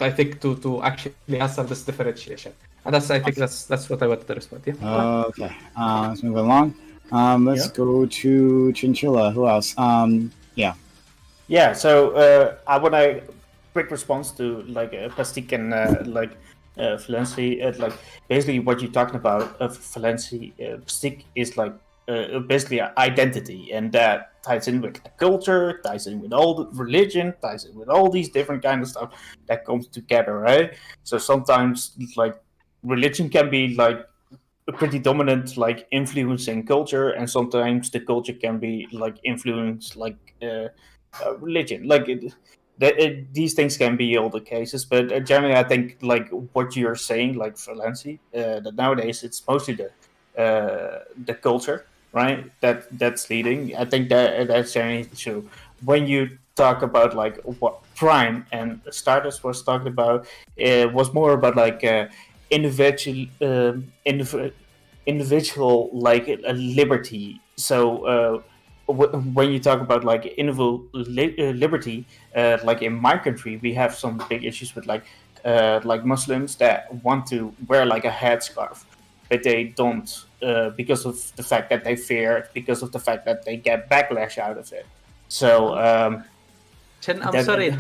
I think to actually answer this differentiation, and I think that's what I wanted to respond. Yeah. Okay. Let's move along. Let's go to Chinchilla. Who else? Yeah. Yeah. So I want a quick response to like Plastic and Valency. Like basically what you're talking about. Valency, Plastic is like basically identity, and that ties in with culture, ties in with all the religion, ties in with all these different kind of stuff that comes together, right? So sometimes like religion can be like a pretty dominant like influencing culture, and sometimes the culture can be like influence like religion. Like these things can be all the cases, but generally I think like what you're saying, like Valency, that nowadays it's mostly the culture, right? That's leading. I think that's generally true. When you talk about like what Prime and Stardust was talking about, it was more about like individual individual like liberty. So when you talk about like individual liberty, like in my country, we have some big issues with like Muslims that want to wear like a headscarf, but they don't because of the fact that they fear it, because of the fact that they get backlash out of it. So Chen, I'm sorry.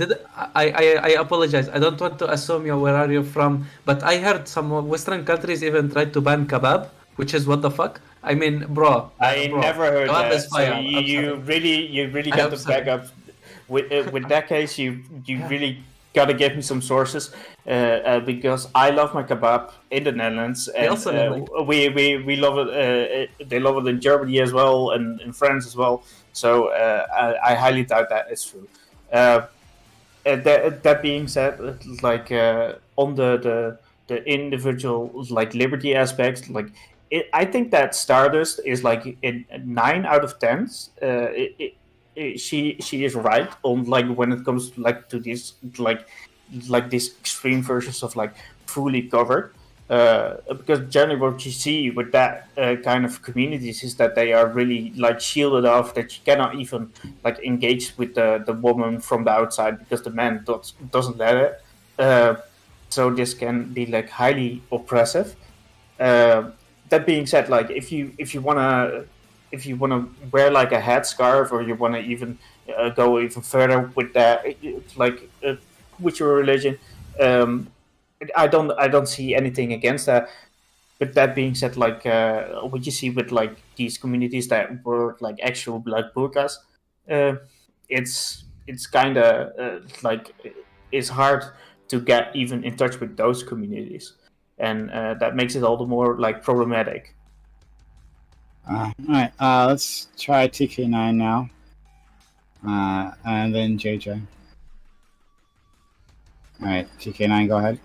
I apologize. I don't want to assume where are you from, but I heard some Western countries even tried to ban kebab, which is what the fuck. I mean, bro. I never heard kebab that. is fire. So you really got to back up with that case. You really got to give me some sources because I love my kebab in the Netherlands, and we love it. They love it in Germany as well, and in France as well. So I highly doubt that is true. That being said, like on the individual like liberty aspects, like I think that Stardust is like in 9 out of 10. She is right on like when it comes like to these like these extreme versions of like fully covered. Because generally what you see with that kind of communities is that they are really like shielded off, that you cannot even like engage with the woman from the outside because the man doesn't let it. So this can be like highly oppressive. That being said, like if you wanna wear like a headscarf, or you wanna even go even further with that, like with your religion, I don't see anything against that. But that being said, like what you see with like these communities that were like actual black burqas, it's kind of like it's hard to get even in touch with those communities, and that makes it all the more like problematic. All right. Let's try TK9 now, and then JJ. All right, TK9, go ahead.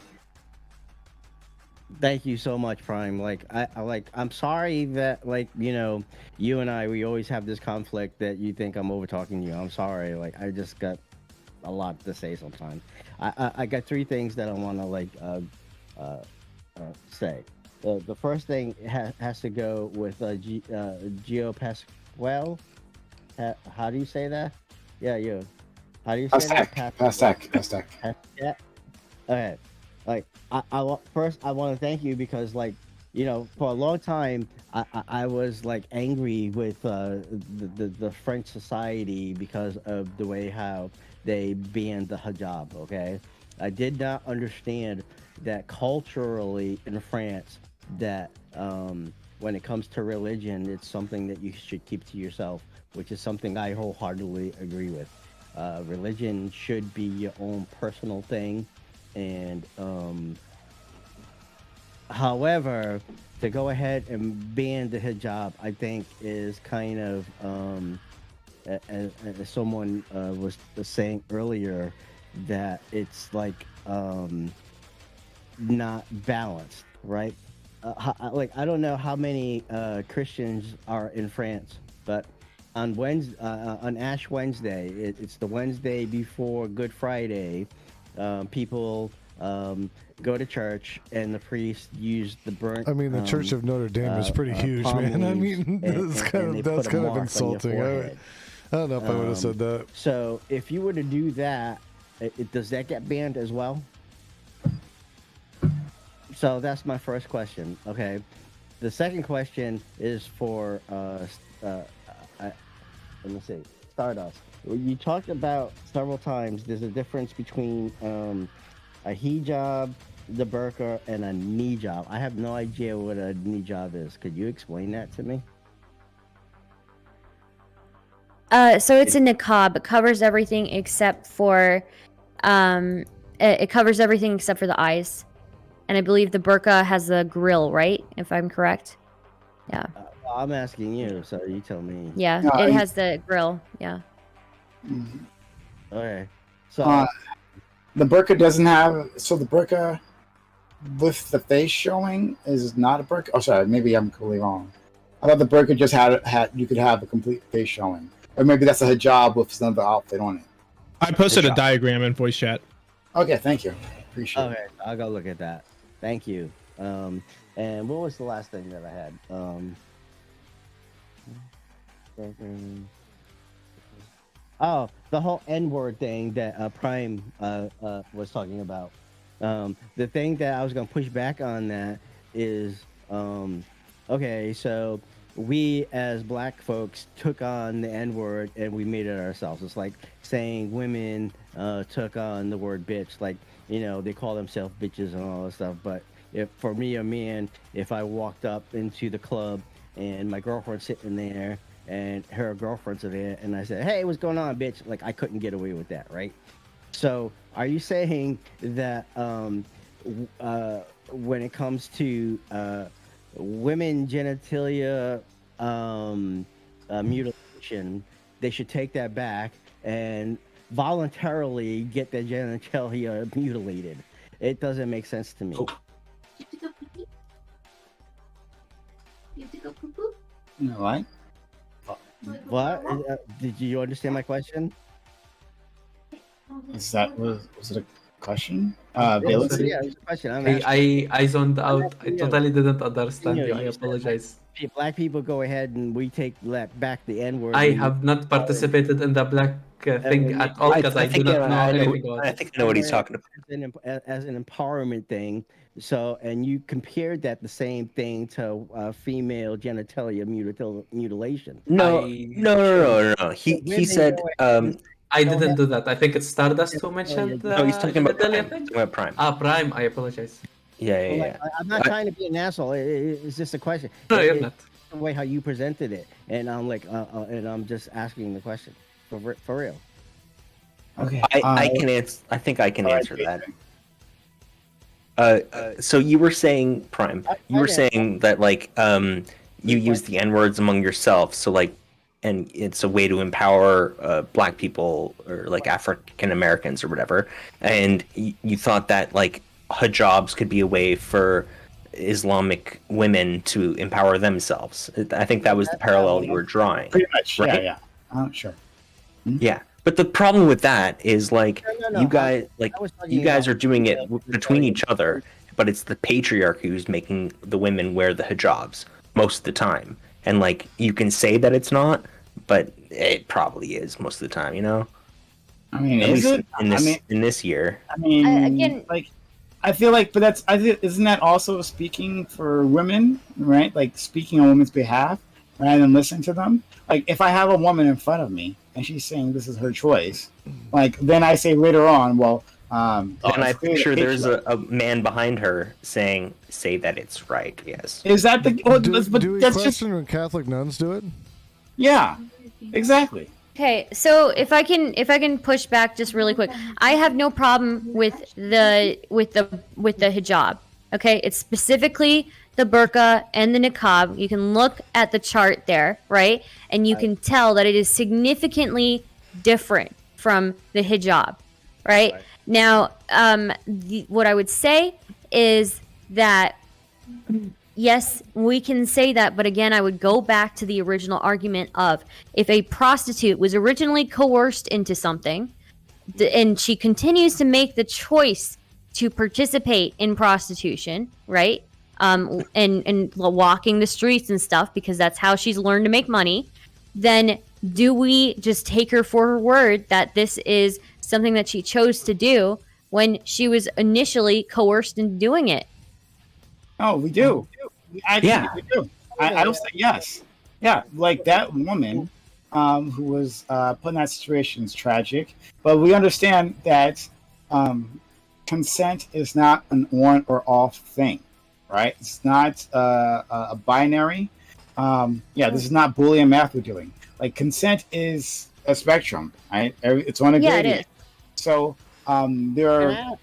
Thank you so much, Prime. Like I'm sorry that like you and I, we always have this conflict that you think I'm over talking you. I'm sorry. Like I just got a lot to say sometimes. I got three things that I want to like say. The first thing has to go with Gio Pasquale. How do you say that? Yeah, you. How do you say that? Pastak. Yeah. Okay. Like first I want to thank you because like for a long time I was like angry with the French society because of the way how they banned the hijab. Okay, I did not understand that culturally in France that when it comes to religion, it's something that you should keep to yourself, which is something I wholeheartedly agree with. Religion should be your own personal thing. And however, to go ahead and ban the hijab, I think is kind of as someone was saying earlier, that it's like not balanced, right? Like I don't know how many Christians are in France, but on Wednesday, on Ash Wednesday, it's the Wednesday before Good Friday. People go to church, and the priest use the burnt. I mean, the Church of Notre Dame is pretty huge, man. I mean, that's kind of insulting. I don't know if I would have said that. So, if you were to do that, does that get banned as well? So that's my first question. Okay. The second question is for let me see, Stardust. You talked about several times. There's a difference between a hijab, the burqa, and a niqab. I have no idea what a niqab is. Could you explain that to me? So it's a niqab. It covers everything except for it covers everything except for the eyes. And I believe the burqa has a grill, right? If I'm correct. Yeah. I'm asking you, so you tell me. Yeah, it has the grill. Yeah. Okay. So the burqa doesn't have. So the burqa with the face showing is not a burqa. Oh, sorry. Maybe I'm completely wrong. I thought the burqa just had you could have a complete face showing, or maybe that's a hijab with another outfit on it. I posted a diagram in voice chat. Okay, thank you. Appreciate it. Okay, I'll go look at that. Thank you. And what was the last thing that I had? Oh, the whole N-word thing that Prime was talking about. The thing that I was going to push back on that is, okay, so we as black folks took on the N-word and we made it ourselves. It's like saying women took on the word bitch. Like, you know, they call themselves bitches and all that stuff. But if for me, a man, if I walked up into the club and my girlfriend's sitting there and her girlfriend's there and I said, hey, what's going on, bitch? Like, I couldn't get away with that, right? So are you saying that when it comes to women genitalia mutilation, they should take that back and voluntarily get their genitalia mutilated? It doesn't make sense to me. You have to go pee-pee? You have to go poo-poo? No, what? What? Did you understand my question? Was it a question? Yeah, Bailey? yeah, it was a question. I'm asking. I zoned out. I you. totally didn't understand You you. know, I you said, apologize. Black people go ahead and we take back the N-word. I have not participated in the black thing at all because I do not know anything about I it. think I know what he's talking about. As an empowerment thing. So, and you compared that the same thing to female genitalia mutilation. No. He said I didn't do that. I think it's Stardust who mentioned the no, he's talking about genitalia Prime. thing. Talking about Prime. Prime. I apologize. Yeah. I'm not trying to be an asshole. It's just a question. No, you're not. The way how you presented it, and I'm like, and I'm just asking the question for real. Okay. I can answer. I think I can answer that. So you were saying, Prime. You were saying that like you use the N-words among yourself. So like, and it's a way to empower black people or like African Americans or whatever. And you thought that like hijabs could be a way for Islamic women to empower themselves. I think that was the parallel you were drawing. Pretty much, right? Yeah. Sure. Yeah, but the problem with that is like No. you guys are doing it between each other, but it's the patriarchy who's making the women wear the hijabs most of the time. And like you can say that it's not, but it probably is most of the time, you know? I mean, at is least it? in this year. I mean, Again, like, I feel like, but isn't that also speaking for women, right? Like speaking on women's behalf rather than listening to them. Like if I have a woman in front of me and she's saying this is her choice, like then I say later on, well, and I'm sure there's a man behind her saying, "Say that it's right." Yes. Is that the? Well, do but we that's question just when Catholic nuns do it? yeah, exactly. okay, so if I can push back just really quick, I have no problem with the hijab. Okay, it's specifically the burqa and the niqab. You can look at the chart there, right? And you can tell that it is significantly different from the hijab, right? Now, what I would say is that yes, we can say that, but again, I would go back to the original argument of if a prostitute was originally coerced into something, and she continues to make the choice to participate in prostitution, right? And walking the streets and stuff because that's how she's learned to make money, then do we just take her for her word that this is something that she chose to do when she was initially coerced into doing it? Oh, we do. Actually, Yeah. we do. I'll say yes. Yeah, like that woman who was put in that situation is tragic, but we understand that consent is not an on or off thing, right? It's not a binary. This is not Boolean math we're doing. Like consent is a spectrum, right? It's on a gradient. it is. So there are.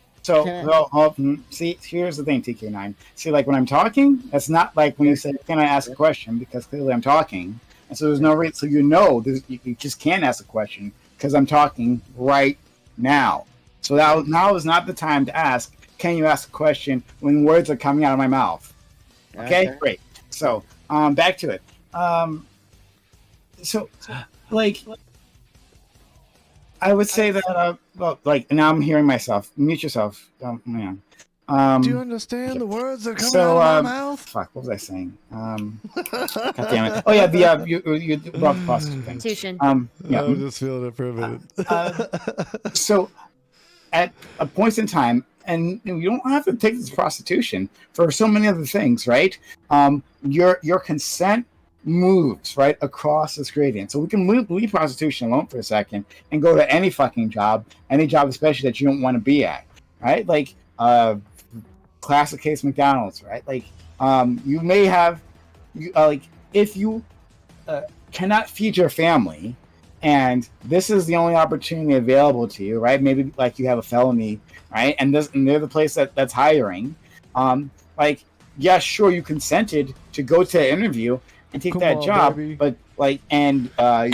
See, here's the thing, TK9. See, like when I'm talking, that's not like when you say, "Can I ask a question?" Because clearly I'm talking, and so there's no reason. So you just can't ask a question because I'm talking right now. So now is not the time to ask, "Can you ask a question?" when words are coming out of my mouth. Okay. Great. So back to it. I would say that, now I'm hearing myself. Mute yourself. Do you understand the words that are coming out of my mouth? Fuck, what was I saying? God damn it. Oh, yeah, you brought the prostitution. I was just feeling it for a minute. So, at a point in time, and you don't have to take this prostitution for so many other things, right? Your consent moves right across this gradient. So we can leave prostitution alone for a second and go to any fucking job, especially that you don't want to be at, right? Like classic case McDonald's, right? Like you may have if you cannot feed your family and this is the only opportunity available to you, right? Maybe like you have a felony, right? And they're the place that's hiring. Sure, you consented to go to an interview and take that job, baby. But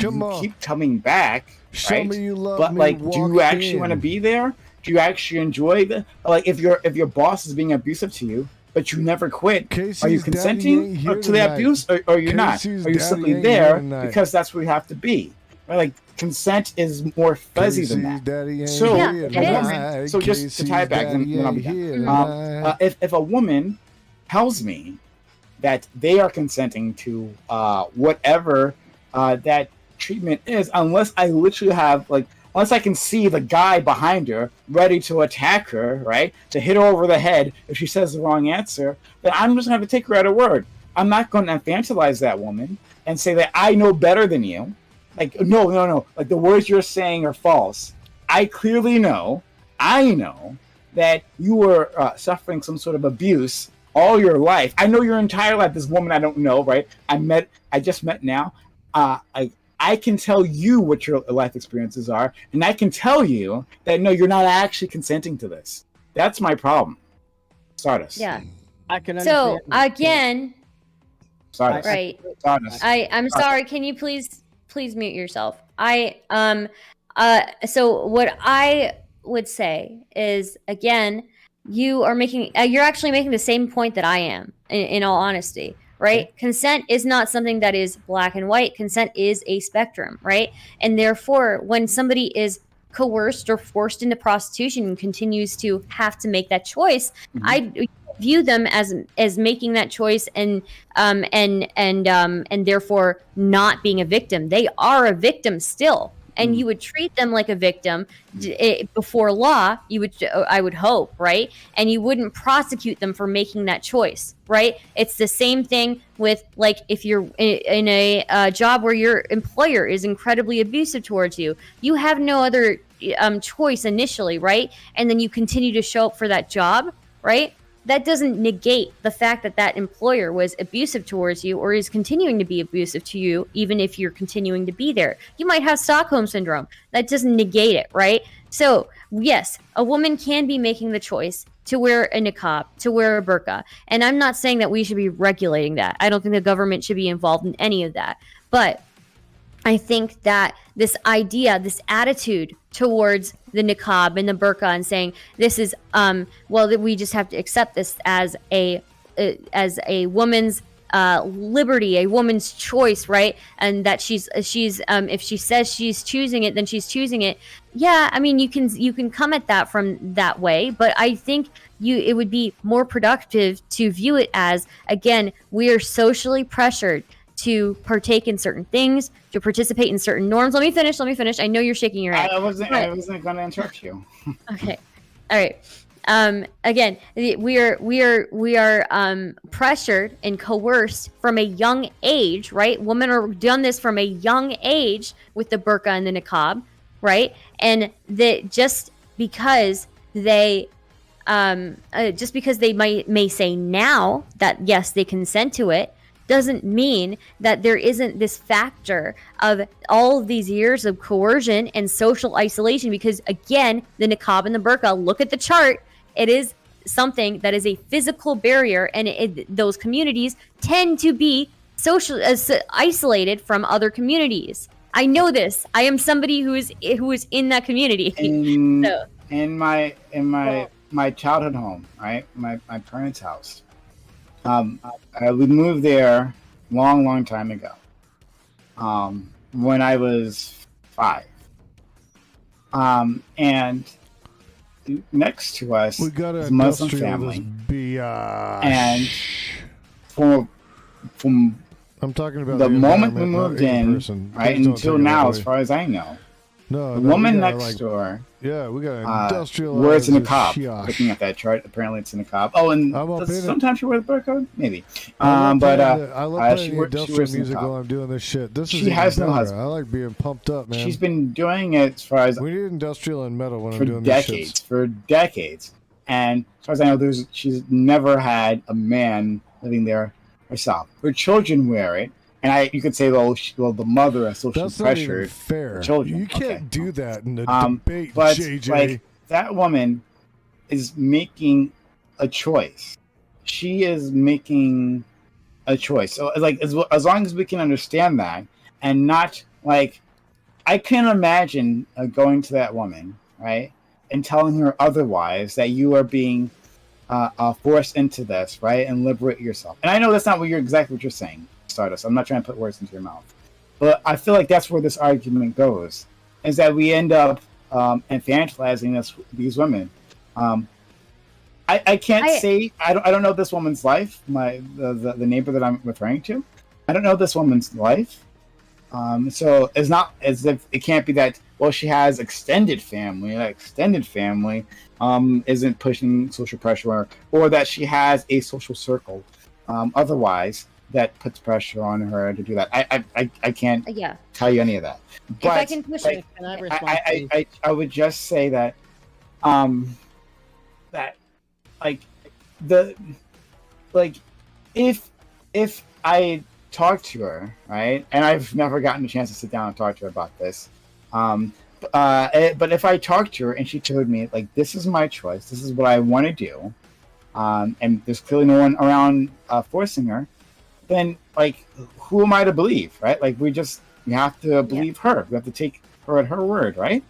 you keep coming back. Show right? me you love but me. Do you actually want to be there? Do you actually enjoy if your boss is being abusive to you, but you never quit? Casey's are you consenting to the abuse, or you're not? Are you simply there because that's where you have to be? Right? Like consent is more fuzzy than that. So just to tie it back, then I'll be done. If a woman tells me that they are consenting to whatever that treatment is, unless I literally have unless I can see the guy behind her ready to attack her, right, to hit her over the head if she says the wrong answer, then I'm just going to have to take her at her word. I'm not going to infantilize that woman and say that I know better than you. No. Like the words you're saying are false. I clearly know, that you were suffering some sort of abuse all your life. I know your entire life. This woman I don't know, right? I just met now. I can tell you what your life experiences are, and I can tell you that no, you're not actually consenting to this. That's my problem. Stardust. Yeah. I can So understand. again, Stardust. right. Stardust. I'm sorry. Can you please mute yourself? So what I would say is, again, you're actually making the same point that I am, in all honesty, right? Okay. Consent is not something that is black and white. Consent is a spectrum, right? And therefore, when somebody is coerced or forced into prostitution and continues to have to make that choice, I view them as making that choice and therefore not being a victim. They are a victim still. And you would treat them like a victim before law. I would hope, right? And you wouldn't prosecute them for making that choice, right? It's the same thing with if you're in a job where your employer is incredibly abusive towards you. You have no other choice initially, right? And then you continue to show up for that job, right? That doesn't negate the fact that that employer was abusive towards you or is continuing to be abusive to you, even if you're continuing to be there. You might have Stockholm Syndrome. That doesn't negate it, right? So, yes, a woman can be making the choice to wear a niqab, to wear a burqa. And I'm not saying that we should be regulating that. I don't think the government should be involved in any of that. But I think that this idea, this attitude towards the niqab and the burqa and saying this is, we just have to accept this as a woman's liberty, a woman's choice, right? And that she's if she says she's choosing it, then she's choosing it. Yeah, I mean, you can come at that from that way, but I think it would be more productive to view it as, again, we are socially pressured to partake in certain things, to participate in certain norms. Let me finish. I know you're shaking your head. I wasn't going to interrupt you. Okay. All right. again, we are pressured and coerced from a young age, right? Women are done this from a young age with the burqa and the niqab, right? And that just because they may say now that yes, they consent to it, doesn't mean that there isn't this factor of all of these years of coercion and social isolation. Because again, the niqab and the burqa, look at the chart, it is something that is a physical barrier, and those communities tend to be isolated from other communities. I know this. I am somebody who is in that community. In my childhood home, right, my parents' house. We moved there long time ago. When I was 5. And next to us we got is a Muslim family. And from I'm talking about the moment we moved in, right, until now, as far as I know, the woman next door. Yeah, we got industrial. Wears a niqab. Looking at that chart, apparently it's a niqab. Oh, and sometimes she wears a burqa, maybe. I love playing industrial music while I'm doing this shit. She has no husband. I like being pumped up, man. She's been doing it as far as we need industrial and metal when I'm doing this shit. For decades, and as far as I know, she's never had a man living there herself. Her children wear it. And you could say, well, the mother has social pressure. That's not fair. Children. You can't do that in a debate, but JJ. Like, that woman is making a choice. She is making a choice. So, like, as long as we can understand that, and not like, I can't imagine going to that woman, right, and telling her otherwise, that you are being forced into this, right, and liberate yourself. And I know that's not exactly what you're saying. Stardust. I'm not trying to put words into your mouth, but I feel like that's where this argument goes, is that we end up infantilizing these women. I can't say I don't know this woman's life. The neighbor that I'm referring to, I don't know this woman's life. So it's not as if it can't be that. Well, she has extended family. That extended family isn't pushing social pressure, or that she has a social circle. Otherwise, that puts pressure on her to do that. I can't tell you any of that. But if I can push it, can I respond? I would just say that that if I talk to her, right, and I've never gotten a chance to sit down and talk to her about this, but if I talked to her and she told me, like, this is my choice, this is what I want to do, and there's clearly no one around forcing her, then, like, who am I to believe, right? Like, we have to believe her. We have to take her at her word, right?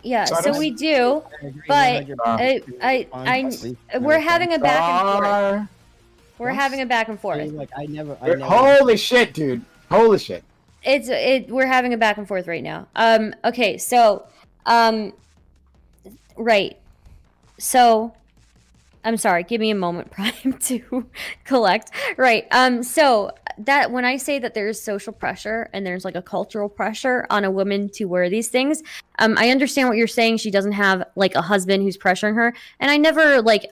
Yeah, so we do, but we're having a back and forth. We're having a back and forth. Like, I never. Holy shit, dude! Holy shit! We're having a back and forth right now. Okay, so, right. So, I'm sorry, give me a moment, Prime, to collect. Right. So that when I say that there's social pressure and there's like a cultural pressure on a woman to wear these things, I understand what you're saying. She doesn't have like a husband who's pressuring her. And I never what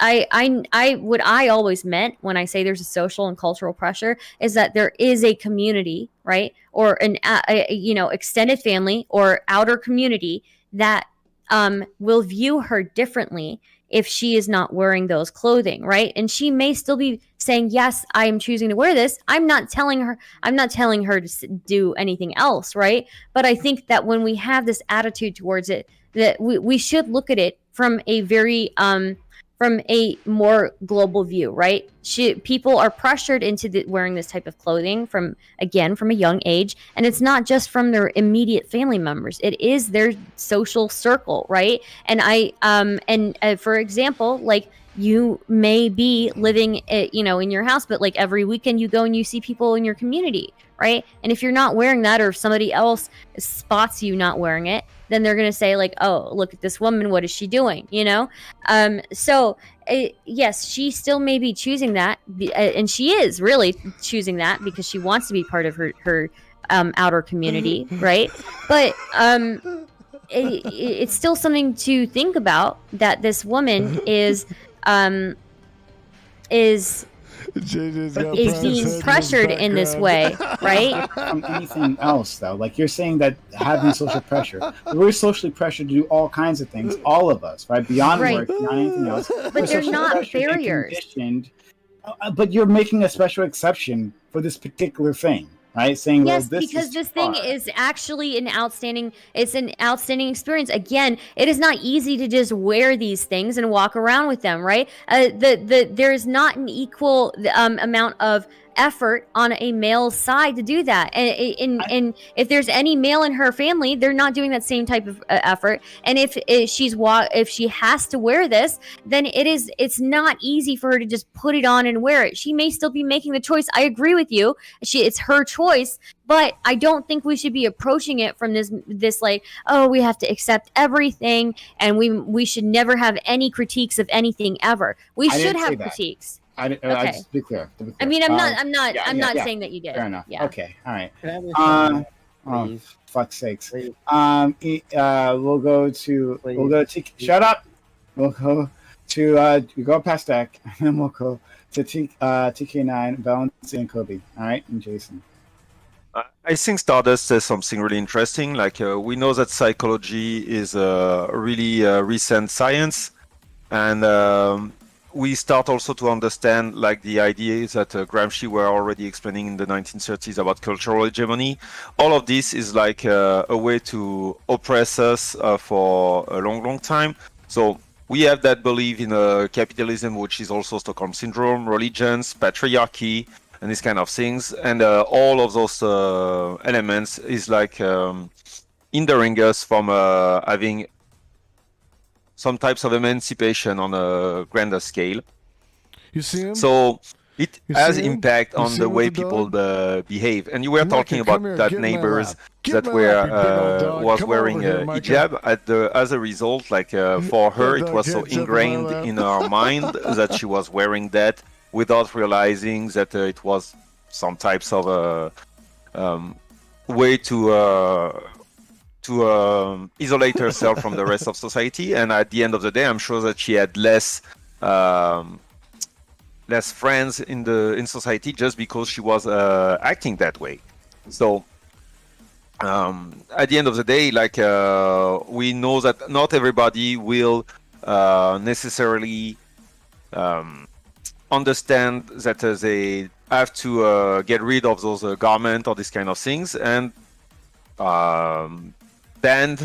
I always meant when I say there's a social and cultural pressure is that there is a community, right? Or extended family or outer community that will view her differently if she is not wearing those clothing, right? And she may still be saying, yes, I am choosing to wear this. I'm not telling her to do anything else, right? But I think that when we have this attitude towards it, that we should look at it from a very from a more global view, right? People are pressured into wearing this type of clothing from a young age, and it's not just from their immediate family members. It is their social circle, right? And for example, like, you may be living, in your house, but like every weekend you go and you see people in your community, right? And if you're not wearing that, or if somebody else spots you not wearing it, then they're going to say like, oh, look at this woman. What is she doing? Yes, she still may be choosing that. And she is really choosing that because she wants to be part of her outer community. Right. But it's still something to think about that this woman is being pressured in this way, right? From anything else, though, like you're saying that having social pressure, we're socially pressured to do all kinds of things, all of us, right? Beyond work, beyond anything else. But they're not barriers. But you're making a special exception for this particular thing. Right, saying yes, well, because this thing is actually an outstanding experience. Again, it is not easy to just wear these things and walk around with them, right? There is not an equal amount of effort on a male's side to do that, and if there's any male in her family, they're not doing that same type of effort. And if she has to wear this, then it's not easy for her to just put it on and wear it. She may still be making the choice. I agree with you. It's her choice, but I don't think we should be approaching it from this like, oh, we have to accept everything, and we should never have any critiques of anything ever. We should have critiques. Okay. Just be clear. I mean, I'm not saying that you did. Fair enough. Yeah. Okay. All right. Oh, fuck's sakes. We'll go to shut up. We'll go to we go past Deck, and then we'll go to TK9, Balance, and Kobe. All right, and Jason. I think Stardust says something really interesting. Like we know that psychology is a really recent science, and we start also to understand like the ideas that Gramsci were already explaining in the 1930s about cultural hegemony. All of this is like a way to oppress us for a long time. So we have that belief in capitalism, which is also Stockholm Syndrome, religions, patriarchy, and these kind of things. And all of those elements is like hindering us from having some types of emancipation on a grander scale. You see him? So it has impact on the way people behave. And you were talking about that neighbors that was wearing a hijab. As a result, like for her, it was so ingrained in her mind that she was wearing that without realizing that it was some types of way to isolate herself from the rest of society. And at the end of the day, I'm sure that she had less friends in society just because she was acting that way. So at the end of the day, like we know that not everybody will necessarily understand that they have to get rid of those garments or these kind of things, and banned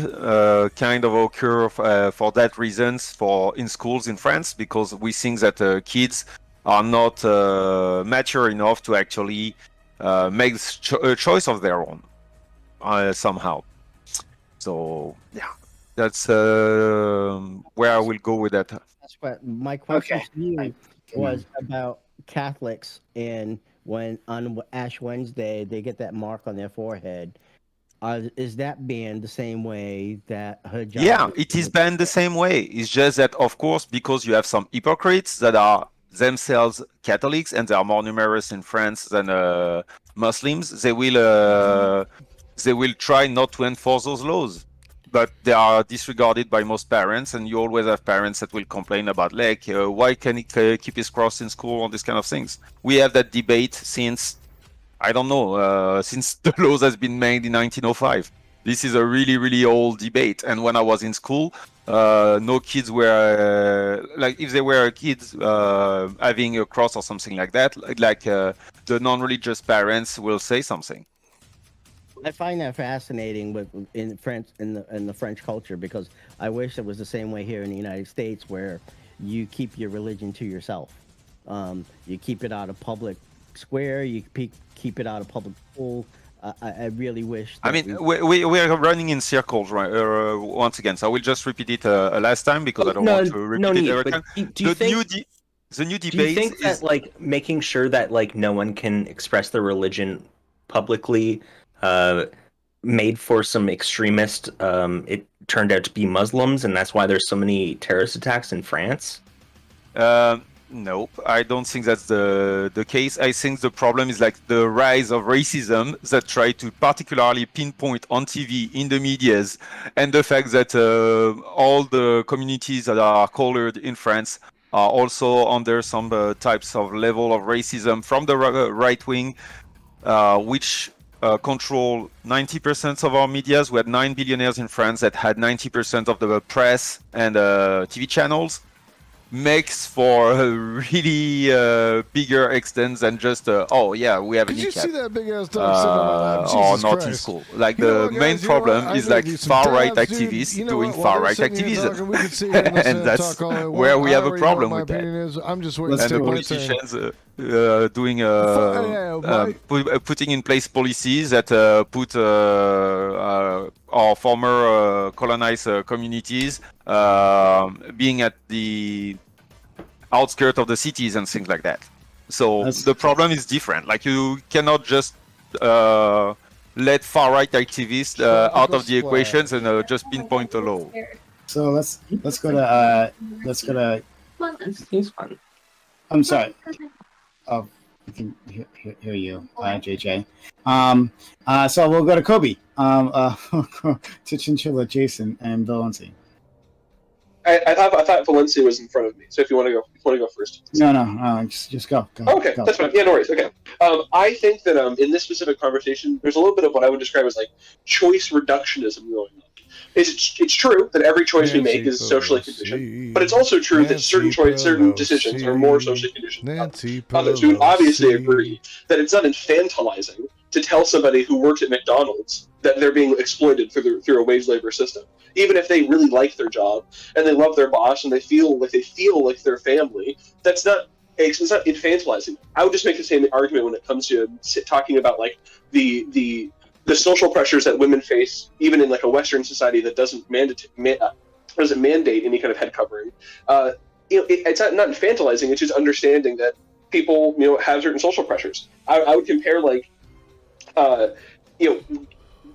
kind of occur for that reasons in schools in France, because we think that kids are not mature enough to actually make a choice of their own somehow. So yeah, that's where I will go with that. That's what my question to you was about Catholics, and when on Ash Wednesday they get that mark on their forehead. Is that banned the same way that hijab? Yeah, it is banned the same way. It's just that, of course, because you have some hypocrites that are themselves Catholics, and they are more numerous in France than Muslims, they will try not to enforce those laws. But they are disregarded by most parents, and you always have parents that will complain about, like, why can he keep his cross in school, all these kind of things. We have that debate since, I don't know, since the laws has been made in 1905. This is a really, really old debate. And when I was in school, no kids were, like, if they were kids having a cross or something like that, the non-religious parents will say something. I find that fascinating in the French culture, because I wish it was the same way here in the United States, where you keep your religion to yourself. You keep it out of public square, you keep it out of public pool. I really wish. I mean, we are running in circles, right? Once again, so I will just repeat it last time because I don't want to repeat it every time. Do you think the new debate do you think that like making sure that like no one can express their religion publicly made for some extremist? It turned out to be Muslims, and that's why there's so many terrorist attacks in France. Nope, I don't think that's the case. I think the problem is like the rise of racism that try to particularly pinpoint on TV, in the medias, and the fact that all the communities that are colored in France are also under some types of level of racism from the right wing, which control 90% of our medias. We had 9 billionaires in France that had 90% of the press and TV channels. Makes for a really bigger extent than just oh yeah, we have a Did you kneecap. see that big ass dog sitting on my lap? Or Jesus not Christ. in school. Like You know the what, main guys, you know problem what? is I like gave you some far-right tabs, dude. activists You know doing what? While far-right they're sitting here activism, talking, we could sit here and listen and and that's talk all I want. where we I have a already know problem what my with that. opinion is. I'm just waiting And to the say my thing. politicians doing putting in place policies that put our former colonized communities being at the outskirts of the cities and things like that. So the problem is different. Like you cannot just let far-right activists out of the equations and just pinpoint a law. So let's go to He's fun. I'm sorry. Oh, I can hear you, JJ. So we'll go to Kobe. To Chinchilla, Jason, and Valency. I thought Valencia was in front of me. So if you want to go first. No, just go. Okay, that's fine. Yeah, no worries. Okay. I think that in this specific conversation, there's a little bit of what I would describe as like choice reductionism going on. It's true that every choice we make is socially conditioned, but it's also true that certain decisions are more socially conditioned than others. We would obviously agree that it's not infantilizing to tell somebody who works at McDonald's that they're being exploited through a wage labor system, even if they really like their job and they love their boss and they feel like their family. It's not infantilizing. I would just make the same argument when it comes to talking about like the social pressures that women face, even in like a Western society that doesn't mandate any kind of head covering. It's not infantilizing. It's just understanding that people, have certain social pressures. I would compare like,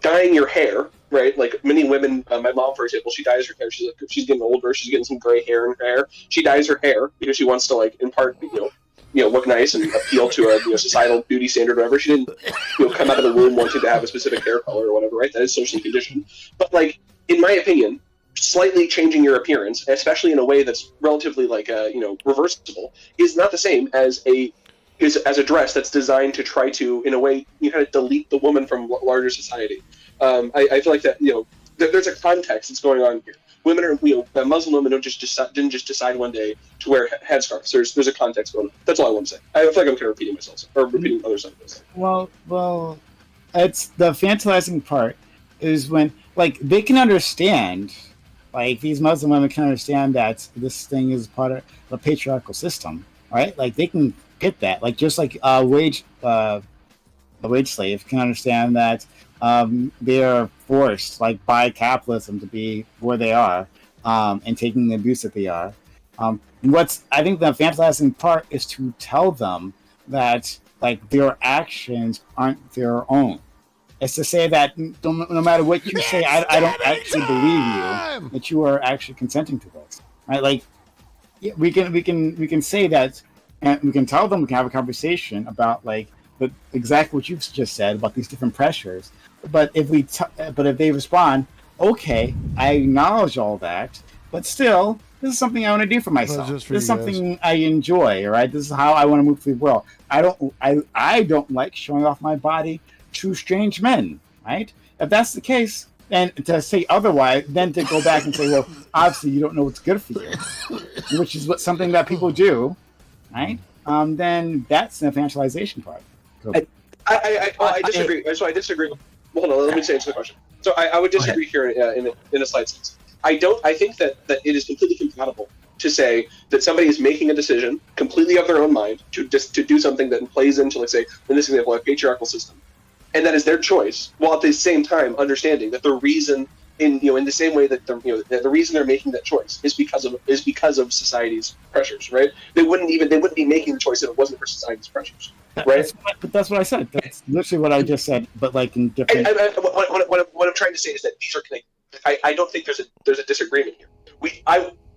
dyeing your hair, right? Like many women, my mom, for example, she dyes her hair. She's getting older. She's getting some gray hair in her hair. She dyes her hair because she wants to like impart, look nice and appeal to a societal beauty standard or whatever. She didn't, come out of the womb wanting to have a specific hair color or whatever, right? That is socially conditioned. But like, in my opinion, slightly changing your appearance, especially in a way that's relatively like, reversible, is not the same as a dress that's designed to try to, in a way, kind of delete the woman from larger society. I feel like that, there's a context that's going on here. Women are, Muslim women didn't just decide one day to wear headscarves. There's a context going on. That's all I want to say. I feel like I'm kind of repeating myself, or repeating other stuff. Well, it's the fantasizing part is when, like, they can understand, like, these Muslim women can understand that this thing is part of the patriarchal system, right? Like, they can get that. Like, just like a wage slave can understand that they are forced, like, by capitalism to be where they are, and taking the abuse that they are. I think the fantasizing part is to tell them that, like, their actions aren't their own. It's to say that no matter what you say, I don't actually believe you, that you are actually consenting to this, right? Like, we can say that, and we can tell them, we can have a conversation about, like, exactly what you've just said about these different pressures. But if they respond, okay, I acknowledge all that, but still, this is something I want to do for myself. This is something I enjoy, right? This is how I want to move through the world. I don't like showing off my body to strange men, right? If that's the case, and to say otherwise, then to go back and say, well, obviously you don't know what's good for you, which is something that people do, right? Then that's the infantilization part. I disagree. So I disagree. Well, hold on, let me answer the question. So I would disagree here in a slight sense. I think that it is completely compatible to say that somebody is making a decision completely of their own mind to do something that plays into, let's say, in this example, a patriarchal system, and that is their choice, while at the same time understanding that the reason, in the same way that the reason they're making that choice is because of society's pressures, right? They wouldn't be making the choice if it wasn't for society's pressures. Right, but that's what I said. That's literally what I just said, but like in different. What I'm trying to say is that these are connected. I don't think there's a disagreement here.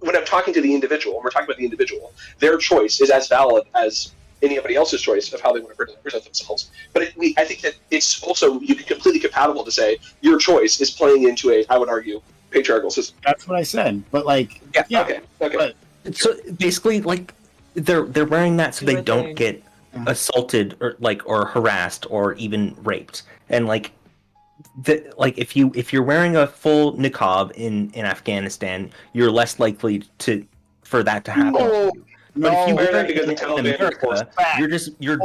when I'm talking to the individual, when we're talking about the individual, their choice is as valid as anybody else's choice of how they want to present themselves. But I think that it's also completely compatible to say your choice is playing into a, I would argue, patriarchal system. That's what I said. But like, yeah. Okay. But, So basically, like they're wearing that so they don't get assaulted or harassed or even raped. And like if you're wearing a full niqab in Afghanistan, you're less likely for that to happen. No. But if you wear wear that it because in the Taliban America, you're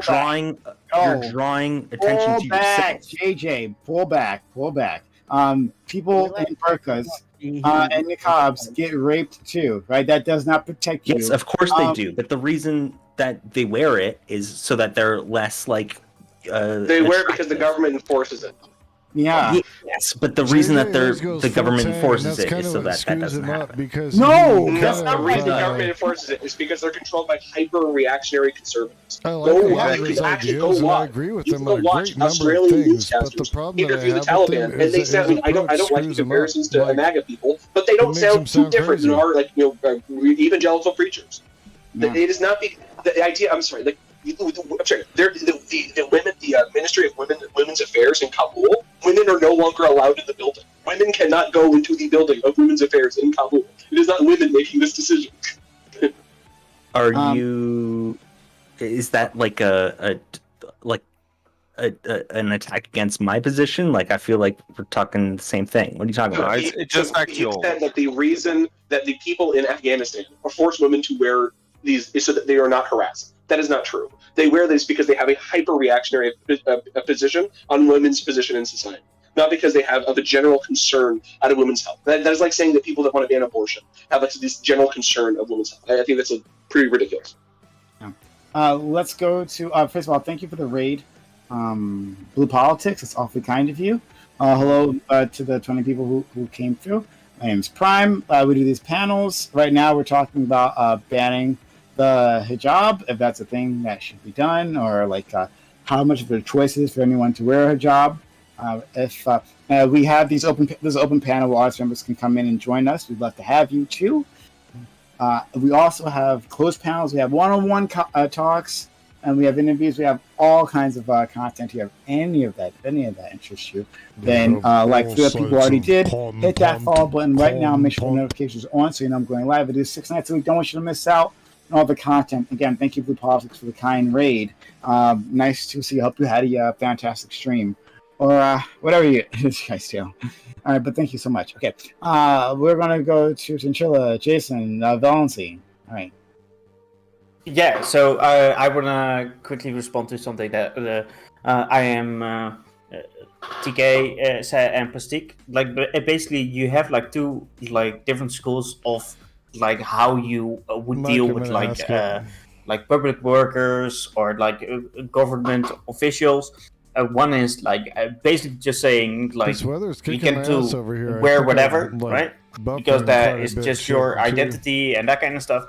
drawing attention to back, yourself. JJ, pull back. People in burqas and niqabs get raped too, right? That does not protect you. Yes, of course they do. But the reason that they wear it is so that they're less like. They wear it because the government enforces it. Yeah. Yes, but the reason that the government enforces it is so that doesn't happen. Because that's not the reason the government enforces it. It's because they're controlled by hyper-reactionary conservatives. I agree with them on a great number of things, but the problem that I have with them and they sound. I don't like the comparisons to MAGA people, but they don't sound too different than our evangelical preachers. It is not the idea. I'm sorry. I'm sorry. The women, the Ministry of Women's Affairs in Kabul, women are no longer allowed in the building. Women cannot go into the building of Women's Affairs in Kabul. It is not women making this decision. Are you? Is that like an attack against my position? Like I feel like we're talking the same thing. What are you talking about? It's just factual. He said that the reason that the people in Afghanistan force women to wear these is so that they are not harassed. That is not true. They wear this because they have a hyper-reactionary position on women's position in society, not because they have a general concern out of women's health. That is like saying that people that want to ban abortion have this general concern of women's health. I think that's pretty ridiculous. Let's go to first of all, thank you for the raid, Blue Politics. It's awfully kind of you. Hello to the 20 people who came through. My name's Prime. We do these panels. Right now, we're talking about banning the hijab, if that's a thing that should be done, or like how much of a choice is for anyone to wear a hijab. If we have this open panel where audience members can come in and join us, we'd love to have you too. We also have closed panels. We have one-on-one talks, and we have interviews. We have all kinds of content. If you have any of that interests you, then like three people already did, hit that follow button right now. Make sure the notifications are on so you know I'm going live. I do 6 nights a week. Don't want you to miss out on all the content. Again, thank you, Blue Politics, for the kind raid. Nice to see you. Hope you had a fantastic stream, or whatever you guys do. All right, but thank you so much. Okay, we're gonna go to Chinchilla, Jason, Valency. All right. Yeah, so I want to quickly respond to something that I am TK said and Plastic. Like basically, you have like two like different schools of like how you would deal with like public workers or like government officials. One is like basically just saying like you can wear whatever, right? Because that is just your identity and that kind of stuff.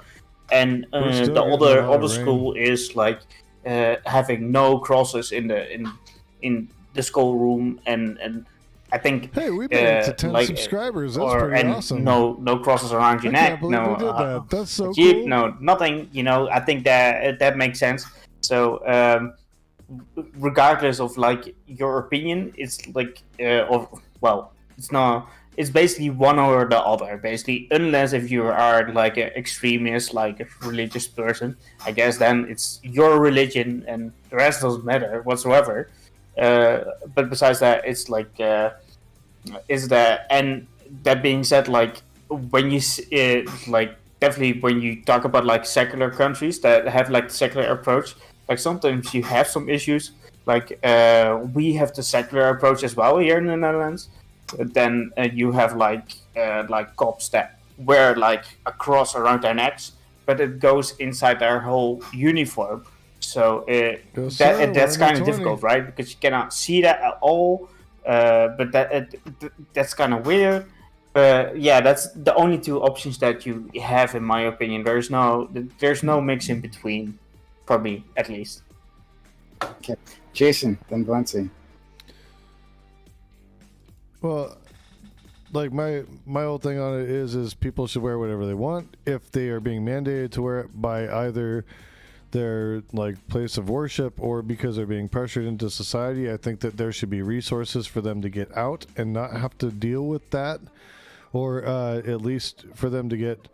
And the other school is like having no crosses in the schoolroom, and I think we made it to 10 subscribers. That's pretty awesome. No crosses around your neck. No, that's so Jeep, cool. No, nothing. I think that makes sense. So regardless of like your opinion, it's like it's not. It's basically one or the other, basically, unless if you are like an extremist, like a religious person, I guess then it's your religion and the rest doesn't matter whatsoever. But besides that, it's like, and that being said, like when you, like definitely when you talk about like secular countries that have like the secular approach, like sometimes you have some issues, like we have the secular approach as well here in the Netherlands. Then you have like cops that wear like a cross around their necks, but it goes inside their whole uniform. So that's kind of difficult, right? Because you cannot see that at all. But that's kind of weird. Yeah, that's the only two options that you have, in my opinion. There's no mix in between, for me at least. Okay, Jason, then Valencia. Well, like my whole thing on it is people should wear whatever they want if they are being mandated to wear it by either their like place of worship or because they're being pressured into society. I think that there should be resources for them to get out and not have to deal with that, or at least for them to get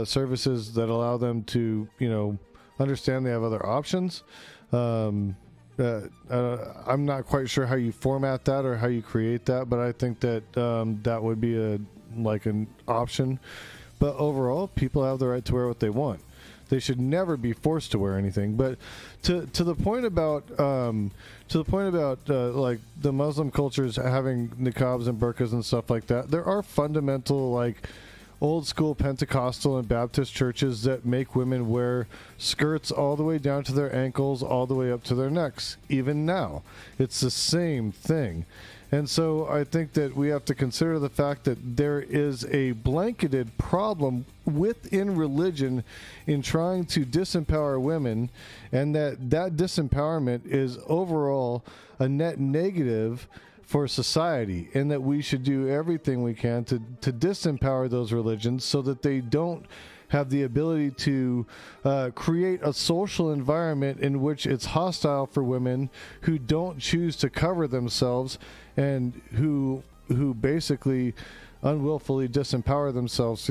services that allow them to, you know, understand they have other options. I'm not quite sure how you format that or how you create that, but I think that that would be an option. But overall, people have the right to wear what they want. They should never be forced to wear anything. But to the point about like the Muslim cultures having niqabs and burqas and stuff like that, there are fundamental like old school Pentecostal and Baptist churches that make women wear skirts all the way down to their ankles, all the way up to their necks. Even now, it's the same thing. And so I think that we have to consider the fact that there is a blanketed problem within religion in trying to disempower women, and that disempowerment is overall a net negative for society, and that we should do everything we can to disempower those religions so that they don't have the ability to create a social environment in which it's hostile for women who don't choose to cover themselves and who basically unwillfully disempower themselves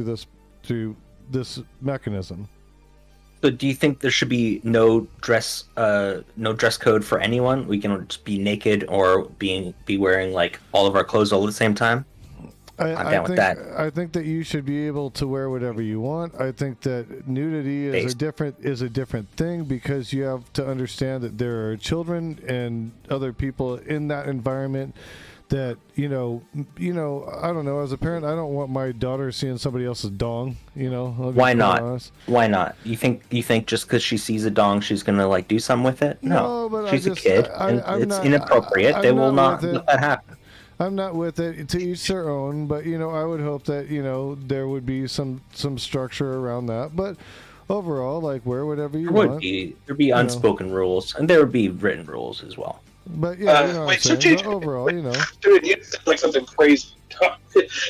through this mechanism. So do you think there should be no dress code for anyone? We can just be naked or be wearing like all of our clothes all at the same time? I think that you should be able to wear whatever you want. I think that nudity is a different thing, because you have to understand that there are children and other people in that environment that you know I don't know, as a parent, I don't want my daughter seeing somebody else's dong, you know. Why not? You think just because she sees a dong she's gonna like do something with it? No, but she's a kid and it's inappropriate. They will not let that happen. I'm not with it. To each their own, but you know, I would hope that, you know, there would be some structure around that. But overall, like, wear whatever you want. There'd be unspoken rules, and there would be written rules as well. But yeah, you know what I'm saying. But overall, you know, dude, it's like something crazy.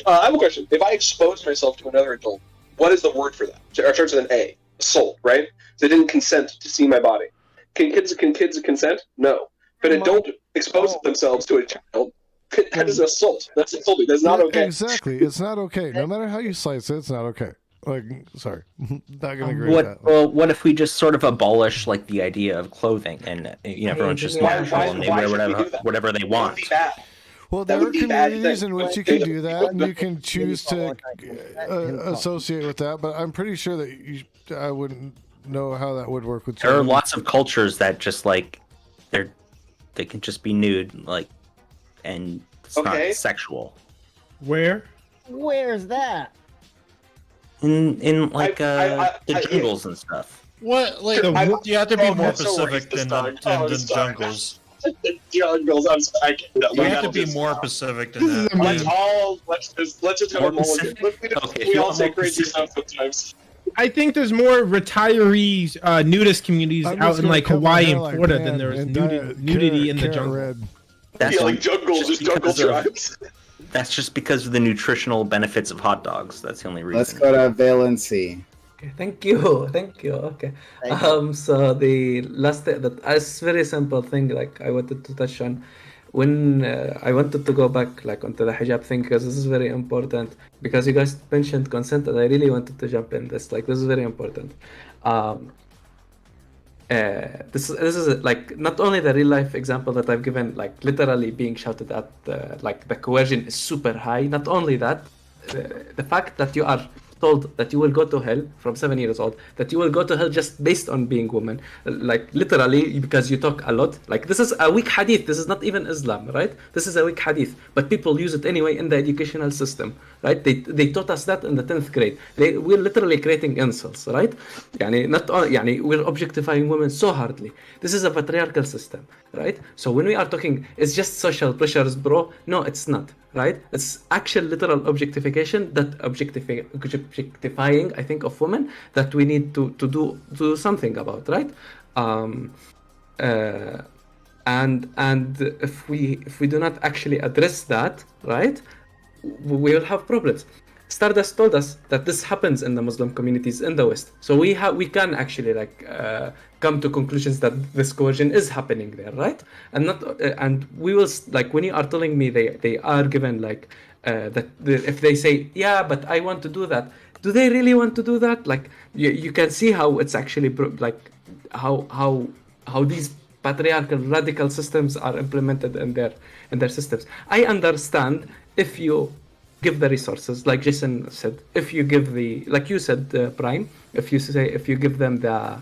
I have a question. If I expose myself to another adult, what is the word for that? It starts with an A. Assault, right? They didn't consent to see my body. Can kids consent? No. But an adult exposes themselves to a child. That is assault. That's assaulting. That's not okay. Exactly. It's not okay. No matter how you slice it, it's not okay. Like, sorry, not gonna agree with that. Well, what if we just sort of abolish like the idea of clothing, and you know, everyone's just natural and they wear whatever they want? Well, there are communities in which you can do that, and you can choose to associate with that. But I'm pretty sure that I wouldn't know how that would work with. There are lots of cultures that just like they can just be nude, like, and it's not sexual. Where's that? In like the jungles and stuff. What? Like, you have to be more specific than the jungles. The jungles. I'm sorry. You have to be more specific than that. Let's just have a mulligan. We all say crazy stuff sometimes. I think there's more retirees, nudist communities out in like Hawaii and Florida than there is nudity in the jungle. That's like jungles, just jungle tribes. That's just because of the nutritional benefits of hot dogs. That's the only reason. Let's go to valency. Okay, thank you. Okay. So the last thing, that's very simple thing, like I wanted to touch on, when I wanted to go back like onto the hijab thing, because this is very important, because you guys mentioned consent, and I really wanted to jump in this. Like, this is very important. This is like not only the real life example that I've given, like literally being shouted at, like the coercion is super high. Not only that, the fact that you are told that you will go to hell from 7 years old, that you will go to hell just based on being woman, like literally because you talk a lot. Like, this is a weak hadith. This is not even Islam, right? This is a weak hadith, but people use it anyway in the educational system, right? They taught us that in the 10th grade. We're literally creating insults, right? We're objectifying women so hardly. This is a patriarchal system, right? So when we are talking, it's just social pressures, bro. No, it's not, right? It's actual literal objectification, that objectifying, I think, of women, that we need to do something about, right? And if we do not actually address that, right, we will have problems. Stardust told us that this happens in the Muslim communities in the West, so we can actually come to conclusions that this coercion is happening there, right? And not and we will when you are telling me they are given if they say, yeah, but I want to do that, do they really want to do that? You can see how it's actually how these patriarchal radical systems are implemented in their systems. I understand if you give the resources, like Jason said, if you give like you said, Prime, if you give them the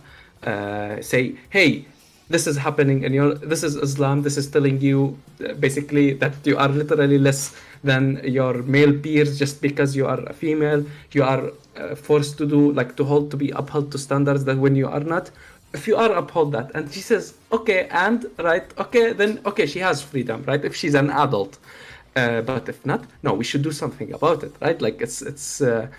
say, hey, this is happening this is Islam, this is telling you basically that you are literally less than your male peers just because you are a female, you are forced to do to be upheld to standards that when you are not. If you are uphold that, and she says, okay, and right, okay, then okay, she has freedom, right? If she's an adult. But if not, no, we should do something about it, right? It's the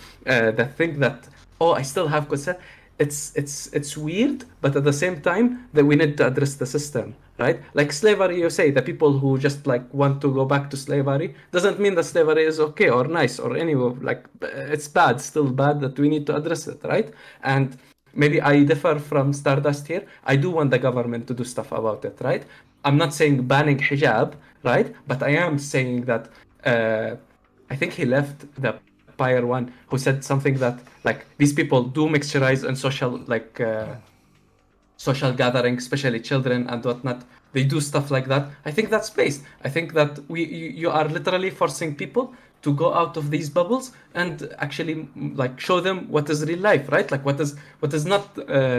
thing that, oh, I still have consent. It's weird, but at the same time that we need to address the system, right? Like slavery, you say the people who just want to go back to slavery doesn't mean that slavery is okay or nice or anyway, it's bad, still bad, that we need to address it, right? And maybe I differ from Stardust here. I do want the government to do stuff about it, right? I'm not saying banning hijab, right? But I am saying that I think he left the Pyre one who said something that these people do mixturize in social social gatherings, especially children and whatnot. They do stuff like that. I think that's based. I think that you are literally forcing people to go out of these bubbles and actually show them what is real life, right? What is not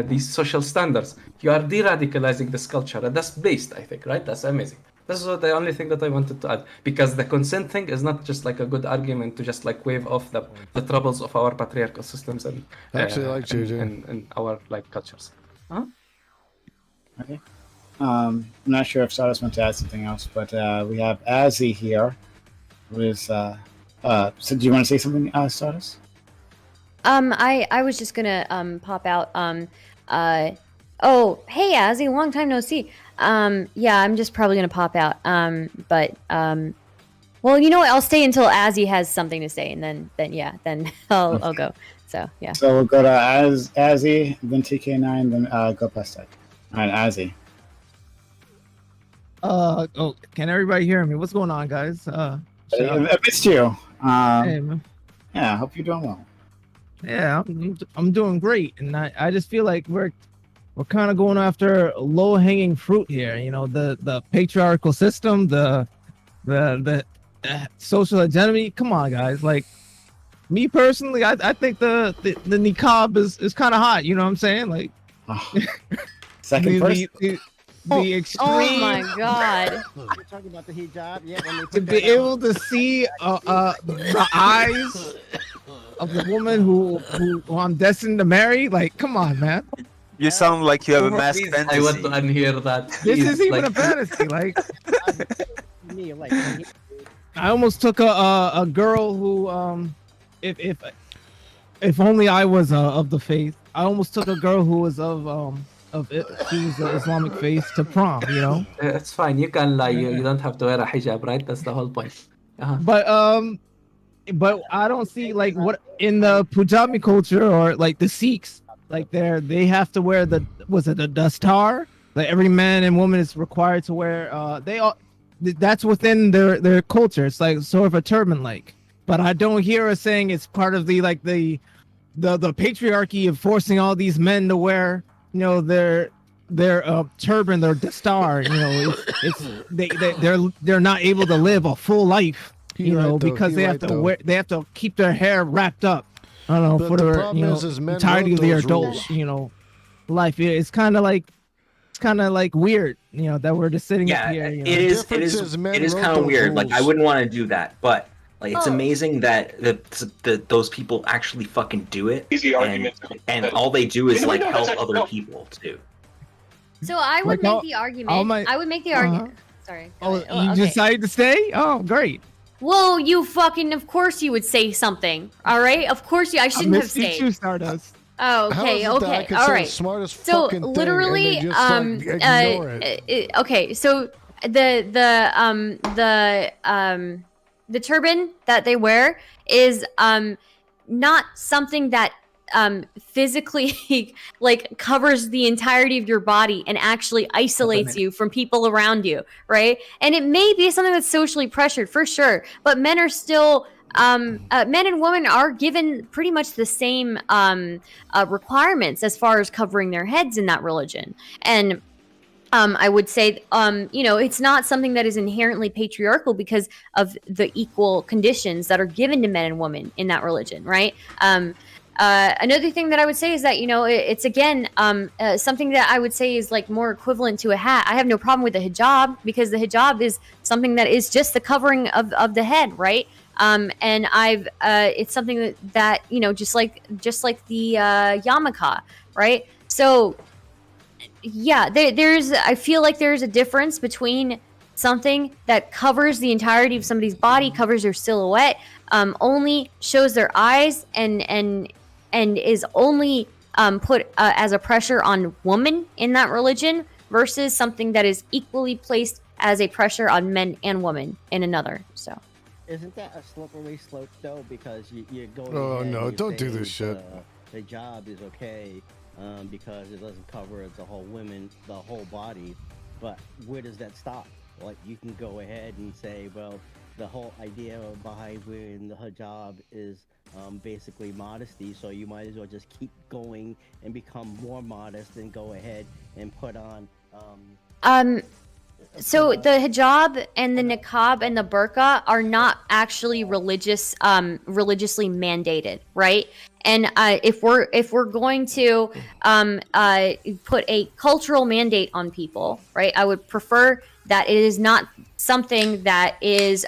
these social standards. You are de-radicalizing this culture, and that's based, I think, right? That's amazing. This is the only thing that I wanted to add, because the consent thing is not just a good argument to just wave off the troubles of our patriarchal systems and actually JJ and our cultures. Huh? Okay. I'm not sure if Stardust wants to add something else, but we have Azzy here. Who is so do you want to say something, Stardust? I was just gonna pop out. Oh, hey Azzy, long time no see. Yeah, I'm just probably gonna pop out. But well, you know what? I'll stay until Azzy has something to say, and then I'll go. So yeah. So we'll go to Azzy, then TK9, then go past that. All right, Azzy. Oh, can everybody hear me? What's going on, guys? I missed you. Hey, man. Yeah, I hope you're doing well. Yeah, I'm doing great, and I just feel like we're kind of going after low hanging fruit here. You know, the patriarchal system, the social hegemony. Come on, guys. Me personally, I think the niqab is kind of hot. You know what I'm saying? Second person. The extreme. Oh my god! You're talking about the hijab, yeah. To be able to see the eyes of the woman who I'm destined to marry, come on, man. You sound like you have a mask fantasy. I want to unhear that. This is even a fantasy. I almost took a girl who if only I was of the faith. I almost took a girl who was she was the Islamic faith to prom, you know. It's fine. You can lie. You don't have to wear a hijab, right? That's the whole point. Uh-huh. But I don't see what in the Punjabi culture or the Sikhs, they have to wear the dastar. Every man and woman is required to wear. That's within their culture. It's sort of a turban But I don't hear us saying it's part of the patriarchy of forcing all these men to wear their turban, their dastar. They're not able to live a full life, because they have to keep their hair wrapped up. I don't know, but for the entirety of their adult life. It's kind of weird, that we're just sitting up here. It is kind of weird. I wouldn't want to do that, but it's amazing that those people actually fucking do it. Easy argument. And all they do is help other people too. So I would make the argument. I would make the argument. Sorry. You decided to stay? Oh, great. Well, you fucking, of course you would say something. All right? Of course I shouldn't have stayed. You, Stardust. Oh, okay, okay, all right. So literally, okay. So the the turban that they wear is not something that physically like covers the entirety of your body and actually isolates you from people around you, right? And it may be something that's socially pressured for sure, but men are still men and women are given pretty much the same requirements as far as covering their heads in that religion. And I would say, it's not something that is inherently patriarchal because of the equal conditions that are given to men and women in that religion, right? Another thing that I would say is that, it's again, something that I would say is like more equivalent to a hat. I have no problem with the hijab because the hijab is something that is just the covering of the head, right? And it's something that just like the yarmulke, right? So yeah, I feel like there's a difference between something that covers the entirety of somebody's body, covers their silhouette, only shows their eyes, and is only put as a pressure on woman in that religion, versus something that is equally placed as a pressure on men and women in another. So isn't that a slippery slope though? Because you're going. Oh no! Don't do this shit. The job is okay because it doesn't cover the whole body. But where does that stop? Like, you can go ahead and say, well, the whole idea behind wearing the hijab is basically modesty, so you might as well just keep going and become more modest and go ahead and put on so the hijab and the niqab and the burqa are not actually religiously mandated, right? And if we're going to put a cultural mandate on people, right, I would prefer that it is not something that is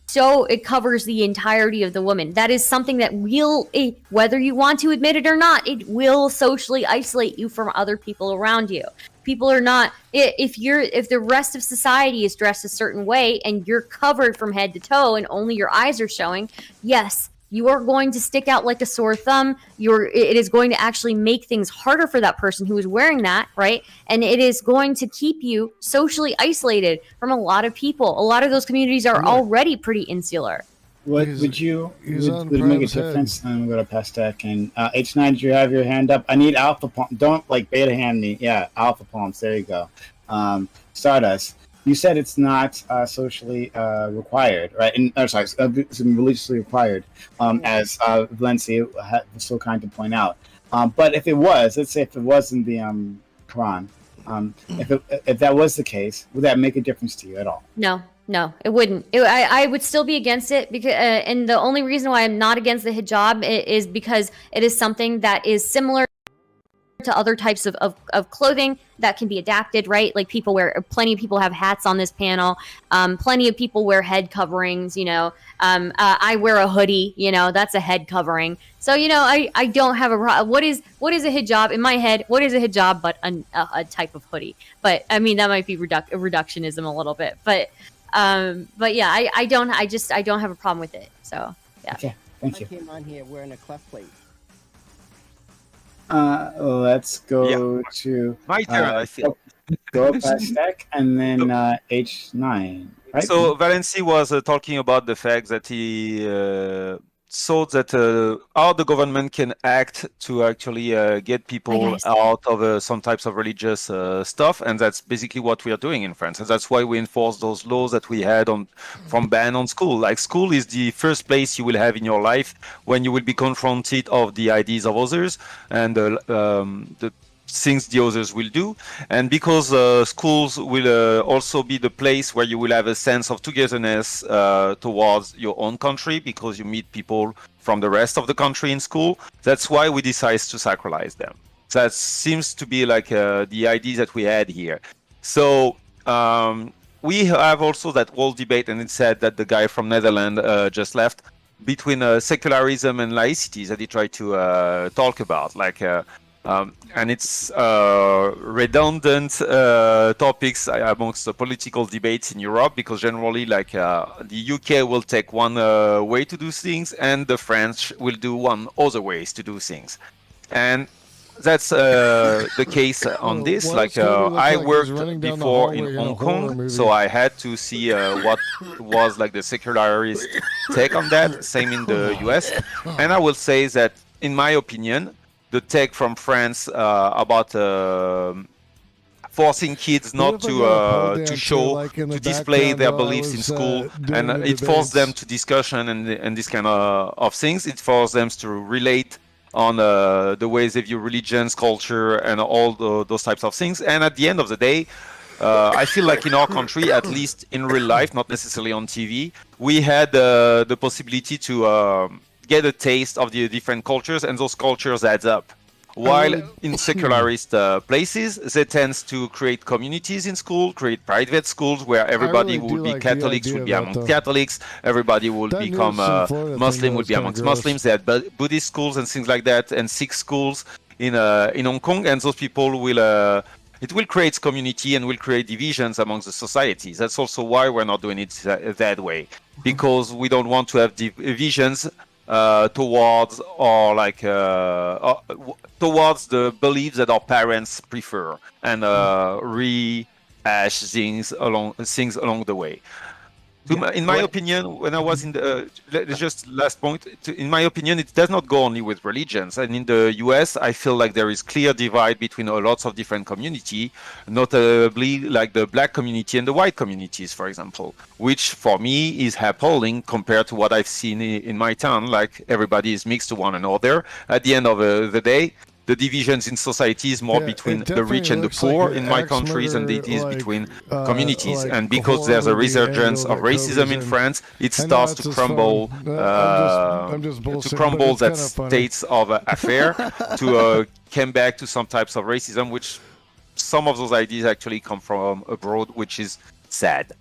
so it covers the entirety of the woman. That is something that will, whether you want to admit it or not, it will socially isolate you from other people around you. People are not, if the rest of society is dressed a certain way and you're covered from head to toe and only your eyes are showing, yes, you are going to stick out like a sore thumb. It is going to actually make things harder for that person who is wearing that, right? And it is going to keep you socially isolated from a lot of people. A lot of those communities are already pretty insular. Would make a difference? I'm going to pass deck. And H9, did you have your hand up? I need alpha palm. Don't like beta hand me. Yeah, alpha palms. There you go. Stardust. You said it's not socially required, right? It's religiously required, as Valencia was so kind to point out. But if it was, let's say if it was in the Quran, if that was the case, would that make a difference to you at all? No, it wouldn't. I would still be against it because, and the only reason why I'm not against the hijab is because it is something that is similar to other types of clothing that can be adapted, right? Like plenty of people have hats on this panel. Plenty of people wear head coverings, I wear a hoodie, that's a head covering. So, I don't have what is a hijab in my head? What is a hijab but a type of hoodie? But I mean, that might be reductionism a little bit, but yeah, I don't have a problem with it. So yeah. Okay, thank you. I came on here wearing a cleft plate. Let's go to my turn. I feel. Go past deck and then H9. Right? So Valency was talking about the fact that he saw that how the government can act to actually get people out of some types of religious stuff, and that's basically what we are doing in France, and that's why we enforce those laws that we had from ban on school. Like, school is the first place you will have in your life when you will be confronted of the ideas of others and the things the others will do, and because schools will also be the place where you will have a sense of togetherness towards your own country, because you meet people from the rest of the country in school. That's why we decide to sacralize them. That seems to be like the idea that we had here. So we have also that whole debate, and it said that the guy from Netherlands just left, between secularism and laicity that he tried to talk about, and it's redundant topics amongst the political debates in Europe, because generally, the UK will take one way to do things, and the French will do one other ways to do things. And the case on this. Well, Like it's totally I like he's worked running down the before hallway in in a Hong horror Kong, movie. so I had to see what was like the secularist take on that. Same in the US, and I will say that, in my opinion, the take from France about forcing kids not to show, to display their beliefs in school, and it forced them to discussion and this kind of things. It forced them to relate on the ways they view religions, culture, and all those types of things. And at the end of the day, I feel like in our country, at least in real life, not necessarily on TV, we had the possibility to get a taste of the different cultures, and those cultures adds up. While in secularist places, they tend to create communities in school, create private schools where everybody would be Catholics, would be amongst Catholics, everybody would become Muslim, would be amongst Muslims. They had Buddhist schools and things like that, and Sikh schools in Hong Kong, and those people will. It will create community and will create divisions amongst the societies. That's also why we're not doing it that way, because we don't want to have divisions towards or like towards the beliefs that our parents prefer, and rehash things along the way. In my opinion, when I was in the just last point, in my opinion, it does not go only with religions. And in the US, I feel like there is clear divide between lots of different community, notably like the black community and the white communities, for example, which for me is appalling compared to what I've seen in my town. Like everybody is mixed to one another. At the end of the day, the divisions in society is more between the rich and the poor in my countries than it is between communities. And because there's a resurgence of racism in France, it starts to crumble that states of affair to come back to some types of racism, which some of those ideas actually come from abroad, which is sad.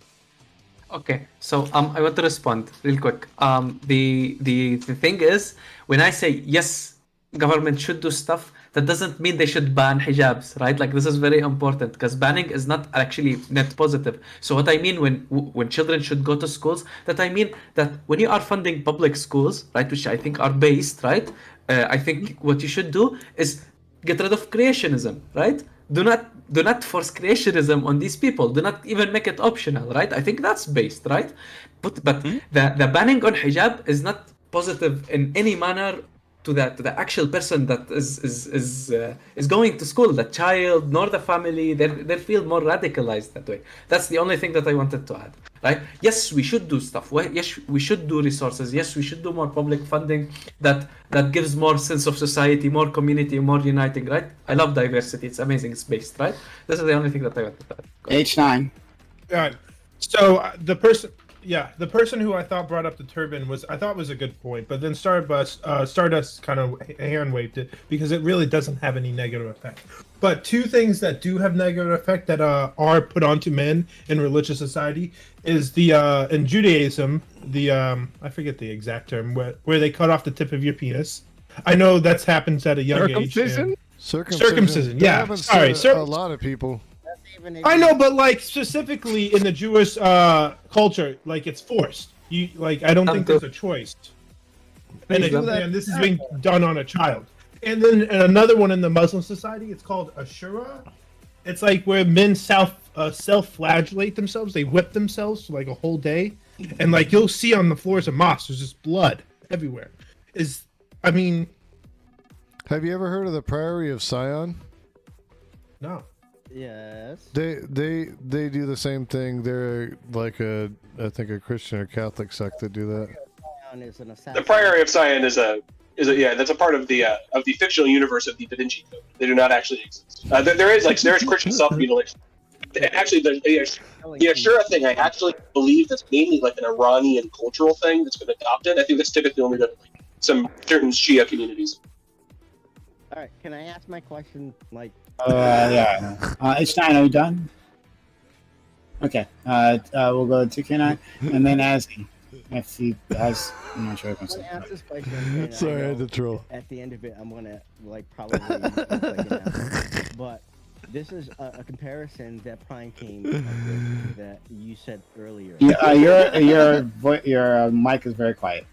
Okay, so I want to respond real quick. The thing is, when I say yes, government should do stuff, that doesn't mean they should ban hijabs, right? Like, this is very important, because banning is not actually net positive. So what I mean when children should go to schools, that I mean that when you are funding public schools, right, which I think are based, right, I think what you should do is get rid of creationism, right? Do not force creationism on these people. Do not even make it optional, right? I think that's based, right? But the banning on hijab is not positive in any manner to the actual person that is going to school, the child, nor the family. They feel more radicalized that way. That's the only thing that I wanted to add, right? Yes, we should do stuff. Yes, we should do resources. Yes, we should do more public funding that gives more sense of society, more community, more uniting, right? I love diversity. It's amazing. It's based, right? This is the only thing that I wanted to add. H9. So the person who I thought brought up the turban was a good point, but then Stardust kind of hand waved it because it really doesn't have any negative effect. But two things that do have negative effect that are put onto men in religious society is in Judaism, I forget the exact term, where they cut off the tip of your penis. I know that happens at a young age. Circumcision. Yeah. Sorry. A lot of people. I know, but like specifically in the Jewish culture, like it's forced. I don't think there's a choice. And this is being done on a child. And then another one in the Muslim society, it's called Ashura. It's like where men self-flagellate themselves. They whip themselves for like a whole day, and like you'll see on the floors of mosques, there's just blood everywhere. Have you ever heard of the Priory of Sion? No. Yes. They do the same thing. They're like I think a Christian or Catholic sect that do that. The Priory of Sion is that's a part of the fictional universe of the Da Vinci Code. They do not actually exist. There is Christian self-mutilation. Actually, the Ashura thing, I actually believe that's mainly like an Iranian cultural thing that's been adopted. I think that's typically only done in like some certain Shia communities. All right, can I ask my question? Yeah. H9, are you done? Okay. We'll go to K9 and then Azzy. If he has, I'm not sure if I'm saying. Ask this question. Sorry, I had to troll. At the end of it, I'm gonna probably. But this is a comparison that PrimeCayes with that you said earlier. Yeah, your mic is very quiet.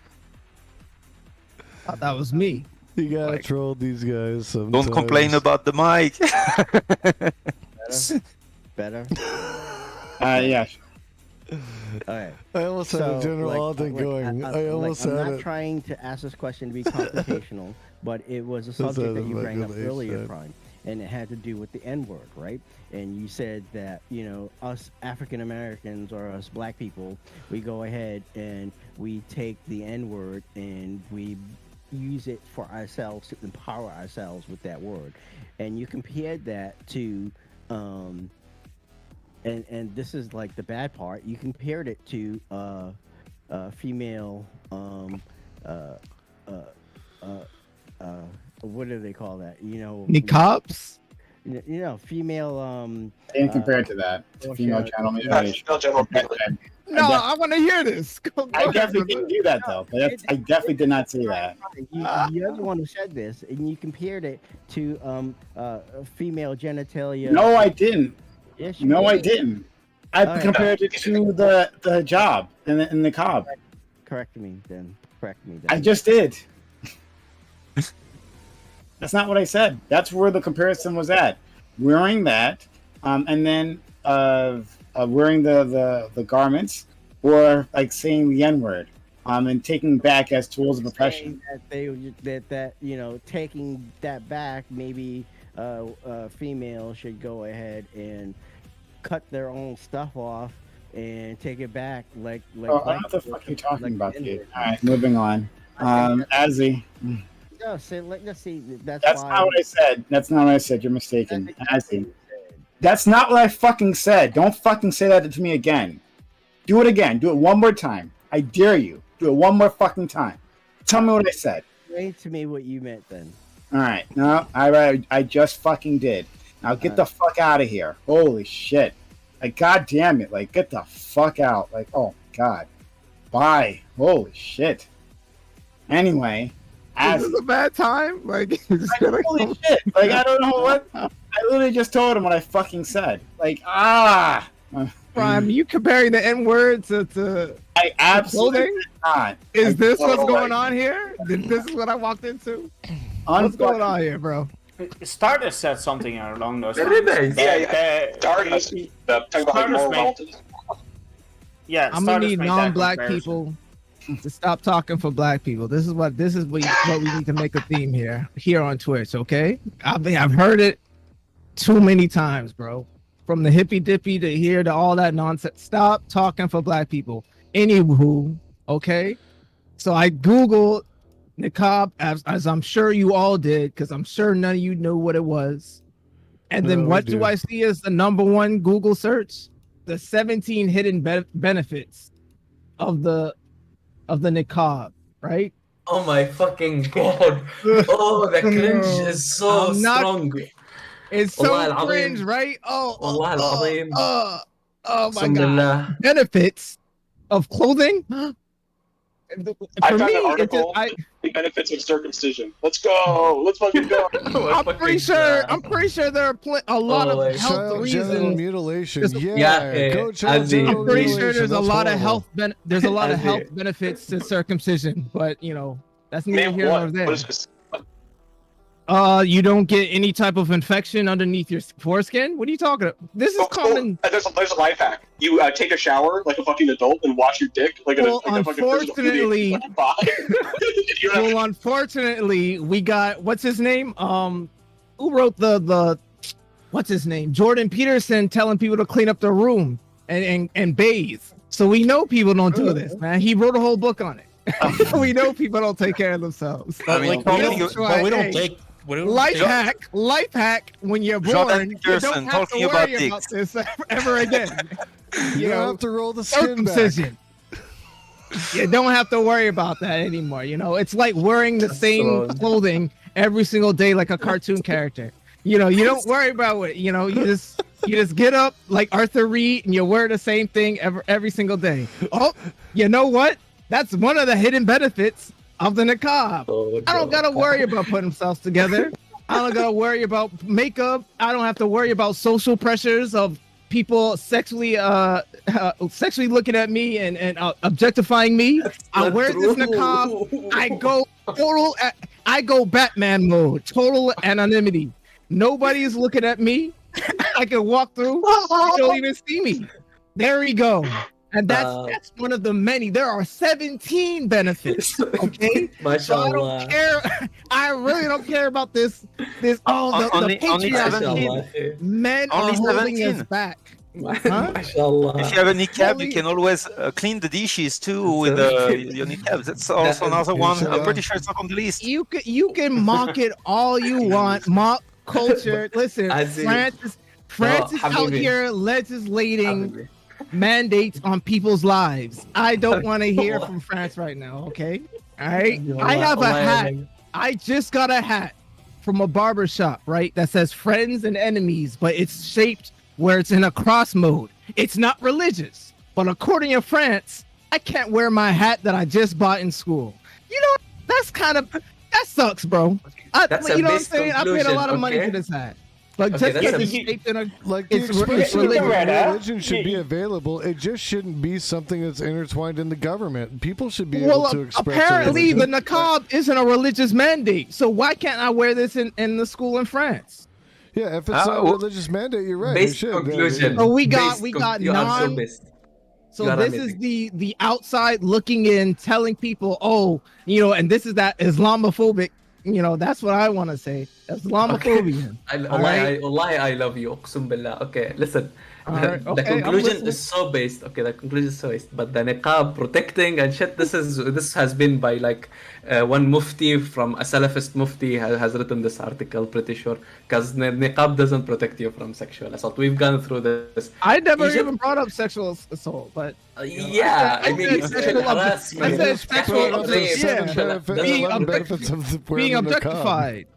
That was me. You gotta troll these guys sometimes. Don't complain about the mic. Better. Yeah. Okay. I almost had a general audit going. I almost I'm had not it. trying to ask this question to be confrontational, but it was a subject that you brought up earlier, Prime, and it had to do with the N-word, right? And you said that, us African Americans or us black people, we go ahead and we take the N-word and we use it for ourselves to empower ourselves with that word. And you compared that to and this is like the bad part, you compared it to female what do they call that? Niqabs? Female I didn't compare it to that. To female general mutilation. No, I want to hear this. I definitely didn't do that though. But I definitely did not say that. You're the one who said this, and you compared it to female genitalia. No, I didn't. Yes, no, I didn't. I compared it to the hijab and the niqab. Correct me then. I just did. That's not what I said. That's where the comparison was at. Wearing that, and then wearing the garments, or like saying the N-word, and taking back as tools of oppression. Taking that back, maybe females should go ahead and cut their own stuff off and take it back. What the fuck are you talking about, kid? All right, moving on. Azzy. No, let's see. That's not what I said. That's not what I said. You're mistaken. Azzy. That's not what I fucking said. Don't fucking say that to me again. Do it again. Do it one more time. I dare you. Do it one more fucking time. Tell me what I said. Explain to me what you meant then. All right. No, I just fucking did. Now get the fuck out of here. Holy shit. Like, god damn it. Like, get the fuck out. Like, oh, God. Bye. Holy shit. Anyway. Is this a bad time? Like, holy shit. Like, I don't know what. I literally just told him what I fucking said. Like, Prime, you comparing the N-word to I absolutely not. Is this what's going on here? This is what I walked into? What's going on here, bro? Stardust said something along those Very lines. nice. Stardust. Talking about like moral relatives. Yeah, I'm gonna Stardust need made that non-black comparison. people to stop talking for black people. This is what we need to make a theme here on Twitch. Okay, I've heard it too many times, bro. From the hippy dippy to here to all that nonsense. Stop talking for black people. Anywho, okay. So I googled niqab, as I'm sure you all did, because I'm sure none of you knew what it was. And then what do I see as the number one Google search? The 17 hidden benefits of the niqab, right? Oh my fucking god! Oh, the cringe is so strong. It's so cringe, right? Oh my god! Benefits of clothing. I found an article. The benefits of circumcision. Let's go. Let's fucking go. I'm pretty sure there are a lot of health reasons. Mutilation. I'm pretty sure there's a lot of health. There's a lot of health benefits to circumcision, but that's neither here nor there. What is this? You don't get any type of infection underneath your foreskin. What are you talking about? This is common. There's a life hack. You take a shower like a fucking adult and wash your dick like a unfortunately. Unfortunately, we got what's his name? Who wrote the what's his name? Jordan Peterson telling people to clean up their room and bathe. So we know people don't do this, man. He wrote a whole book on it. We know people don't take care of themselves. Life hack. When you're born, you don't have to worry about this ever again. You don't have to roll the skin circumcision. You don't have to worry about that anymore. It's like wearing the same clothing every single day, like a cartoon character. You don't worry about it. You just get up like Arthur Reed and you wear the same thing every single day. Oh, you know what? That's one of the hidden benefits of the niqab. I don't gotta worry about putting stuff together. I don't gotta worry about makeup. I don't have to worry about social pressures of people sexually looking at me and objectifying me. I wear this niqab. I go total I go Batman mode, total anonymity. Nobody is looking at me. I can walk through. You don't even see me. There we go. And that's one of the many. There are 17 benefits. Okay, so I don't care. I really don't care about this. The patriarchy. Men are holding us back. Huh? If you have a niqab, you can always clean the dishes too with your niqab. That's also another one. I'm pretty sure it's not on the list. You can mock it all you want. Mock culture. Listen, France is out here legislating mandates on people's lives. I don't want to hear from France right now. Okay, all right. I have a hat. I just got a hat from a barber shop, right? That says friends and enemies, but it's shaped where it's in a cross mode. It's not religious, but according to France, I can't wear my hat that I just bought in school. You know, that sucks, bro. You know what I'm saying? I paid a lot of money for this hat. Like, just because it's shaped in a religion should be available. It just shouldn't be something that's intertwined in the government. People should be able to express. Apparently, the niqab isn't a religious mandate. So why can't I wear this in the school in France? Yeah, if it's not a religious mandate, you're right. Based conclusion. So we got non. So this is the outside looking in, telling people, oh, you know, and this is that Islamophobic. You know, that's what I want to say. Islamophobia. Okay. I love you. Uqsum billah. Okay, listen. The conclusion is so based. Okay, the conclusion is so based. But the niqab protecting and shit. This has been by like one mufti from a Salafist mufti has written this article. Pretty sure because niqab doesn't protect you from sexual assault. We've gone through this. I never even brought up sexual assault, but yeah, I mean sexual harassment. I said being objectified.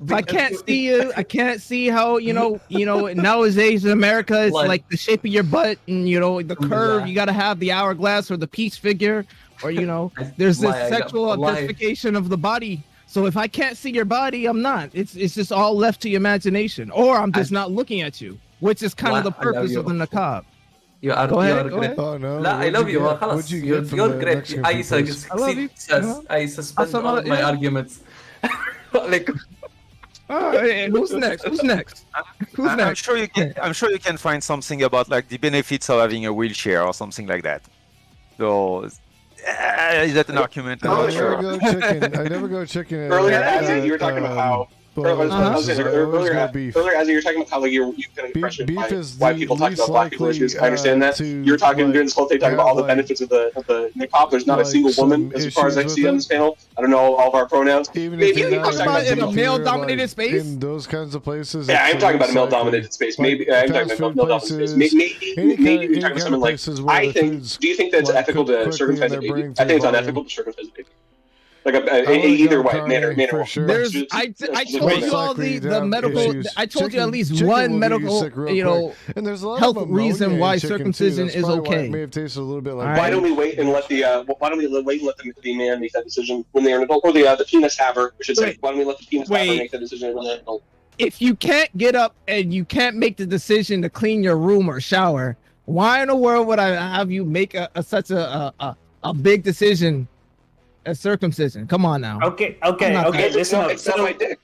If I can't see you, I can't see how, you know, nowadays in America, it's like the shape of your butt and, you know, the curve. You got to have the hourglass or the peace figure, or, you know, there's this sexual objectification of the body. So if I can't see your body, I'm not. It's just all left to your imagination, or I'm just not looking at you, which is kind of the purpose of the niqab. You are great. Oh no! I love you. You're great. I suspend all my arguments. Like. Who's next? I'm sure you can find something about like the benefits of having a wheelchair or something like that. So is that an argument? I'm not sure. I never go chicken. Earlier, Azzy, you were talking about how. Earlier, Azzy, you're talking about how like you get an impression why people talk about black people issues. I understand that. You're talking during this whole thing talking about all the benefits of the niqab. There's not a single woman, as far as I see on this panel. I don't know all of our pronouns. Maybe you talking about in a male-dominated space. In those kinds of places. Yeah, I'm talking about a male-dominated space. Maybe I'm talking about male-dominated space. Maybe you're talking about something like. I think. Do you think that's ethical to circumcise a baby? I think it's unethical to circumcise a baby. Like either way, manner. Sure. I told you all the medical. I told you at least one medical, and there's a lot health reason why circumcision is okay. It may have tasted a little bit like. Why don't we wait and let the man make that decision when they're an adult, or the penis haver, I should say. Why don't we let the penis haver make that decision when they're an adult? If you can't get up and you can't make the decision to clean your room or shower, why in the world would I have you make such a big decision? A circumcision. Come on now. Okay. Listen up. It's not my dick.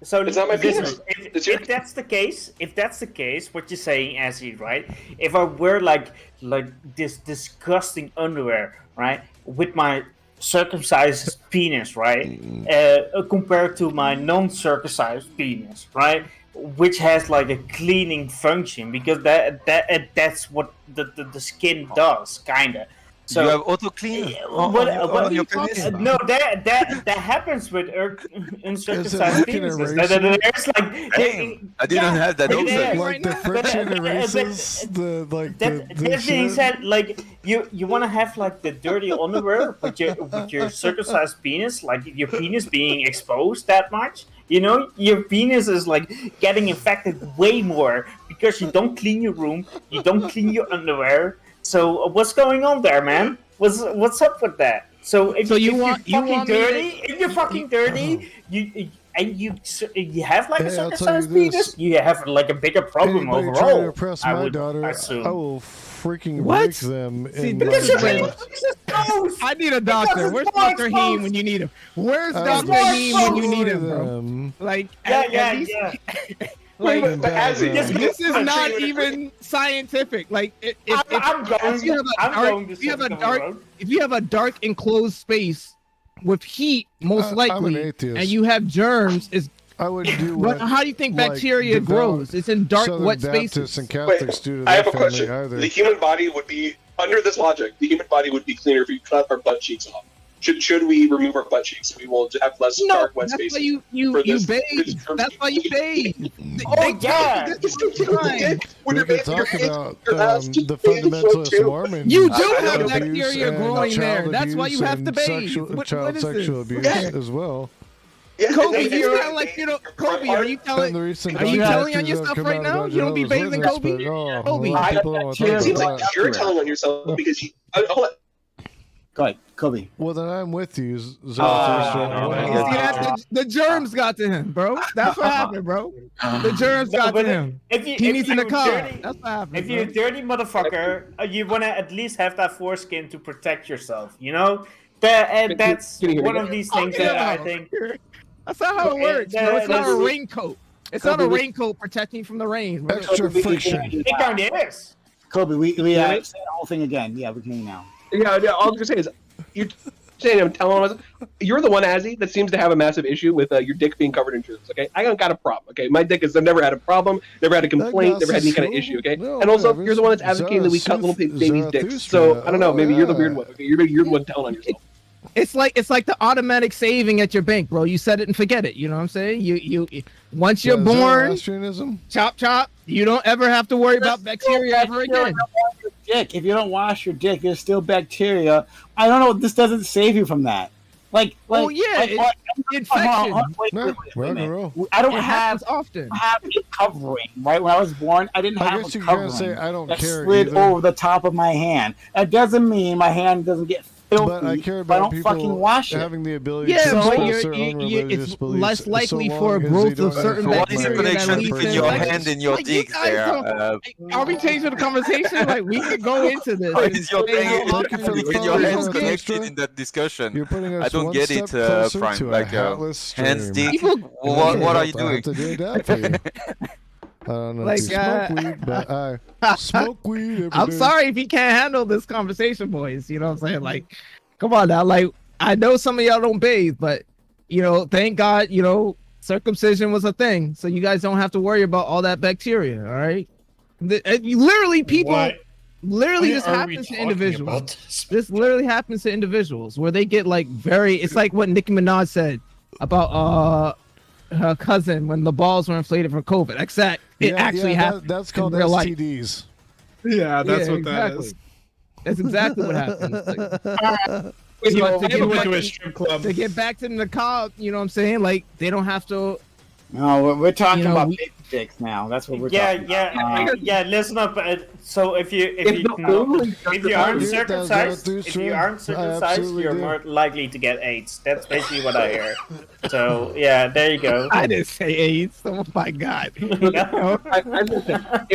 So it's not my penis. If that's the case, what you're saying, Azzy, right? If I wear like this disgusting underwear, right, with my circumcised penis, right, compared to my non-circumcised penis, right, which has like a cleaning function, because that's what the skin does, kinda. So you have auto clean on your penis? No, that happens with uncircumcised penises. There's like I didn't have that option. Like the friction erases that being said, like you want to have like the dirty underwear with your circumcised penis, like your penis being exposed that much. You know, your penis is like getting infected way more because you don't clean your room, you don't clean your underwear. So what's going on there, man? What's up with that? So if you're fucking dirty, you have like a circumcised penis, you have like a bigger problem overall. Try to oppress my daughter. I will freaking What? rake them. See, in this my is bed. I need a doctor. Where's Dr. Heem when you need him? Where's Dr. Heem when you need him, bro? Like, at least, like, this is not even scientific. Like, if you have a dark enclosed space with heat, most likely, and you have germs, I would do. But how do you think bacteria grows? It's in dark, Southern wet Baptists spaces. and Catholics do to I their have a family question. either. The human body would be, under this logic, the human body would be cleaner if we cut our butt cheeks off. Should we remove our butt cheeks? We will have less dark, wet spaces. That's why you bathe. That's why you bathe. Oh yeah. We could talk about the fundamentalist Mormons. You do have bacteria growing there. That's why you have to bathe. Child sexual abuse as well. Yeah, Kobe, you sound like Kobe. Are you telling on yourself right now? You don't be bathing, Kobe. Kobe. It seems like you're telling on yourself because you. Hold on. Go ahead, Kobe. Well, then I'm with you, Zarathustra. The germs got to him, bro. That's what happened, bro. The germs got to him. He needs in the car. That's what happened. If you're a dirty motherfucker, you want to at least have that foreskin to protect yourself. You know, that's one of these things that I think. That's not how it works, bro. It's not a raincoat. It's not a raincoat protecting from the rain. Bro. Extra friction. It kind of is. Kobe, we say the whole thing again. Yeah, we can hear you now. Yeah, all I'm gonna say is, you're saying I'm telling us, you're the one, Azzy, that seems to have a massive issue with your dick being covered in germs. Okay, I don't got a problem. Okay, my dick I've never had a problem, never had a complaint, never had any kind of issue. Okay, and also you're the one that's advocating that we cut little babies' dicks. So I don't know, maybe you're the weird one. Okay, you're the one telling on yourself. It's like the automatic saving at your bank, bro. You set it and forget it. You know what I'm saying? You once you're born, chop chop. You don't ever have to worry about bacteria ever again. Dick. If you don't wash your dick, there's still bacteria. I don't know. This doesn't save you from that. Oh yeah, infection. I don't have a covering. Right when I was born, I didn't have a covering. I don't that care slid either. over the top of my hand. That doesn't mean my hand doesn't get filthy. But I care if I about don't fucking people wash it. having the ability to but express their own religious it's beliefs. less likely so for long as growth they of don't certain have What is the bacteria. connection between your hand and your dick there? Are we changing the conversation? Like we could go into this. What is your thing between your hands Extra. connected in that discussion? You're putting us I don't one get step it, closer Prime. to a Like hatless hands, stream. dick. What are you I have doing? to do that for you. I don't know. Like, Smoke weed, but I smoke weed every I'm day. sorry if you can't handle this conversation, boys. You know what I'm saying? Like, come on now. Like, I know some of y'all don't bathe, but thank God, circumcision was a thing, so you guys don't have to worry about all that bacteria. All right, literally, people. Literally, this happens to individuals. This literally happens to individuals where they get like it's like what Nicki Minaj said about her cousin when the balls were inflated for COVID. It actually happened. That's called in real life. STDs. Yeah, that's what that is. That's exactly what happens. To get back to the macabre, you know what I'm saying? Like they don't have to. No, we're talking about baby dicks now. That's what we're talking about. Yeah. Listen up. So if you aren't circumcised, you're more likely to get AIDS. That's basically what I hear. So yeah, there you go. I didn't say AIDS. Oh my God. If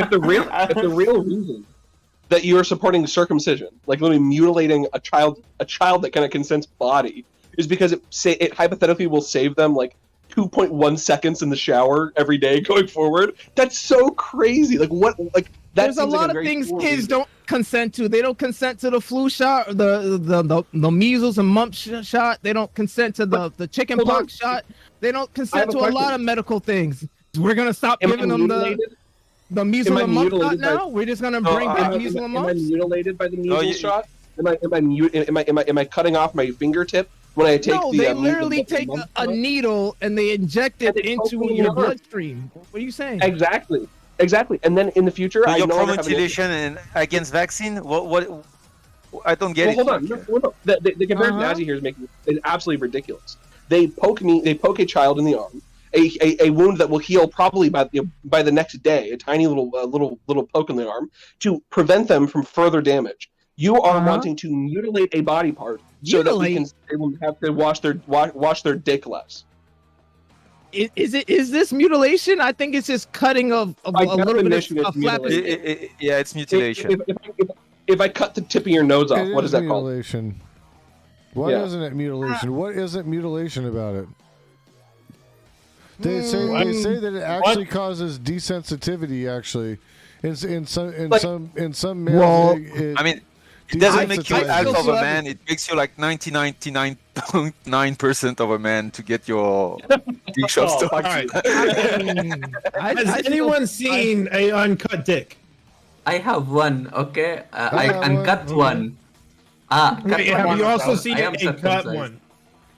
the real reason that you are supporting circumcision, like literally mutilating a child that kind of consents body, is because it hypothetically will save them like 2.1 seconds in the shower every day going forward. That's so crazy. Like what? Like that. There's a lot of things kids don't consent to. They don't consent to the flu shot, or the measles and mumps shot. They don't consent to the chicken pox shot. They don't consent to a lot of medical things. We're gonna stop giving them the measles and mumps shot now. We're just gonna bring back measles and mumps. Am I mutilated by the measles shot? Am I cutting off my fingertip? When I take they literally take a needle and they inject it into your bloodstream. What are you saying? Exactly. And then in the future, your pro-mutilation and against vaccine. What? I don't get it. Hold on. The comparison Nazi here is absolutely ridiculous. They poke a child in the arm, a wound that will heal probably by the next day, a tiny little poke in the arm to prevent them from further damage. You are wanting to mutilate a body part so that they will have to wash their dick less. Is this mutilation? I think it's just cutting of a By little bit definition, of it's a flap. mutilation. Yeah, it's mutilation. If I cut the tip of your nose off, It what is is that called? mutilation. Why Yeah. isn't it mutilation? What isn't mutilation about it? They say that it actually causes desensitivity. Actually, in some males, Well, I mean, it doesn't make you desensitizes. half of a man. It makes you like 99.9% of a man to get your dick shoved. All right. Has anyone seen a uncut dick? I have one. Okay, I have uncut one. Cut Wait, one. have you also seen I am a cut circumcised. one?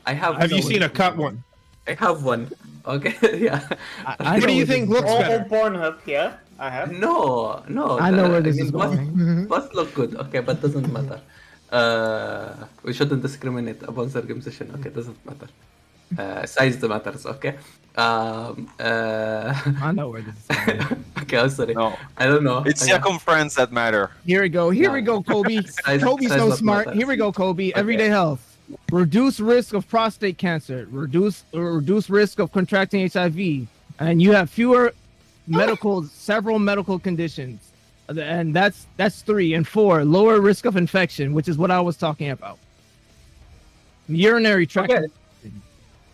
I have. Have you seen a cut one? I have one. Okay, yeah. I What do know you where think this looks is going. better? Pornhub, yeah, I have. No. I know where this mean, is both- going. Both look good. Okay, but doesn't matter. We shouldn't discriminate upon circumcision. Okay, doesn't matter. Size matters. Okay. I know where this is going. Okay, I'm sorry. No, I don't know. it's Yeah. circumference that matter. Here we go. Here we go, Kobe. Kobe's size so of smart. matters. Here we go, Kobe. Everyday health. Reduce risk of prostate cancer. Reduce risk of contracting HIV. And you have several medical conditions. And that's 3. And 4, lower risk of infection, which is what I was talking about. Urinary tract. Okay.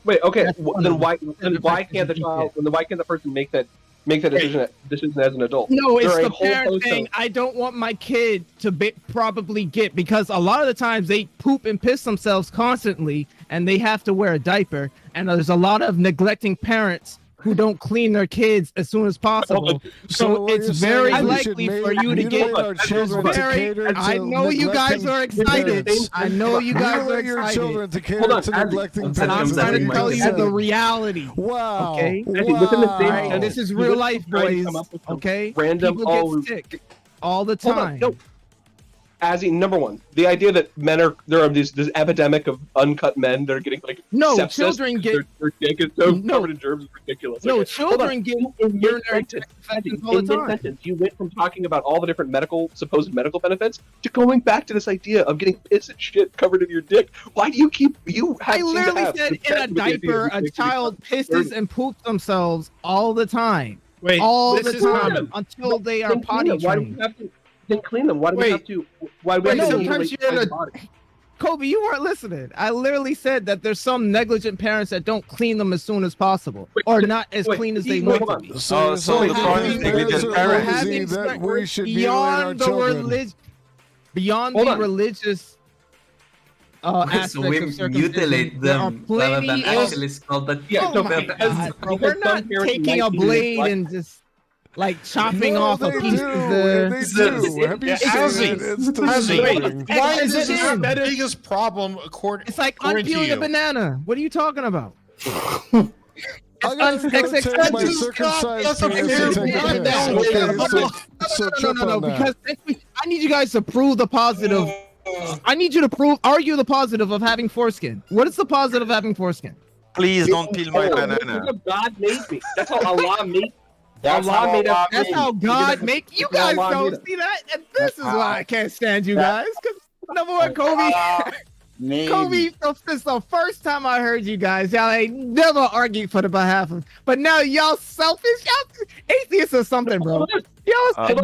Wait, okay. That's one Then of why them. why can't the child? Then why can't the person make that decision as an adult? No, it's There are a the whole parent host of- saying, I don't want my kid to probably get, because a lot of the times they poop and piss themselves constantly and they have to wear a diaper. And there's a lot of neglecting parents who don't clean their kids as soon as possible. So what it's you're very saying is we should likely for you to mutilate get. our children to cater I to know you guys neglecting are excited. parents. I know you guys are Mutilate your excited. children to cater Hold on, to Andy. neglecting I'm And I'm parents. trying to Circumcising tell you myself. the reality. Wow. Okay? Actually, within the same Wow. sentence, This is you real went life, from trying to boys. come up with some Okay? random People all- get sick all the Hold on, time. no. Azzy, number one, the idea that there are this epidemic of uncut men that are getting like No, sepsis, children get- their dick is so No. covered in germs, it's ridiculous. No, Okay, hold on. children get In urinary mid-sentence, tract infections all the in time. mid-sentence, you went from talking about all the different supposed medical benefits to going back to this idea of getting piss and shit covered in your dick. Why do you keep I literally said in a diaper, a child pisses and poops themselves all the time. Wait, all this the is time common. until they are potty Why do we trained. have to then clean them? Why do we Wait. have to? Why do we Wait, have to sometimes mutilate you're in the a- body? Kobe, you weren't listening. I literally said that there's some negligent parents that don't clean them as soon as possible, or not as clean as they wait, want hold to on. be. So the point is negligent are parents. lazy that we should mutilate beyond our the children. beyond Hold the on. religious So aspects we of circumcision, mutilate there are them rather than plenty of. actually skull. But Yeah, Oh so my because- God, bro, because we're some not parents taking might a be blade like- and just like chopping No, off a they piece do. of the. They It's- do. Have you Ozzy, seen it? It's Ozzy, disturbing. why is This this is the biggest problem according? It's like according to unpeeling a you? banana. What are you talking about? I gotta go take my circumcised penis and take a piss. Okay, so trip on that. because I need you guys to prove the positive. I need you to argue the positive of having foreskin. What is the positive of having foreskin? Please don't peel my banana. That's how God made me. That's how Allah made. That's Allah how made us. That's how God make you guys Allah made don't us. see that, and this is why I can't stand you guys. Because number one, Kobe, Kobe, this is the first time I heard you guys. Y'all ain't never argued for the behalf of, but now y'all selfish. Y'all atheists or something, bro. Y'all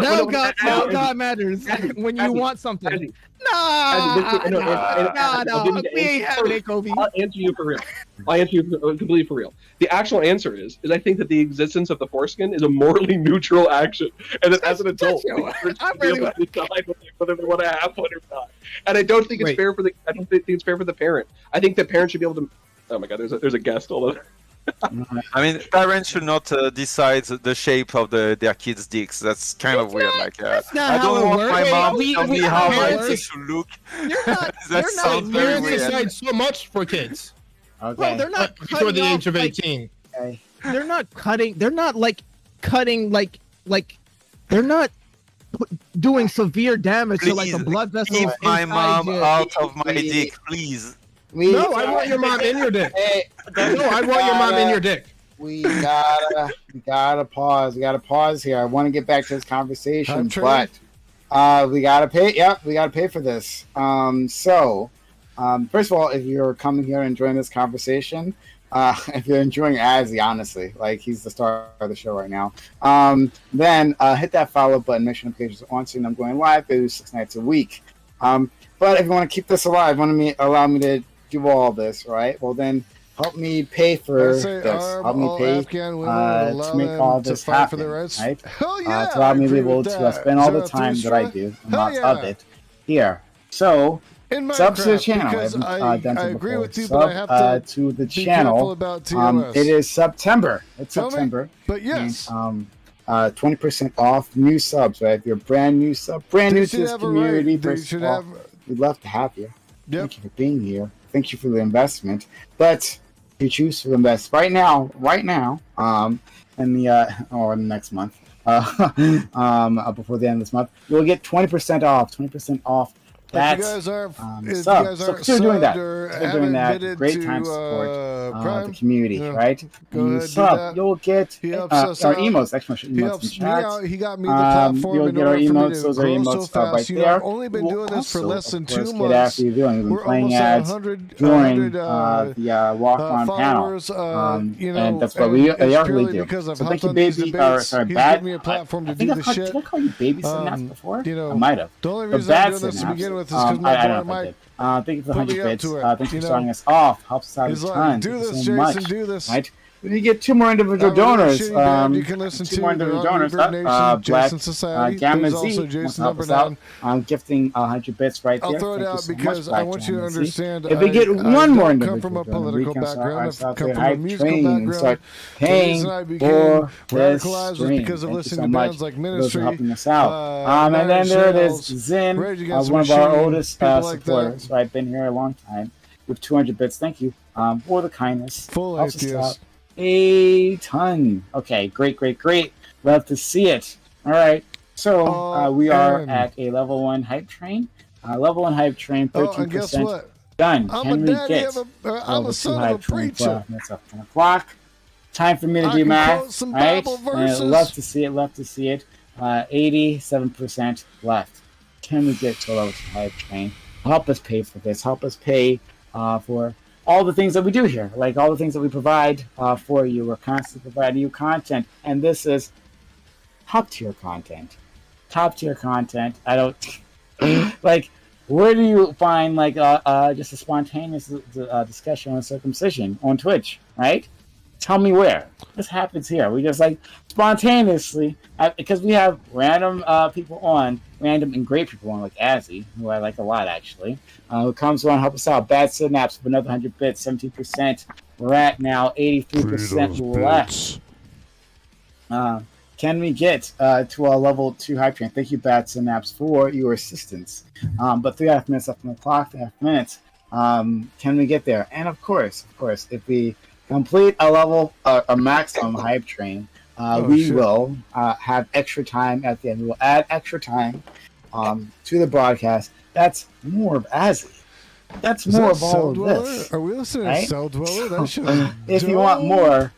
now God matters when you want something. No, we ain't having it, Kobe. I'll answer you for real. I'll answer you completely for real. The actual answer is I think that the existence of the foreskin is a morally neutral action, and that as an adult, I really able to decide whether they want to have one or not. And I don't think it's fair for the. I don't think it's fair for the parent. I think the parent should be able to. Oh my God, there's a guest. Hold on. I mean, parents should not decide the shape of their kids' dicks. That's kind of weird. Like, not I how don't it want works. my Wait, mom to we- tell me we- how my parents- dick should look. You're not. That sounds very Parents weird. decide so much for kids Bro, they're not before the cutting age of off, like, 18. They're not cutting. They're not like cutting like. They're not doing severe damage to like the blood vessels. Keep my inside mom your- out of my dick, please. No, I want your mom in your dick. No, I want your mom in your dick. We gotta pause. We gotta pause here. I want to get back to this conversation, but we gotta pay. Yep, we gotta pay for this. First of all, if you're coming here and enjoying this conversation, if you're enjoying Azzy, honestly, like he's the star of the show right now, then hit that follow button, make sure notifications are on, so I'm going live. They do 6 nights a week. But if you want to keep this alive, allow me to do all this, right? Well, then help me pay for this. Help me pay to make all this happen, right? Hell yeah, to allow me to be able to spend all the time that I do, and lots of it here. So. Sub to the channel. I agree with you, sub, but I have to the channel. About TOS. It is September. It's September. But yes. And, 20% off new subs, right? If you're a brand new sub, brand new to this community, first of all, we'd love to have you. Yep. Thank you for being here. Thank you for the investment. But if you choose to invest right now, in the next month, before the end of this month, you'll get 20% off. 20% off. That's if you guys aren't so consider doing that. Great time to support the community, right? When you sub, you'll get our emotes. Exclamation emotes in chat. He got me the platform. You'll get our emotes. Those are emotes right there. I've only been doing this for less than 2 months. Get after you doing. We've been playing ads during the walk-on panel, and that's what we usually do. So thank you, baby. Sorry, bad. Me a platform to do the shit. Did I call you baby Synapse before? I might have. The only reason I'm doing this to begin with is because my daughter might. Thank you for the 100 bits. Thanks for starting us off. Helps us out a ton. Do this, so Jason. Do this. Right? We get 2 more individual donors. You can listen 2 to more individual donors. Black Gamma Z help us out. Gifting 100 bits right there. I'll throw it out because I want you to understand. If we get one more individual come from a political background. I come from a musical background. Start paying for this stream. Because of Thank listening you to so bands much like for Ministry. helping us out. And then there it is, Zin, one of our oldest supporters. Right, been here a long time. With 200 bits, thank you for the kindness. Full helps us atheist. out a ton. Okay, great. Love to see it. All right, so we are at a level 1 hype train. Level 1 hype train, 13% done. Can we get I'm a son of a preacher. That's up 10 o'clock. Time for me to do math. Right, and love to see it. 87% left. Can we get to a level 2 hype train? Help us pay for this. Help us pay for all the things that we do here, like all the things that we provide for you. We're constantly providing you content, and this is top tier content. I don't like. Where do you find like just a spontaneous discussion on circumcision on Twitch? Right? Tell me where. This happens here. We just like spontaneously because we have random people on, random and great people on, like Azzy, who I like a lot actually, who comes on, help us out. Bad Synapse with another 100 bits, 17%. We're at now 83% left. Can we get to a level 2 hype train? Thank you, Bad Synapse, for your assistance. But 3.5 minutes left on the clock. 3.5 minutes. Can we get there? And of course, if we complete a maximum hype train, we will have extra time at the end. We will add extra time to the broadcast. That's more of Azzy. That's more of all of this. Are we listening to Cell Dweller? That should if you want more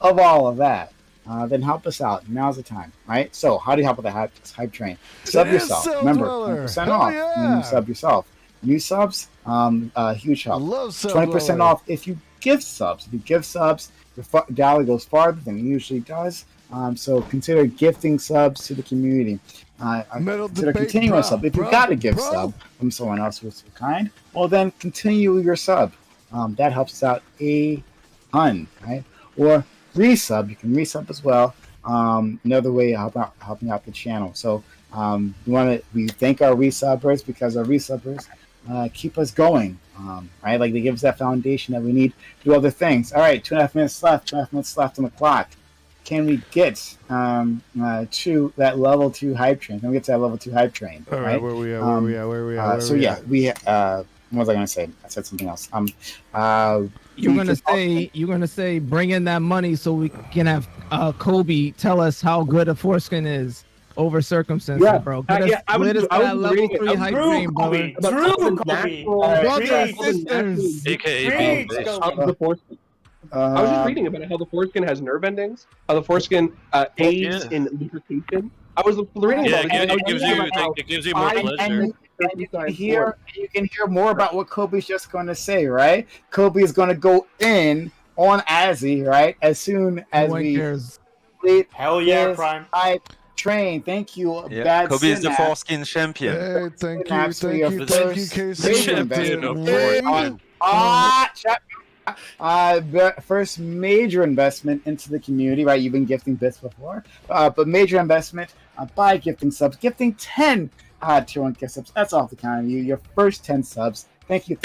of all of that, then help us out. Now's the time, right? So how do you help with the hype train? Sub yourself. Remember, 20% off. You sub yourself. New subs, huge help. 20% off if you give subs. If you give subs, the dollar goes farther than it usually does. So consider gifting subs to the community. Consider continuing a sub. If you've got to give sub from someone else who's kind, well then continue your sub. That helps us out a ton, right? Or resub. You can resub as well. Another way of helping out the channel. So we thank our resubbers because our resubbers keep us going, right? Like they give us that foundation that we need to do other things. All right, 2.5 minutes left. 2.5 minutes left on the clock. Can we get to that level 2 hype train? Can we get to that level 2 hype train? All right, where we at? What was I going to say? I said something else. You're gonna say, bring in that money so we can have Kobe tell us how good a foreskin is over circumcision, bro. I was level 3 hype train, bro. I was just reading about how the foreskin has nerve endings, how the foreskin aids in lubrication. I was reading about it gives you more pleasure. And you can hear more about what Kobe's just going to say, right? Kobe is going to go in on Azzy, right? As soon as one we cares. complete Hell yeah, this Prime. hype train. Thank you, Yeah, Bad Kobe is the Synapse. foreskin champion. Hey, thank you, Synapse for your thank you, first Casey. major Champion investment. First major investment into the community, right? You've been gifting bits before, but major investment by gifting subs, gifting 10 tier 1 gift subs. That's off the count of you. Your first 10 subs. Thank you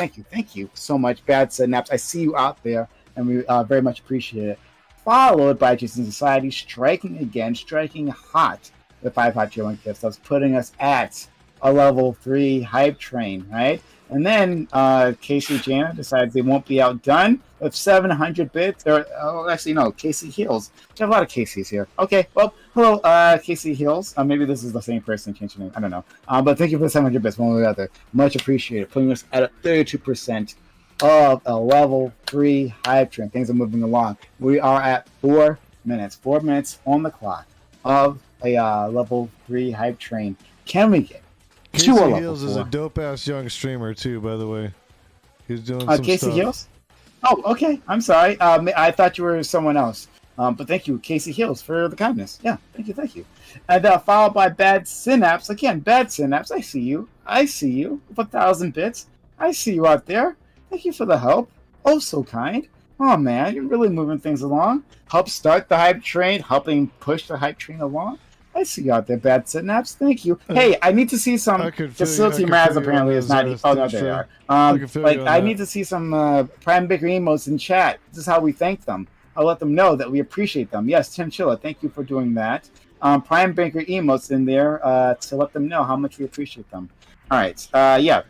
so much, Bad Synapse. I see you out there, and we very much appreciate it. Followed by Jason Society striking hot with 5 tier 1 gift subs, putting us at a level 3 hype train, right? And then Casey Jana decides they won't be outdone with 700 bits. Actually, no, Casey Heals. We have a lot of Caseys here. Okay, well, hello, Casey Heals. Maybe this is the same person changing name. I don't know. But thank you for the 700 bits, one way or the other. Much appreciated. Putting us at a 32% of a level 3 hype train. Things are moving along. We are at 4 minutes. 4 minutes on the clock of a level 3 hype train. Can we get Casey to a level Heals is 4? a dope ass young streamer too, by the way. He's doing some Casey stuff. Heals? Oh, okay. I'm sorry. I thought you were someone else. But thank you, Casey Heals, for the kindness. Yeah, thank you. And followed by Bad Synapse. Again, Bad Synapse, I see you. With 1,000 bits. I see you out there. Thank you for the help. Oh, so kind. Oh, man, you're really moving things along. Help start the hype train, helping push the hype train along. I see you out there, Bad Synapse. Thank you. Hey, I need to see some. Facility Mraz apparently is not. Oh no, they are. I need to see some Prime Baker emotes in chat. This is how we thank them. I'll let them know that we appreciate them. Yes, Tim Chilla, thank you for doing that. Prime Baker emotes in there to let them know how much we appreciate them. All right. Yeah.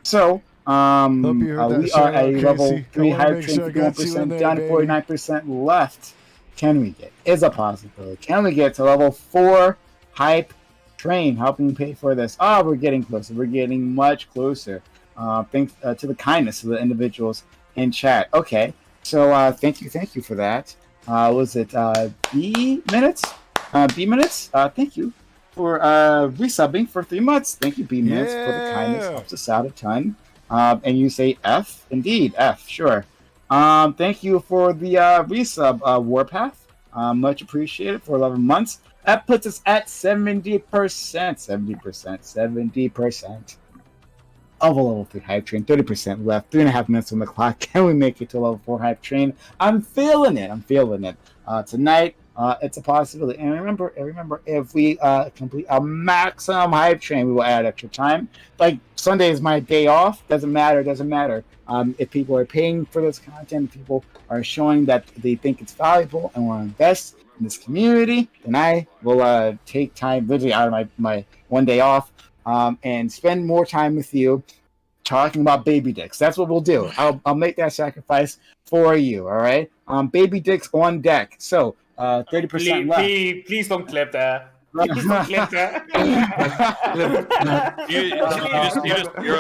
So we are at a level 3 hype train, 51% done, 49% left. Can we get? Is a possibility. Can we get to level 4 hype train, helping pay for this? Oh, we're getting closer. We're getting much closer. Thanks to the kindness of the individuals in chat. Okay, so thank you for that. Was it B minutes? B minutes. Thank you for resubbing for 3 months. Thank you, B minutes, for the kindness. Helps us out a ton. And you say F? Indeed, F. Sure. Thank you for the resub, Warpath. Much appreciated for 11 months. That puts us at 70%. 70% of a level 3 hype train. 30% left. 3.5 minutes on the clock. Can we make it to a level 4 hype train? I'm feeling it. Tonight, it's a possibility. And remember, if we complete a maximum hype train, we will add extra time. Like, Sunday is my day off. Doesn't matter. If people are paying for this content, people are showing that they think it's valuable and want to invest in this community, then I will take time literally out of my one day off and spend more time with you talking about baby dicks. That's what we'll do. I'll make that sacrifice for you, all right? Baby dicks on deck. So 30% left. Please don't clip that. You're on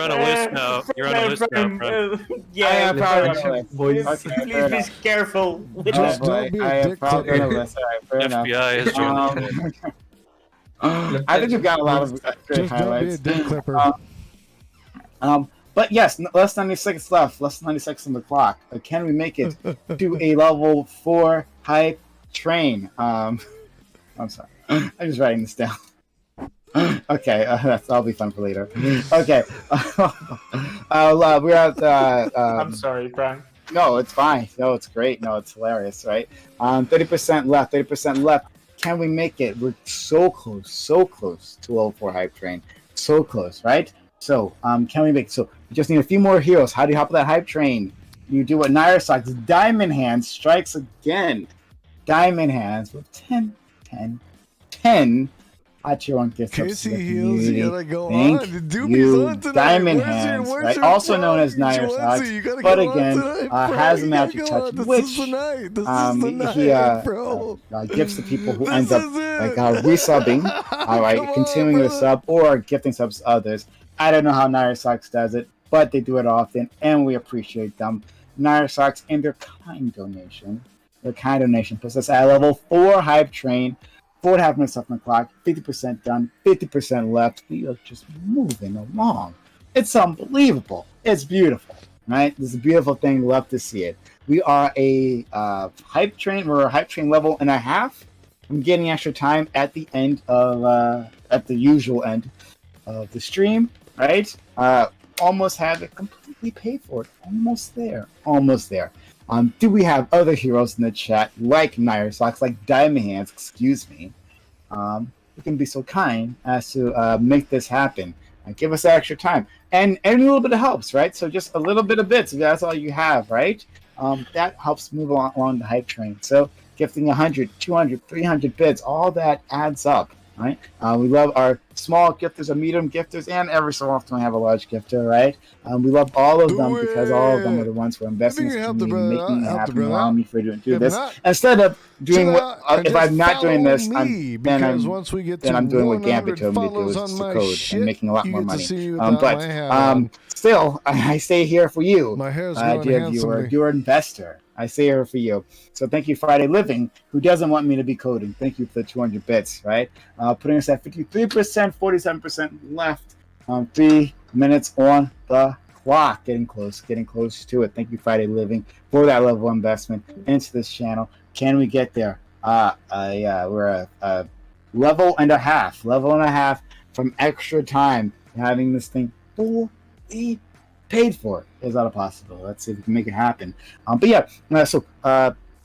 a list now. You're on a list now, Prime. Yeah, please be careful. Just don't be a dick clipper. FBI has joined the I think you've got a lot of great Just highlights. don't be a dick clipper. But yes, less than 90 seconds left. Less than 90 seconds on the clock. Can we make it to a level 4 hype train? I'm sorry. I'm just writing this down. Okay, that'll be fun for later. Okay. We're at... I'm sorry, Brian. No, it's fine. No, it's great. No, it's hilarious, right? 30% left. 30% left. Can we make it? We're so close to level 4 hype train. So close, right? So, can we make it? So, we just need a few more heroes. How do you hop on that hype train? You do what Naira Sox. Diamond Hands strikes again. Diamond Hands with 10. Tier 1 gifts. Casey Heals, you gotta go Thank on. Doopy's you, on tonight. Diamond Where's Hands, your right? Also plug? known as Naira Sox, but again, has a magic touch, which he gives to people who end up resubbing, all right, continuing to sub or gifting subs to others. I don't know how Naira Sox does it, but they do it often, and we appreciate them. Naira Sox and their kind donation. Puts us at level 4 hype train. 4.5 minutes off the clock, 50% done, 50% left. We are just moving along. It's unbelievable. It's beautiful, right? There's a beautiful thing. Love to see it. We are a hype train. We're a hype train level and a half. I'm getting extra time at the end of at the usual end of the stream, right? Almost have it completely paid for. Almost there. Almost there. Do we have other heroes in the chat like Nair Socks, like Diamond Hands? Excuse me. You can be so kind as to make this happen. Give us extra time, and a little bit of helps, right? So just a little bit of bits. If that's all you have, right? That helps move along the hype train. So gifting 100, 200, 300 bits, all that adds up, right? We love our small gifters, our medium gifters, and every so often we have a large gifter, right? We love all of them because all of them are the ones who are investing in this community, making it happen, allowing me for do this. Instead of doing what, if I'm not doing this, then I'm doing what Gambit told me to do, is to code and making a lot more money. Still, I stay here for you, dear viewer, dear investor. I stay here for you. So thank you, Friday Living, who doesn't want me to be coding. Thank you for the 200 bits, right? Putting us at 53%, 47% left. 3 minutes on the clock. Getting close to it. Thank you, Friday Living, for that level of investment into this channel. Can we get there? We're a level and a half from extra time having this thing fully paid for. Is that a possibility? Let's see if we can make it happen. But yeah, so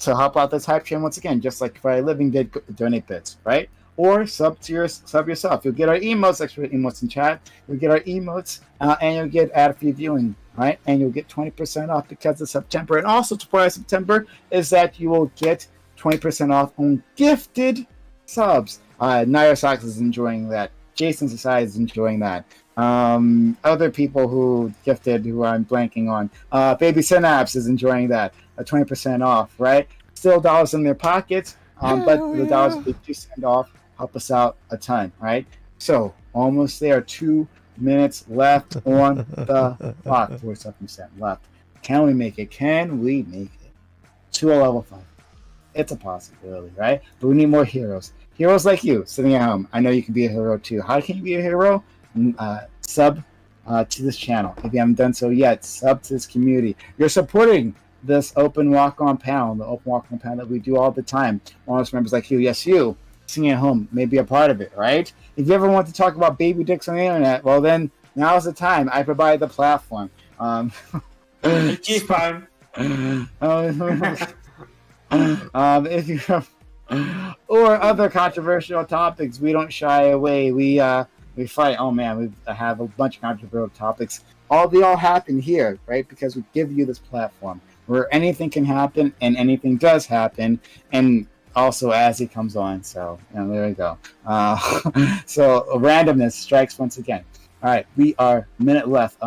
help out this hype train once again, just like Friday Living did, donate bits, right? Or sub yourself. You'll get our emotes, extra emotes in chat. You'll get our emotes, and you'll get ad-free viewing, right? And you'll get 20% off because of September. And also, to part of September is that you will get 20% off on gifted subs. Nair Socks is enjoying that. Jason Society is enjoying that. Other people who gifted, who I'm blanking on. Baby Synapse is enjoying that. 20% off, right? Still dollars in their pockets, but the dollars that you send off help us out a ton, right? So almost there. 2 minutes left on the clock. 47% left. Can we make it? Can we make it to a level 5? It's a possibility, right? But we need more heroes. Heroes like you sitting at home. I know you can be a hero too. How can you be a hero? Sub to this channel. If you haven't done so yet, sub to this community. You're supporting this open walk-on panel, the open walk-on panel that we do all the time. Honest members like you, yes, you, sitting at home, may be a part of it, right? If you ever want to talk about baby dicks on the internet, well then, now's the time. I provide the platform. Keep on. If you or other controversial topics, we don't shy away. We fight. Oh man, we have a bunch of controversial topics. They all happen here, right? Because we give you this platform where anything can happen and anything does happen, and also as he comes on. So there we go. So randomness strikes once again. All right, we are a minute left.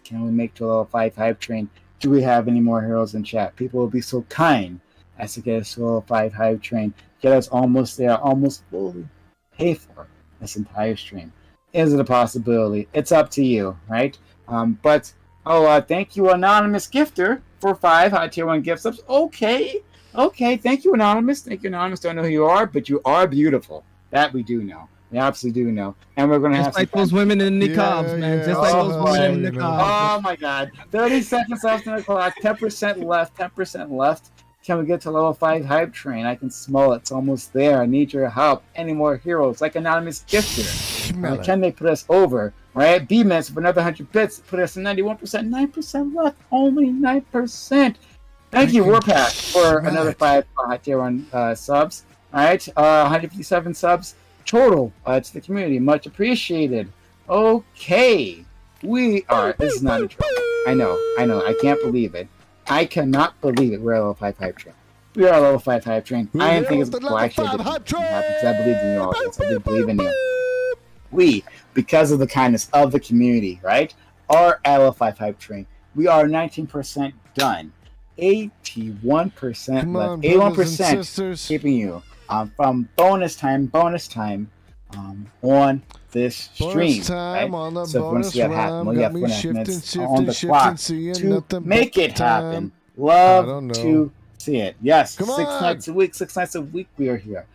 Can we make to a level 5 hype train? Do we have any more heroes in chat? People will be so kind as to get us to a level 5 hype train. Get us almost there, almost fully pay for this entire stream. Is it a possibility? It's up to you, right? Thank you, Anonymous Gifter, for 5 high tier 1 gift subs. Okay. Thank you, Anonymous. Don't know who you are, but you are beautiful. That we do know. We absolutely do know. And we're going to have just like those women in the niqabs, man. Just like those women in the niqabs. Oh, my God. 30 seconds left on the clock. 10% left. Can we get to level 5 hype train? I can smell it. It's almost there. I need your help. Any more heroes like Anonymous Gifter? Can they put us over? Right? B-Mets for another 100 bits. Put us at 91%. 9% left. Only 9%. Thank you, Warpack, for another 5 tier 1 subs. All right. 157 subs total to the community. Much appreciated. Okay. We are. This is not a joke. I know. I can't believe it. I cannot believe it. We're a level 5 hype train. We are a level 5 hype train. I didn't think it's actually happen because I believed in you all. I did believe in you. We, because of the kindness of the community, right, are at level 5 hype train. We are 19% done. 81% left. 81% keeping you from bonus time on this stream. Right? So if you want to see that happen, we have 4.5 minutes on the clock to make it happen. Love to see it. Yes, 6 nights a week we are here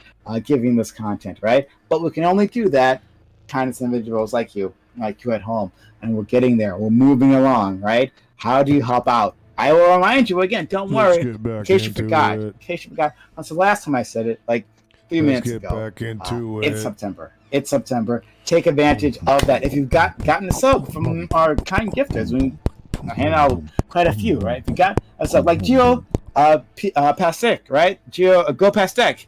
giving this content, right? But we can only do that kindness individuals like you at home, and we're getting there. We're moving along, right? How do you help out? I will remind you again. Don't Let's worry. get back In case you into forgot. it. In case you forgot. So last time I said it, like 3 minutes Let's get ago. back into It's it. September. It's September. Take advantage of that. If you've gotten a sub from our kind gifters, we hand out quite a few, right? If you got a sub like Gio Pasek, right? Gio Go Pastek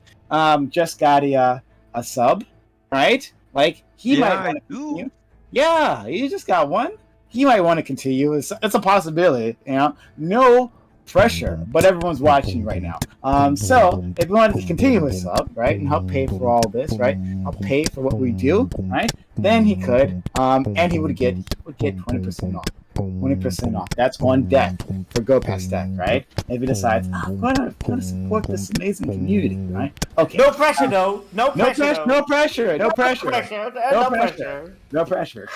just got a sub, right? Like he might want to continue. Yeah, he just got one. He might want to continue. It's a possibility, you know. No pressure, but everyone's watching right now. So if we wanted to continue his sub, right, and help pay for all this, right, help pay for what we do, right, then he could, and he would get 20% off. 20% off. That's on deck for Go Past Deck, right? If he decides, I want to support this amazing community, right? Okay. No pressure, though. No pressure. Though. No pressure. No pressure. No pressure. No pressure.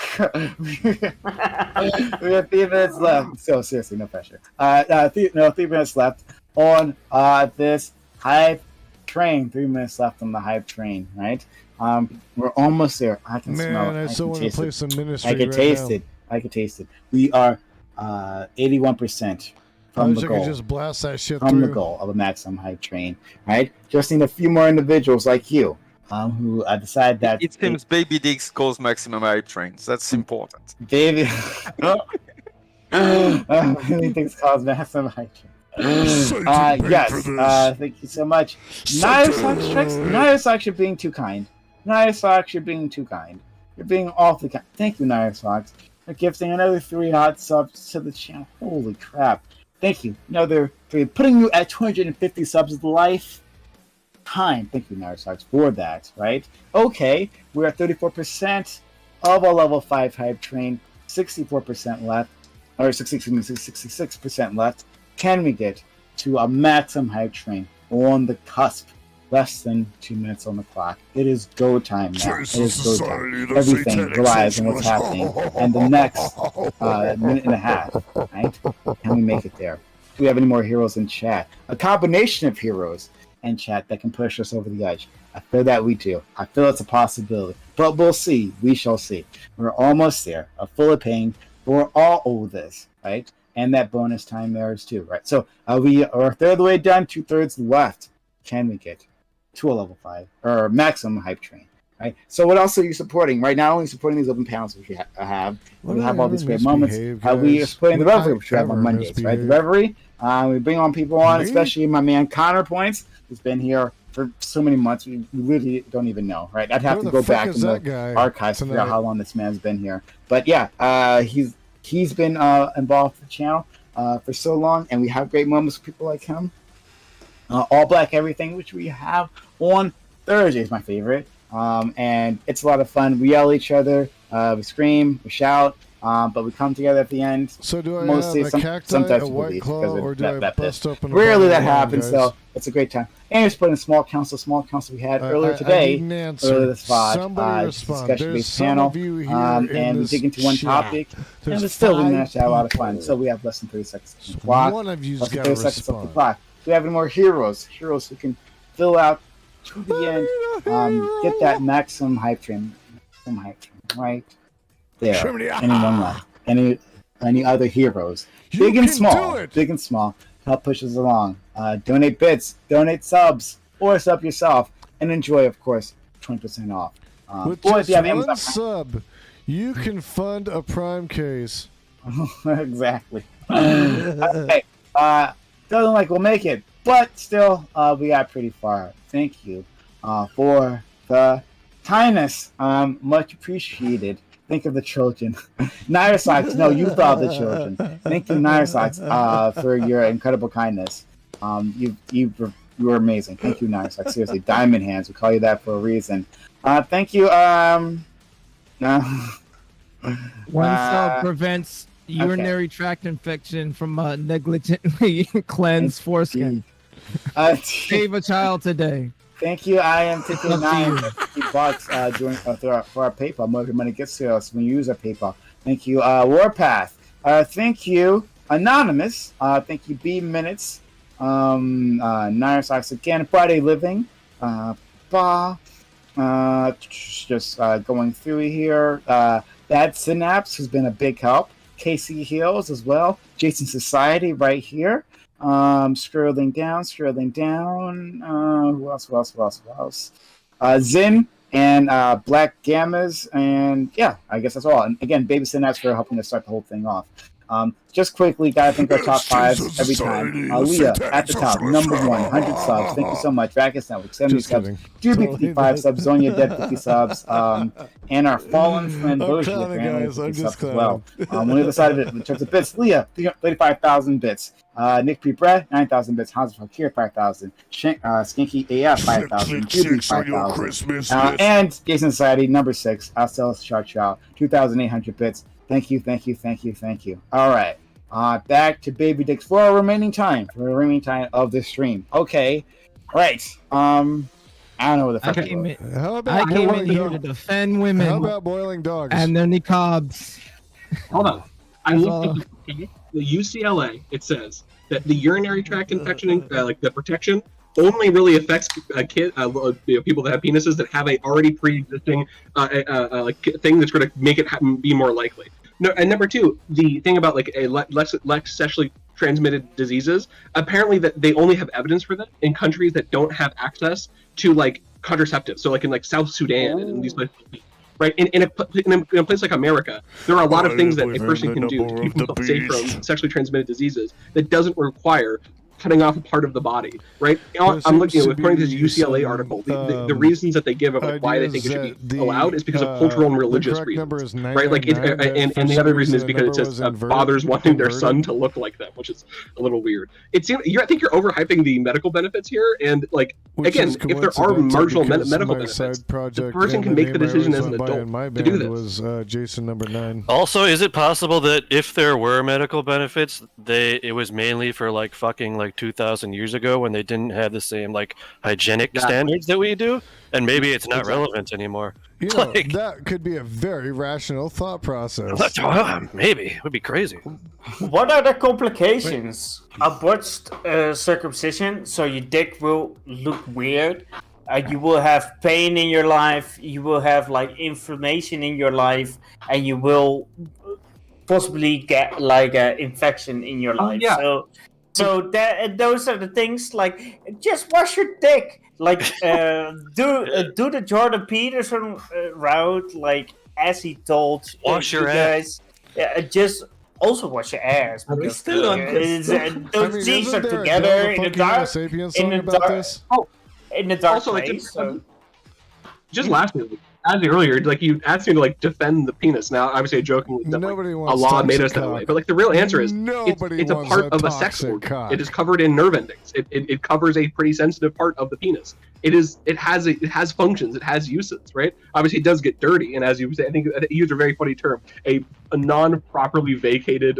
We have 3 minutes left. So seriously, no pressure. 3 minutes left on this hype train. 3 minutes left on the hype train, right? We're almost there. I can smell it. I still want to play some Ministry. I can taste it. I can taste it. We are 81% from the goal. I could just blast that shit from through. the goal of a maximum hype train, right? Just need a few more individuals like you, who decide that It seems baby dicks cause maximum hype trains. That's important. baby. Many things cause maximum hype train. Yes. Thank you so much. Nairsox, you're being too kind. Nairsox, you're being too kind. You're being awfully kind. Thank you, Nairsox. For gifting another 3 hot subs to the channel. Holy crap. Thank you. Another 3. Putting you at 250 subs of lifetime. Thank you, Nairsox, for that, right? Okay, we're at 34% of a level 5 hype train. 64% left. Or 66% left. Can we get to a maximum hype train on the cusp? Less than 2 minutes on the clock. It is go time now. It is go time. Everything relies on what's happening. And the next minute and a half, right? Can we make it there? Do we have any more heroes in chat? A combination of heroes in chat that can push us over the edge. I feel that we do. I feel it's a possibility. But we'll see. We shall see. We're almost there. A full of pain. We're all over this, right? And that bonus time there is too, right? So we are a third of the way done, 2/3 left. Can we get to a level 5 or maximum hype train, right? So what else are you supporting right now? Only supporting these open panels which we have. We have all these great moments. We are supporting the Reverie, which we have on Mondays, right? The Reverie. We bring on people on, especially my man Connor Points, who's been here for so many months. We really don't even know, right? I'd have to go back in the archives to figure out how long this man's been here. But yeah, he's been involved with the channel for so long, and we have great moments with people like him. All Black Everything, which we have on Thursday, is my favorite. And it's a lot of fun. We yell at each other, we scream, we shout, but we come together at the end. So do I mostly have a cacti, sometimes a white claw, or do that, I bust open a rarely that bottle of happens, wine, so guys? it's a great time. And we're supporting small council we had earlier today, earlier this VOD, discussion-based panel, and we dig into one topic, and we still we managed to have a lot of fun. So we have less than 30 seconds on the clock. One of you's Less than gotta 30 seconds off the respond. clock. Do we have any more heroes who can fill out to the end, get that maximum hype train, right there? Anyone left? Any other heroes? Big and small, help push us along. Donate bits, donate subs, or sub yourself, and enjoy, of course, 20% off. With Or if just you have one Amazon sub, you can fund a PrimeCayes. exactly. Okay. Doesn't like we'll make it, but still, we got pretty far. Thank you for the kindness. Much appreciated. Think of the children. Nairsox, no, you thought of the children. Thank you, Nairsox, for your incredible kindness. You were amazing. Thank you, Nairsox. Seriously, Diamond Hands. We call you that for a reason. Thank you. One sub prevents urinary tract infection from negligently cleansed foreskin. Save a child today. Thank you. I am taking $9 for our PayPal. More money gets to us when you use our PayPal. Thank you, Warpath. Thank you, Anonymous. Thank you, B Minutes. Nairsox again. Friday Living. Just going through here. Bad Synapse has been a big help. KC Hills as well. Jason Society right here. Scrolling down. Who else? Zin and Black Gammas, and yeah, I guess that's all. And again, Babysitting Nats for helping us start the whole thing off. Just quickly, gotta think our top fives every time. Leah at the top, number 1, 100 subs. Thank you so much. Rackets Network, 70 subs. Doobie 55 subs. Zonia Dead 50 subs. And our fallen friend Boji family 50 subs as well. On the other side of it, in terms of bits, Leah 35,000 bits. Nick P. Brett 9,000 bits. Hans Fakir 5,000. Skinky AF 5,000. Doobie 5,000. And Jason Society number 6. Alcel Shark Chow 2,800 bits. Thank you. All right. Back to Baby Dicks for the remaining time of this stream. Okay. Right. I don't know what the fuck. I came in here to defend women. How about boiling dogs? And their niqabs. Hold on. The UCLA, it says that the urinary tract infection, like the protection, only really affects people that have penises that have a already pre-existing thing that's going to make it be more likely. No, and number 2, the thing about like a less sexually transmitted diseases, apparently that they only have evidence for that in countries that don't have access to like contraceptives. So like in like South Sudan and in these places. Right, in a place like America, there are a lot of things that a person can do to keep themselves safe from sexually transmitted diseases that doesn't require cutting off a part of the body, right? I'm looking at, according to this UCLA article, the reasons that they give of like why they think it should be allowed is because of cultural and religious reasons, right? Like, and the other reason is because it says fathers wanting their son to look like them, which is a little weird. It seems I think you're overhyping the medical benefits here, and like again, if there are marginal medical benefits, the person can make the decision as an adult to do this. Was Jason number 9. Also, is it possible that if there were medical benefits, it was mainly for like fucking like 2,000 years ago when they didn't have the same like hygienic standards that we do, and maybe it's not relevant anymore. You know, that could be a very rational thought process. Maybe it would be crazy. What are the complications? A botched circumcision, so your dick will look weird. You will have pain in your life. You will have like inflammation in your life, and you will possibly get like an infection in your life. So those are the things. Like, just wash your dick. Like, do the Jordan Peterson route. Like, as he told wash your guys. Just also wash your ass. Are we still on this? Those cheeks are together in the dark. In the dark also, place. Just lastly, as earlier, like you asked me to like defend the penis. Now, obviously, jokingly, that, like, a law made us that way. But like the real answer is, it's a part of a sex organ. It is covered in nerve endings. It covers a pretty sensitive part of the penis. It has functions. It has uses, right? Obviously, it does get dirty, and as you say, I think you used a very funny term, a non-properly vacated.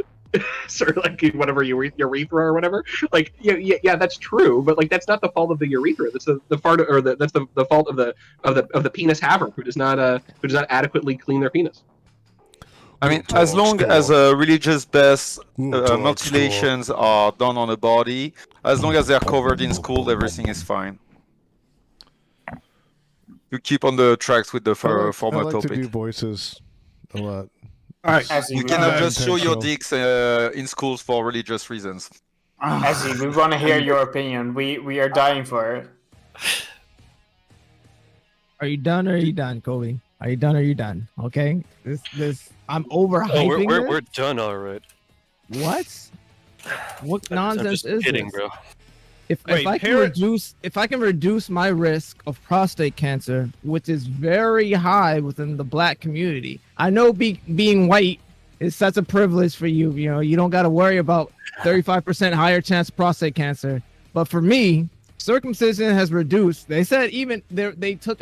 Sort of like whatever urethra or whatever, like yeah, that's true, but like that's not the fault of the urethra. That's the fault of the penis haver who does not adequately clean their penis. I mean, as long as religious-based mutilations are done on the body, as long as they're covered in school, everything is fine. You keep on the tracks with the former I like topic. to do voices a lot. All right. You cannot just show your dicks in schools for religious reasons. Ezzy, we want to hear your opinion. We are dying for it. Are you done or are you done, Kobe? Are you done or are you done? Okay. This I'm overhyping. We're done, all right. What nonsense is kidding, this? bro. If I can reduce my risk of prostate cancer, which is very high within the black community, I know being white is such a privilege for you. You know, you don't got to worry about 35% higher chance of prostate cancer. But for me, circumcision has reduced. They said even they took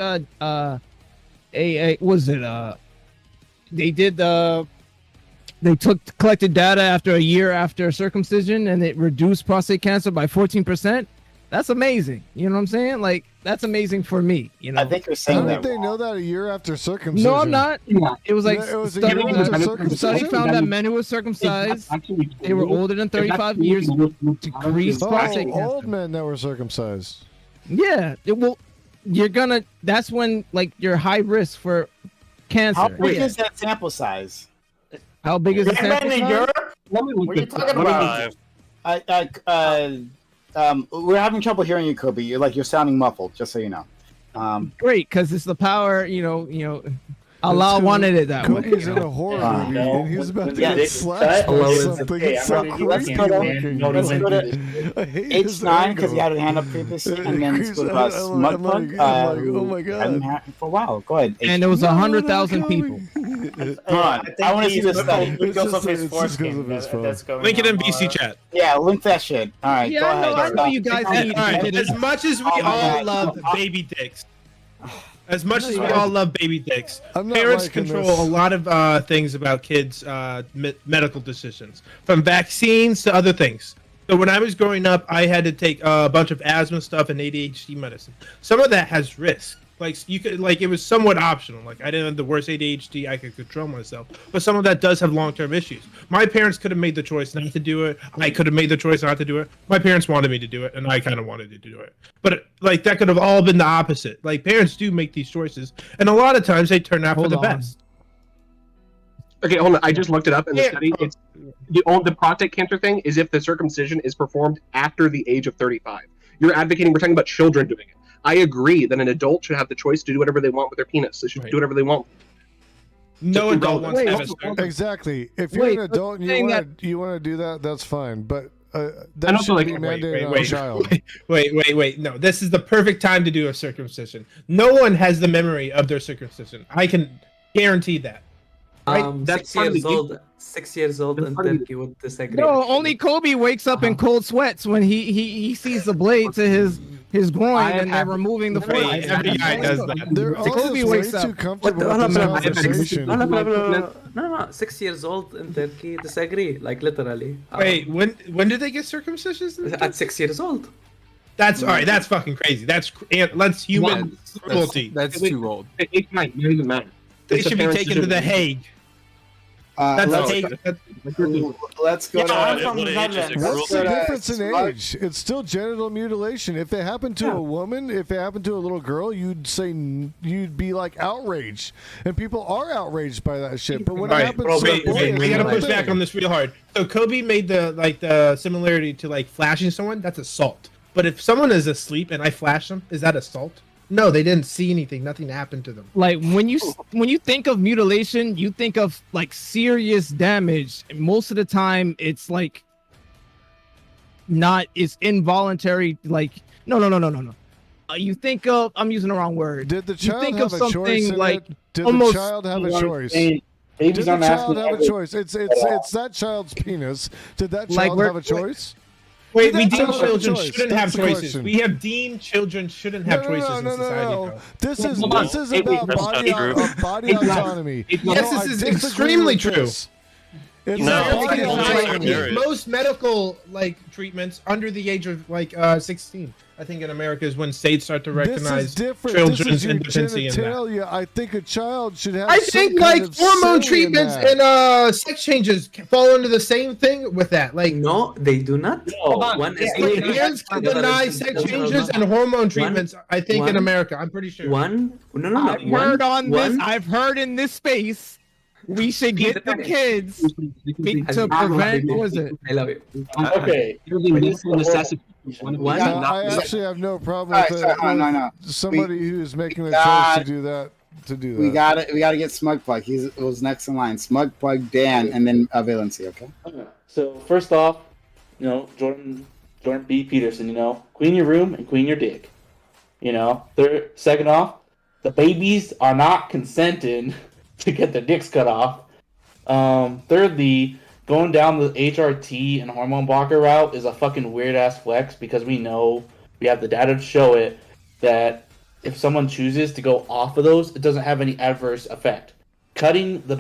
collected data after a year after circumcision, and it reduced prostate cancer by 14%. That's amazing. You know what I'm saying? Like, that's amazing for me. You know, I think you're saying that. They know that a year after circumcision. No, I'm not. It was like the study found that men who were circumcised, they were older than 35 years, decreased prostate cancer. Old men that were circumcised. Yeah. That's when like you're high risk for cancer. How big is that sample size? How big is the Man sample in size? Europe? What are you talking about? We're having trouble hearing you, Kobe. You're sounding muffled. Just so you know. Great, because it's the power. Allah wanted it that way. Kobe's in a horror movie, and he's about to get slashed by something. Okay, It's so let's go to I hate his H9 because angle. you had a hand up previously, and then let's go to Smugplug. oh my god! For a while, go ahead. And there was 100,000 people. Hold on, I want to see this study. Because of his foreskin. That's going Link it in on, BC chat. Yeah, link that shit. All right, go Yeah, ahead. I know you guys need All right, it. as much as we Oh my all God. love baby dicks, as much as we all love baby dicks, I'm not parents liking control this. a lot of things about kids' medical decisions, from vaccines to other things. So when I was growing up, I had to take a bunch of asthma stuff and ADHD medicine. Some of that has risk. Like you could, it was somewhat optional. Like I didn't have the worst ADHD, I could control myself. But some of that does have long-term issues. My parents could have made the choice not to do it. I could have made the choice not to do it. My parents wanted me to do it, and I kind of wanted to do it. But that could have all been the opposite. Like parents do make these choices, and a lot of times they turn out for the best. Okay, hold on. I just looked it up in the study. It's the prostate cancer thing is if the circumcision is performed after the age of 35. You're advocating. We're talking about children doing it. I agree that an adult should have the choice to do whatever they want with their penis. They should do whatever they want. No adult wants to have a surgery. Exactly. If you're an adult and you want to do that, that's fine. But that should be mandated on a child. Wait. No, this is the perfect time to do a circumcision. No one has the memory of their circumcision. I can guarantee that. Right? That's 6 years old in Turkey would disagree. No, only Kobe wakes up in cold sweats when he sees the blade to his groin and they're removing the blade. Every guy does that. They're all Kobe just wakes way up. too comfortable with this conversation. No. 6 years old in Turkey disagree, literally. Wait, when did they get circumcisions? At 6 years old. That's all right. That's fucking crazy. That's human cruelty. That's too old. It's not even matter. They should be taken to the Hague. That's let's Hague. Let's go to. What's the difference in age? It's still genital mutilation. If it happened to a woman, if it happened to a little girl, you'd be outraged, and people are outraged by that shit. But when it happens to a boy, we gotta push back on this real hard. So Kobe made the similarity to flashing someone. That's assault. But if someone is asleep and I flash them, is that assault? No, they didn't see anything. Nothing happened to them. Like when you think of mutilation, you think of serious damage. And most of the time, it's it's involuntary. No. You think of, I'm using the wrong word. Did the child you think have of a choice? Did the child have a choice? Did the child have a choice? It's that child's penis. Did that child have a choice? Wait, we deem children shouldn't have choices. We have deemed children shouldn't have choices in society. No. This is about body autonomy. Yes, this is extremely true. Most medical treatments under the age of 16. I think in America is when states start to recognize children's independency. I think a child should have. I think hormone treatments and sex changes fall into the same thing with that. No, they do not. One is parents can deny sex changes and hormone treatments. I think in America, I'm pretty sure. I've heard in this space. We should get the kids to prevent. What was it? I love it. Okay. I actually have no problem with No. somebody who's making the choice to do that. We got to get Smugplug. He was next in line. Smugplug, Dan, and then Valency. Okay. So first off, Jordan B. Peterson. Clean your room and clean your dick. Second off, the babies are not consenting to get their dicks cut off. Thirdly, going down the HRT and hormone blocker route is a fucking weird ass flex because we have the data to show it that if someone chooses to go off of those, it doesn't have any adverse effect. Cutting a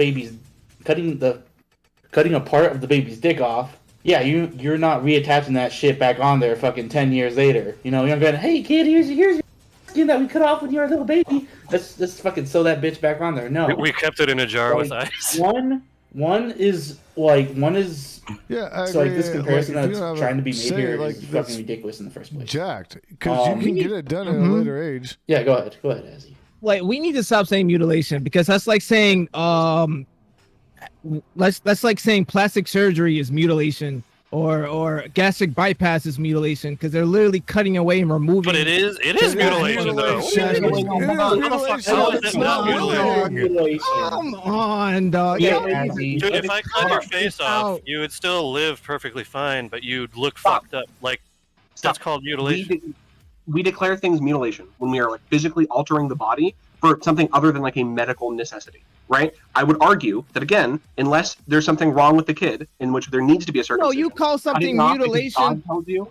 part of the baby's dick off, you're not reattaching that shit back on there fucking 10 years later. You're not going, hey kid, here's your skin that we cut off when you were a little baby. Let's fucking sew that bitch back on there. No, we kept it in a jar with ice. One is yeah. So this comparison that's trying to be made here is fucking ridiculous in the first place. Jacked because you can get it done at a later age. Yeah, go ahead, Azzy. We need to stop saying mutilation because that's like saying that's like saying plastic surgery is mutilation or gastric bypass is mutilation because they're literally cutting away and removing. But it is mutilation though. It's not mutilating. Come on, dog. Dude, if I cut your face off, you would still live perfectly fine, but you'd look fucked up. Like that's called mutilation. We declare things mutilation when we are like physically altering the body for something other than like a medical necessity, right? I would argue that again, unless there's something wrong with the kid in which there needs to be a circumcision. No, you call something mutilation. God tells you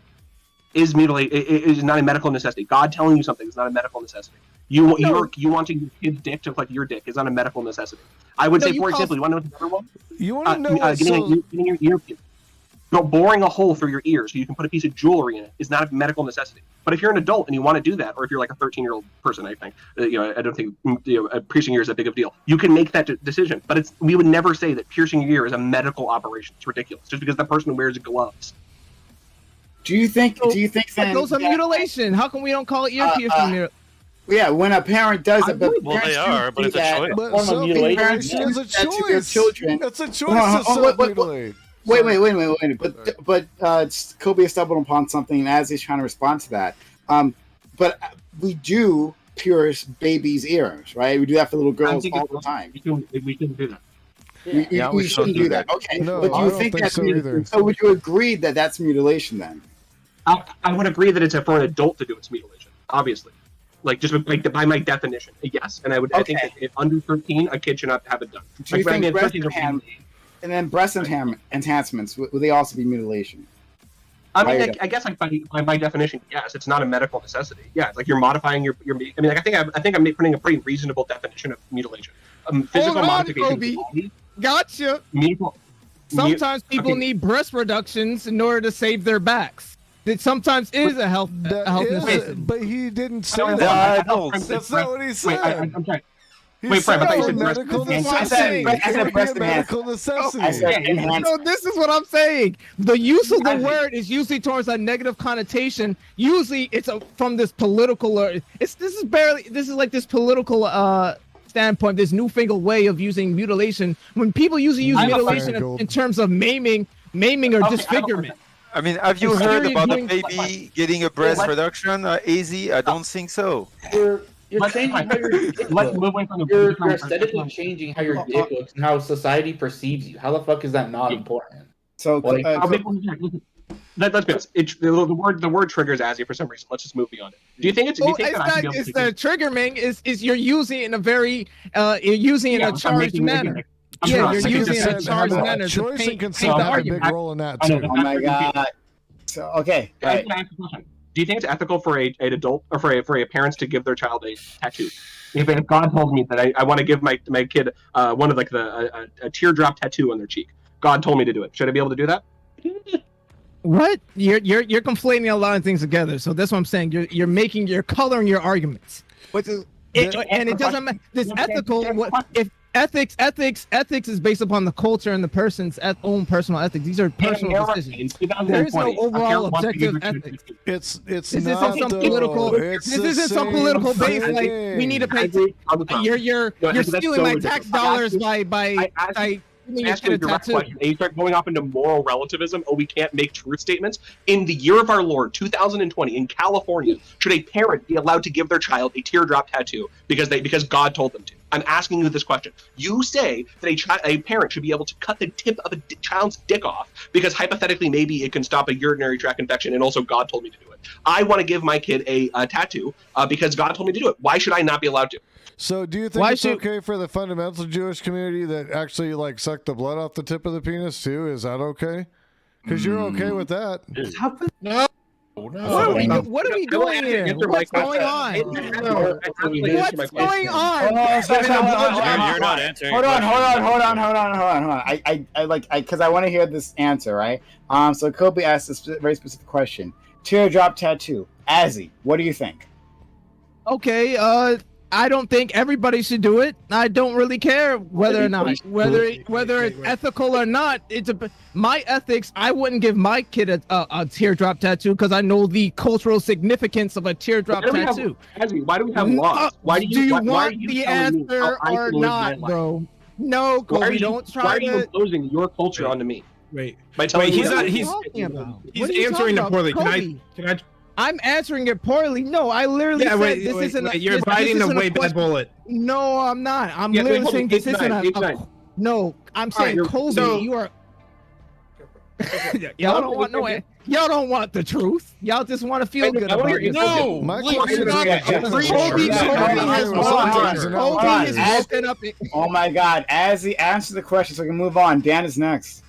is mutilate is not a medical necessity. God telling you something is not a medical necessity. You wanting your kid's dick to look like your dick is not a medical necessity. I would say, for example, you want to know what's another one? You want to know getting your ear pierced. Boring a hole through your ear so you can put a piece of jewelry in it is not a medical necessity. But if you're an adult and you want to do that, or if you're like a 13-year-old person, I think, I don't think piercing your ear is a big of a deal. You can make that decision. But we would never say that piercing your ear is a medical operation. It's ridiculous. Just because the person wears gloves. Do you think then those are mutilation? How come we don't call it ear piercing? Yeah, when a parent does it, but well, they are, but it's a choice. But mutilation is a choice. Children. That's a choice to self-mutilate. Wait. But Kobe has stumbled upon something as he's trying to respond to that. But we do pierce babies' ears, right? We do that for little girls all the time. We can do that. We shouldn't do that. Okay, no, but do you think that's mutilation? So would you agree that that's mutilation then? I would agree that it's for an adult to do its mutilation, obviously. Like just like by my definition, yes. And I think that if under 13, a kid should not have it done. Do you think and then breast enhancements, would they also be mutilation? I mean, I guess like by my definition, yes, it's not a medical necessity. Yeah, it's like you're modifying your. I mean, like, I think I'm putting a pretty reasonable definition of mutilation. Physical modification. Kobe. Gotcha. Sometimes people need breast reductions in order to save their backs. It sometimes is a health necessity. But he didn't say that. That's not what he said. I'm sorry. Wait, Fred, I thought you said medical necessity. I said breast medical necessity. No, this is what I'm saying. The use of the word is usually towards a negative connotation. Usually, it's from this political. This is like this political standpoint. This newfangled way of using mutilation. When people usually use mutilation in terms of maiming or disfigurement. I mean, have you heard about a baby getting a breast reduction, AZ? I don't think so. You're changing how your dick looks. You're aesthetically changing how your dick looks and how society perceives you. How the fuck is that not important? So, let's be honest. The word triggers Azzy for some reason. Let's just move beyond it. Do you think it's? It's the triggering is you're using it in a very a charged manner. Yeah, you're using it in a charged manner. Choice and consent have a big role in that too. Oh my god. So okay. Right. Do you think it's ethical for an adult or for a parents to give their child a tattoo? If God told me that I want to give my kid one of like a teardrop tattoo on their cheek, God told me to do it. Should I be able to do that? What? You're conflating a lot of things together. So that's what I'm saying. You're coloring your arguments. And it doesn't matter. This ethical. If ethics is based upon the culture and the person's own personal ethics. These are personal decisions. There is no overall objective ethics. It's this not isn't some political. This isn't some political base like we need to pay. You're stealing my tax dollars by Ask you a direct question, and you start going off into moral relativism. Oh, we can't make truth statements. In the year of our Lord, 2020, in California, should a parent be allowed to give their child a teardrop tattoo because God told them to? I'm asking you this question. You say that a parent should be able to cut the tip of a child's dick off because hypothetically maybe it can stop a urinary tract infection, and also God told me to do it. I want to give my kid a tattoo because God told me to do it. Why should I not be allowed to? So do you think it's okay for the fundamental Jewish community that actually like suck the blood off the tip of the penis too? Is that okay? Because you're okay with that. No. What are we doing here? What's going on? What's going on? You're not answering. Hold on. Because I want to hear this answer, right? So Kobe asked a very specific question. Teardrop tattoo. Azzy, what do you think? Okay, I don't think everybody should do it. I don't really care whether it's ethical or not. My ethics. I wouldn't give my kid a teardrop tattoo because I know the cultural significance of a teardrop tattoo. Why do we have laws? Do you want the answer or not, bro? No, Why are Kobe, you, don't why try are you to. imposing your culture onto me? Wait, By telling wait, me he's that not. I'm- He's What are you answering talking it about? poorly. Kobe. Can I? I'm answering it poorly. No, I literally Yeah, said wait, this wait, isn't. wait, you're biting the way bad bullet. No, I'm not. I'm Yeah, literally hold saying on, this H9, isn't a. H9. No, I'm saying you're- Kobe. so- You are. Y'all don't want no. Y'all don't want the truth. Y'all just want to feel good about it. No, My look, question you're not is- a preacher. Kobe You're has As- woken up. Oh my God! As he answers the question, so we can move on. Dan is next.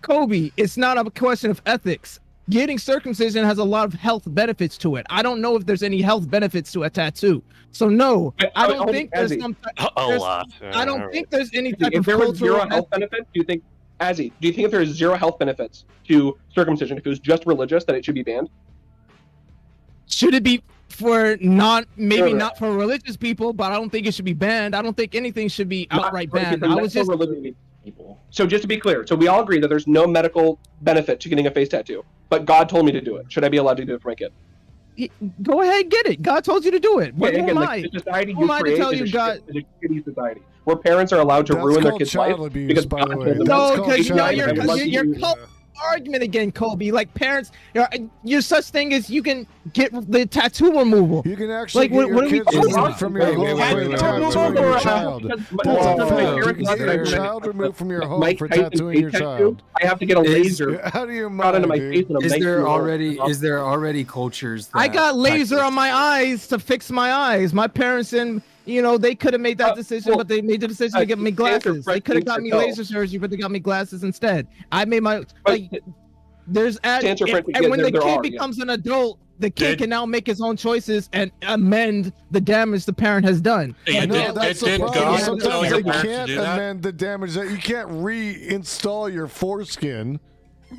Kobe, it's not a question of ethics. Getting circumcision has a lot of health benefits to it. I don't know if there's any health benefits to a tattoo. So no, I don't think there's some. I don't think there's any type If of there was cultural. zero health benefits, do you think, Azzy, do you think if there's zero health benefits to circumcision, if it was just religious, that it should be banned? Should it be for maybe No. not for religious people, but I don't think it should be banned. I don't think anything should be outright Not banned. for I was just religious people. So just to be clear, so we all agree that there's no medical benefit to getting a face tattoo, but God told me to do it. Should I be allowed to do it for my kid? go ahead and get it. God told you to do it. What Yeah, who again, am like, I? the society Who you am I to create tell is you a God? shitty society where parents are allowed to That's ruin their called kid's child life abuse, because by God the way. told them That's No, called because child you're abuse. you're argument again, Kobe. Like parents, you're such thing as you can get the tattoo removal. You can actually like what are we talking removed about? from your home for tattooing your child. That's a fact. You can get your child removed from your home for tattooing your child. I have to get a laser How do you shot into my mind, face. And I'm Is 19 there years old. already cultures? I that got laser practice- on my eyes to fix my eyes. My parents and they could have made that decision, but they made the decision to get me glasses. They could have got me laser surgery, but they got me glasses instead. I made my there's answer Frank, and when the there kid are, becomes an adult, the kid can now make his own choices and amend the damage the parent has done. No, that's the problem. God tell Sometimes your they parents to can't do that? amend the damage that you can't reinstall your foreskin.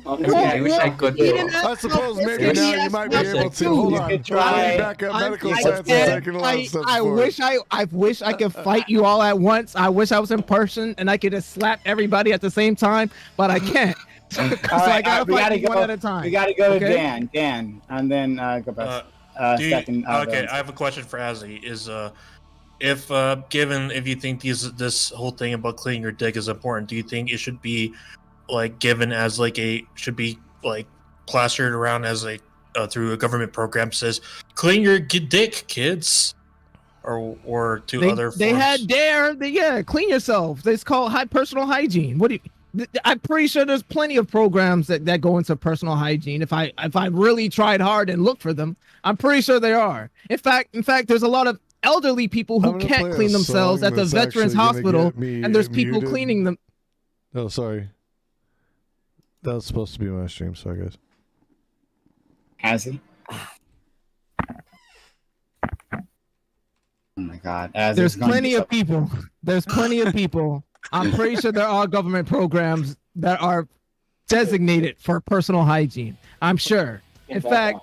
I wish I could. I suppose maybe now you might be able to. Hold on. try. Back up medical science is taking a lot of steps I forward. wish I could fight you all at once. I wish I was in person and I could just slap everybody at the same time, but I can't. So I gotta fight you one at a time. We gotta go to Okay? Dan, and then go back. Second. Okay, I have a question for Azzy. Is if you think this whole thing about cleaning your dick is important, do you think it should be given as should be plastered around as through a government program says clean your dick, kids, or to other forms? They had clean yourself. It's called personal hygiene. What do you? I'm pretty sure there's plenty of programs that go into personal hygiene. If I really tried hard and looked for them, I'm pretty sure there are. In fact, there's a lot of elderly people who can't clean themselves at the Veterans Hospital, and there's people cleaning them. Oh, sorry. That was supposed to be my stream. Sorry, guys. Has he? Oh my God! There's plenty of people. There's plenty of people. I'm pretty sure there are government programs that are designated for personal hygiene. I'm sure. In fact,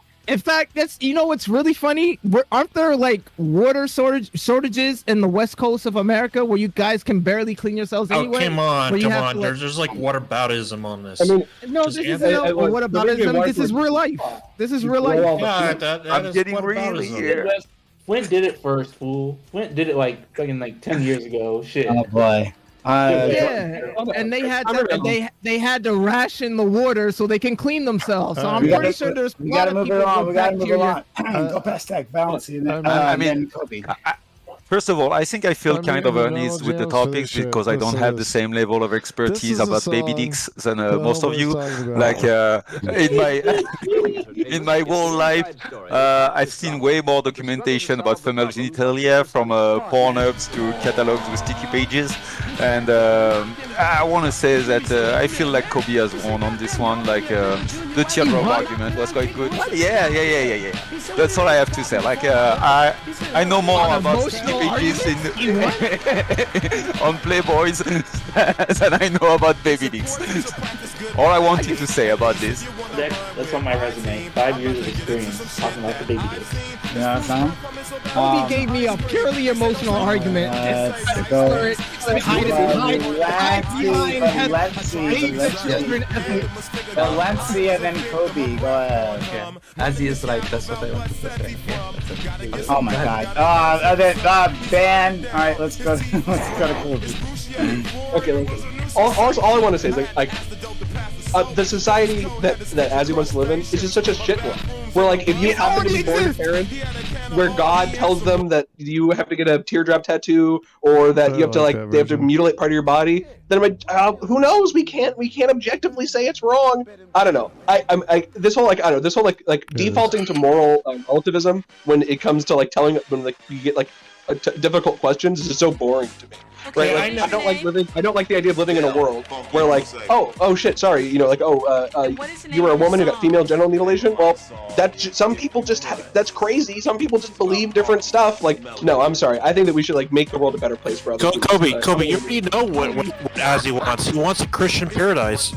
that's what's really funny. Aren't there water shortages in the west coast of America where you guys can barely clean yourselves anyway? Come on. To, There's whataboutism on this. I mean, no, this isn't whataboutism. This is real life. This is real life. Yeah, that I'm is getting whataboutism. really here. Flint did it first, fool. Flint did it fucking 10 years ago. Shit. Oh boy. And they had to ration the water so they can clean themselves. So I'm pretty sure there's we gotta move it on. We gotta move it on. Go past that balance. I mean, first of all, I think I feel kind of uneasy with the topics because I don't have the same level of expertise about baby dicks than most of you. In my whole life, I've seen way more documentation about female genitalia from pornhubs to catalogs with sticky pages, and I want to say that I feel like Kobe has won on this one. The teardrop argument was quite good. Yeah. That's all I have to say. I know more about sticky pages on Playboys than I know about baby dicks. All I wanted to say about this. That's on my resume. 5 years of experience talking about the baby dick. Yeah, Sam. He gave me a purely emotional argument. Let's go. Valencia and then Kobe. Go ahead. As he is right, that's what I wanted to say. Yeah, oh my god. Ban. All right, let's go. Let's go to Kobe. Okay. All I want to say is like the society that Azzy wants to live in is just such a shit one. Where like if you happen to be born to parents where God tells them that you have to get a teardrop tattoo or that you have to they have to mutilate part of your body, then I'm like, who knows? We can't objectively say it's wrong. I don't know. This whole defaulting to moral relativism when it comes to like telling when like you get like difficult questions is just so boring to me. Okay, right? Like, I don't like the idea of living in a world where like, oh shit, sorry, you were a woman who got female genital mutilation. Well, some people just that's crazy. Some people just believe different stuff. Like, no, I'm sorry. I think that we should like make the world a better place for other people. Kobe, you already know what Azzy wants. He wants a Christian paradise.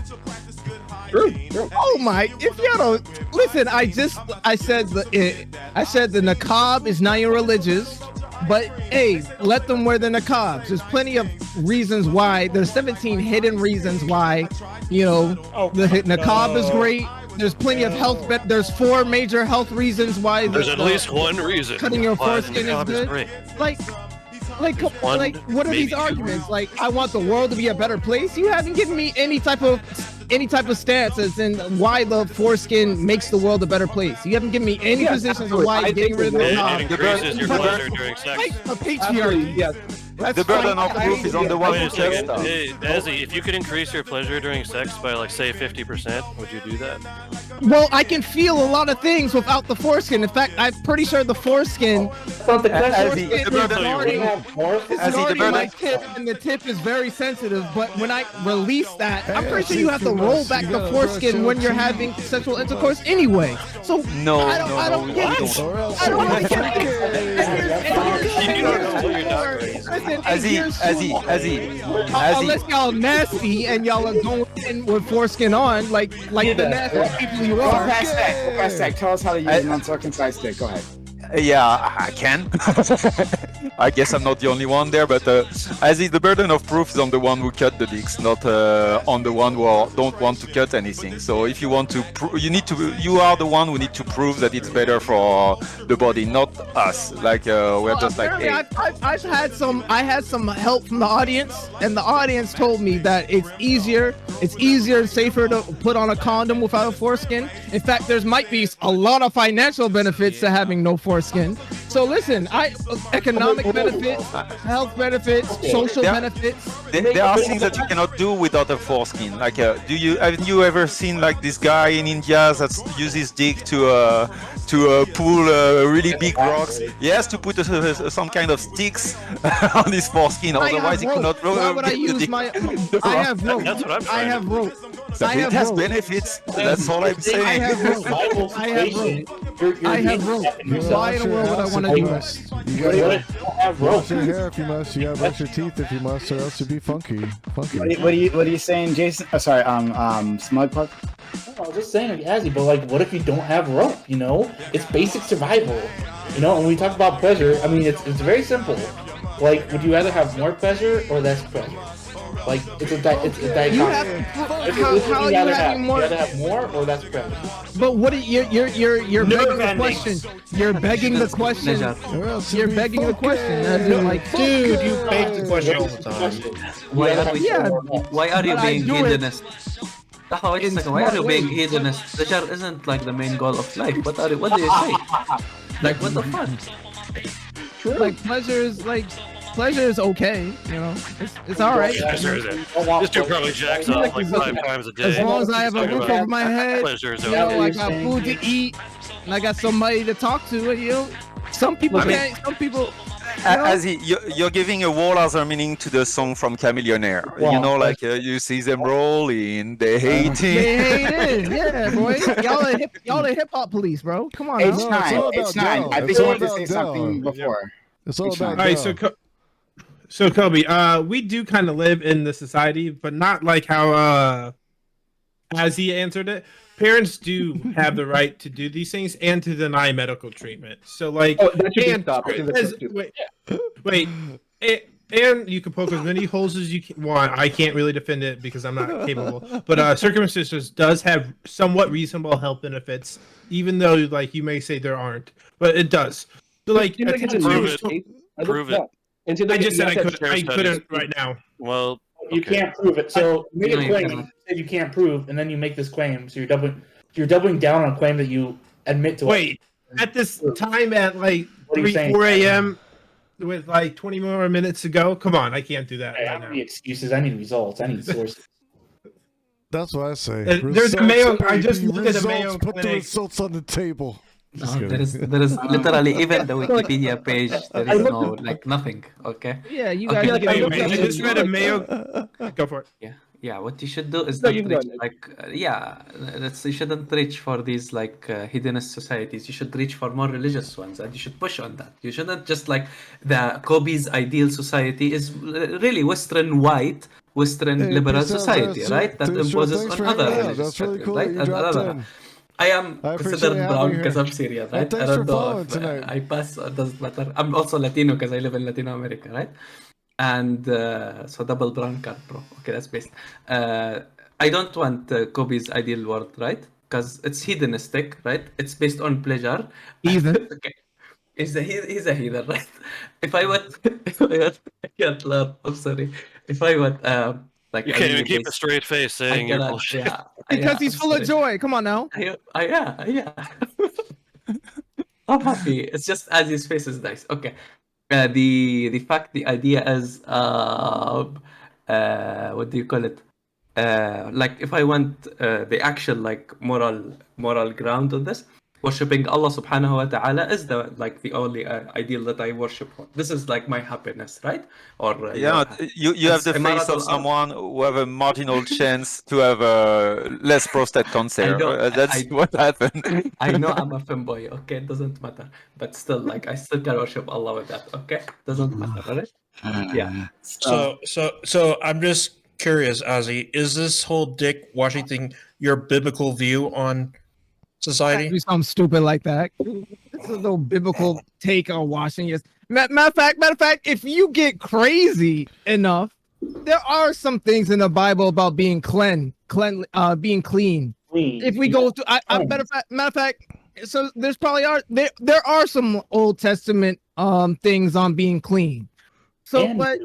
True. Oh my! If y'all don't listen, I said the niqab is not your religious. But hey, let them wear the niqabs. There's plenty of reasons why. There's 17 hidden reasons why, the niqab is great. There's plenty of health. There's 4 major health reasons why. There's at least one reason. Cutting your foreskin is good. Like, what are these arguments? Like, I want the world to be a better place. You haven't given me any type of stance as in why the foreskin makes the world a better place. You haven't given me any positions on why getting rid of the it increases your pleasure during sex. A patriarchy. Yes. The burden of proof is on the one who says stuff. Hey, Azzy, if you could increase your pleasure during sex by like say 50%, would you do that? Well, I can feel a lot of things without the foreskin. In fact, I'm pretty sure the foreskin. But the my tip, and the tip is very sensitive. But when I release that, I'm pretty sure you have to roll back the foreskin when you're having sexual intercourse anyway. So no, I don't get it. I don't really get it. Unless y'all nasty and y'all are going in with foreskin on, like the nasty people you are. Hashtag, tell us how to use an uncircumcised dick. Go ahead. Yeah, I can. I guess I'm not the only one there, but as the burden of proof is on the one who cut the dicks, not on the one who don't want to cut anything. So if you want to, you are the one who need to prove that it's better for the body, not us. Like we're just like. Hey. I had some help from the audience, and the audience told me that it's easier and safer to put on a condom without a foreskin. In fact, there might be a lot of financial benefits to having no foreskin. So listen, economic benefits, health benefits, social benefits. There are things that you cannot do without a foreskin. Like, haven't you ever seen like this guy in India that uses his dick to pull really big rocks? He has to put some kind of sticks on his foreskin, otherwise he cannot roll. Why would I use my? I have rope. That's what I'm I have rope. It has benefits. That's all I'm saying. I have rope. I have rope. Why in the world would I want to do that? You brush your hair if you must. You gotta brush your teeth if you must, or else you'd be funky. What are you saying, Jason? Oh, sorry, Smug Puck. No, I was just saying, Azzy, but like, what if you don't have rope? It's basic survival. When we talk about pleasure, I mean, it's very simple. Like, would you rather have more pleasure or less pleasure? Like, it's a dichotomy. You rather have more or less pleasure? But what are you're begging the question. You're begging the question. You're begging the question. As in, like, dude, you beg the question all the time. Why are you being hedonist? Why are you being hedonist? Pleasure isn't like the main goal of life. What do you say? Like, what the fuck? Like, pleasure is okay, it's all right. This dude probably jacks off like 5 times a day. As long as I have a roof over my head, pleasure is I got food to eat, and I got somebody to talk to. Some people can't. Some people. You're giving a whole other meaning to the song from Chameleonaire. You see them rolling, they hate it. They hate it, yeah, boy. Y'all the hip hop police, bro. Come on. It's 9. I think you wanted to say something before. It's all about. All right, so Kobe, we do kind of live in the society, but not like how as he answered it, parents do have the right to do these things and to deny medical treatment. So, like, that should be and stopped. I think that's stupid. wait, and you can poke as many holes as you want. I can't really defend it because I'm not capable. But circumcision does have somewhat reasonable health benefits, even though, like, you may say there aren't, but it does. So, like, Prove it. I just said I couldn't right now. Well, you can't prove it. So you make a claim that you can't prove, and then you make this claim. So you're doubling down on a claim that you admit to. Wait, at this time at like 4 a.m. with like 20 more minutes to go. Come on, I can't do that. I don't need excuses. I need results. I need sources. That's what I say. There's a Mayo. I just looked at the Mayo Put the Clinic. results on the table. No, there is literally even the Wikipedia page. There is no like nothing. Okay. Yeah, you Okay. guys. I just read a Mayo. Go for it. Yeah. What you should do is No, not you can go reach, ahead. like you shouldn't reach for these like hedonist societies. You should reach for more religious ones, and you should push on that. You shouldn't just like the Kobe's ideal society is really Western white. Western liberal society, right? That imposes on other religious That's really structures, cool. right? You And dropped another. in. I am I appreciate considered having brown you because here. I'm Syrian, And right? thanks I don't for know following if tonight. I pass or doesn't matter. I'm also Latino because I live in Latin America, right? And so double brown card, bro. Okay, that's based. I don't want Kobe's ideal world, right? Because it's hedonistic, right? It's based on pleasure. Heathen. Okay. He's a heathen, right? If I want, I can't laugh. I'm sorry. If I want, like, You I can't even mean, keep a straight face saying you're bullshit. Because he's full of joy. Come on now. Yeah. I'm happy. It's just as his face is nice. Okay. The idea is what do you call it? Like if I want the actual like moral ground on this, worshipping Allah subhanahu wa ta'ala is the only ideal that I worship for. This is like my happiness, right? Or you have the face of someone who have a marginal chance to have less prostate cancer. That's what happened. I know I'm a fanboy, okay? It doesn't matter. But still, like, I still can worship Allah with that, okay? Doesn't matter, right? Yeah. So I'm just curious, Ozzy, is this whole dick washing thing your biblical view on society? Do something stupid like that. This is no biblical take on washing. Yes. Matter of fact, if you get crazy enough, there are some things in the Bible about being being clean. If we go to, matter of fact, so there's probably there are some Old Testament things on being clean. So, but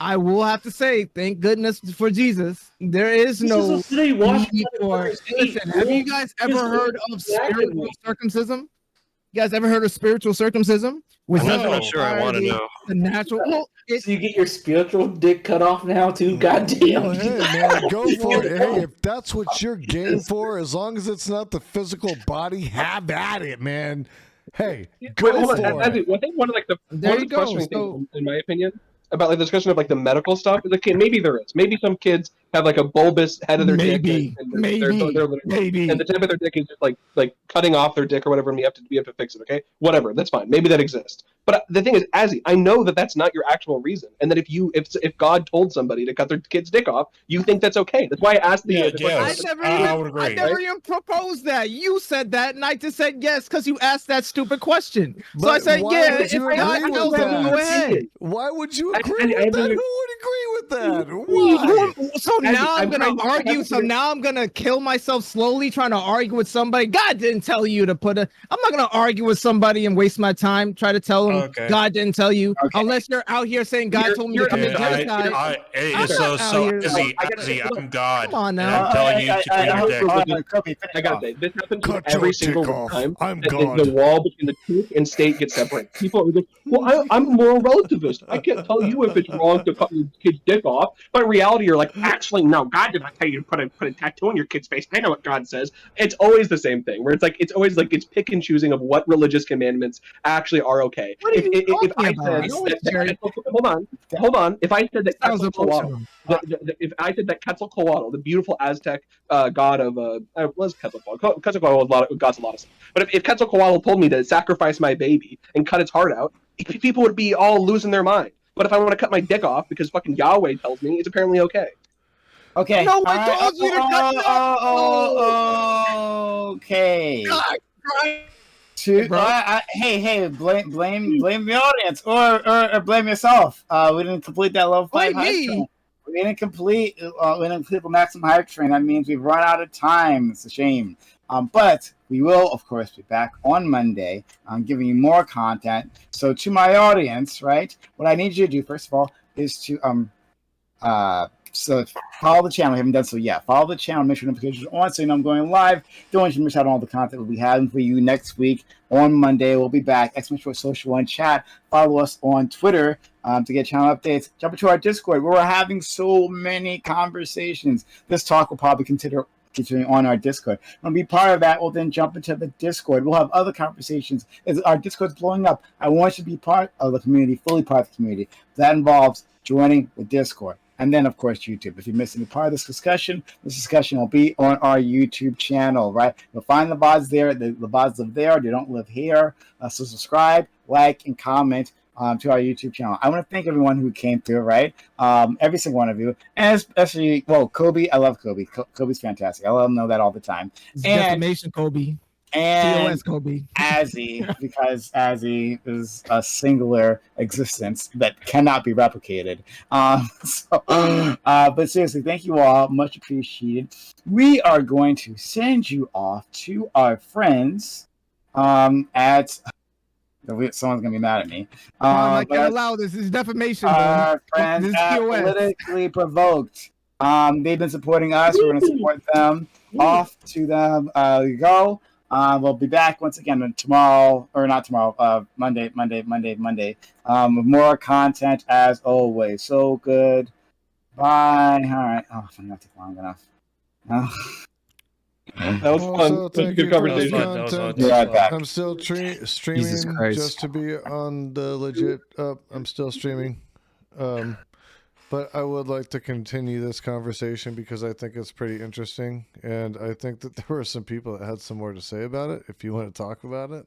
I will have to say, thank goodness for Jesus. There is no need for. Listen, have you guys ever heard of spiritual circumcision? You guys ever heard of spiritual circumcision? I'm not sure I want to know. The natural. Well, so you get your spiritual dick cut off now too? Goddamn! Well, hey man, go for it. Hey, if that's what you're game for, as long as it's not the physical body, have at it, man. Hey, go for it. I think one of the frustrating things, in my opinion, about like the discussion of like the medical stuff is like, maybe there is. Maybe some kids have like a bulbous head of their dick, and the tip of their dick is just like cutting off their dick or whatever, and you have to fix it. Okay, whatever, that's fine. Maybe that exists. But the thing is, Azzy, I know that that's not your actual reason, and that if God told somebody to cut their kid's dick off, you think that's okay. That's why I asked the question. I never even proposed that. You said that, and I just said yes because you asked that stupid question. So I said yeah. If God tells them to go ahead. Why would you agree with that? Who would agree with that? Why? So now I'm gonna argue. So now I'm gonna kill myself slowly trying to argue with somebody. God didn't tell you to put a. I'm not gonna argue with somebody and waste my time. Try to tell them God didn't tell you, unless you're out here saying God told me to commit genocide. I'm God. Come on now. I'm telling you to clean your dick. I gotta say, this happens every single time. I'm God. The wall between the church and state gets separated. People are like, well, I'm a moral relativist. I can't tell you if it's wrong to cut your kid's dick off. But in reality, you're like, actually, no, God did not tell you to put a tattoo on your kid's face. I know what God says. It's always the same thing, where it's always like it's pick and choosing of what religious commandments actually are okay. If I said hold on. If I said that Quetzalcoatl, the beautiful Aztec god of was Quetzalcoatl. Quetzalcoatl gods a lot of stuff. But if Quetzalcoatl told me to sacrifice my baby and cut its heart out, people would be all losing their mind. But if I want to cut my dick off because fucking Yahweh tells me, it's apparently okay. Okay. No one told you to cut it off. Okay. Hey, blame the audience or blame yourself. We didn't complete that level 5 hype train. We didn't complete the maximum hype train. That means we've run out of time. It's a shame. But we will, of course, be back on Monday, giving you more content. So to my audience, right, what I need you to do, first of all, is to so follow the channel. If you haven't done so yet, follow the channel, make sure notifications are on so you know I'm going live. Don't want you to miss out on all the content we'll be having for you next week. On Monday, we'll be back. !social and chat. Follow us on Twitter to get channel updates. Jump into our Discord where we're having so many conversations. This talk will probably continuing on our Discord. Want to be part of that, we'll then jump into the Discord. We'll have other conversations. As our Discord's blowing up, I want you to be part of the community, fully part of the community. That involves joining the Discord. And then, of course, YouTube. If you miss any part of this discussion will be on our YouTube channel, right? You'll find the VODs there. The VODs live there. They don't live here. So subscribe, like, and comment to our YouTube channel. I want to thank everyone who came through, right? Every single one of you. And especially, Kobe. I love Kobe. Kobe's fantastic. I let him know that all the time. It's defamation, Kobe. And TOS, Kobe. Azzy, because Azzy is a singular existence that cannot be replicated. But seriously, thank you all. Much appreciated. We are going to send you off to our friends at... Someone's going to be mad at me. I can't allow this. It's defamation. Our friends this is at TOS. Politically Provoked. They've been supporting us. We're going to support them. Off to them. You go. We'll be back once again tomorrow, or not tomorrow, Monday, with more content as always. So good. Bye. All right. Oh, I'm not take long enough. That was fun. That was a good conversation. Yeah, back. I'm still streaming just to be on the legit. I'm still streaming. But I would like to continue this conversation because I think it's pretty interesting. And I think that there were some people that had some more to say about it if you want to talk about it.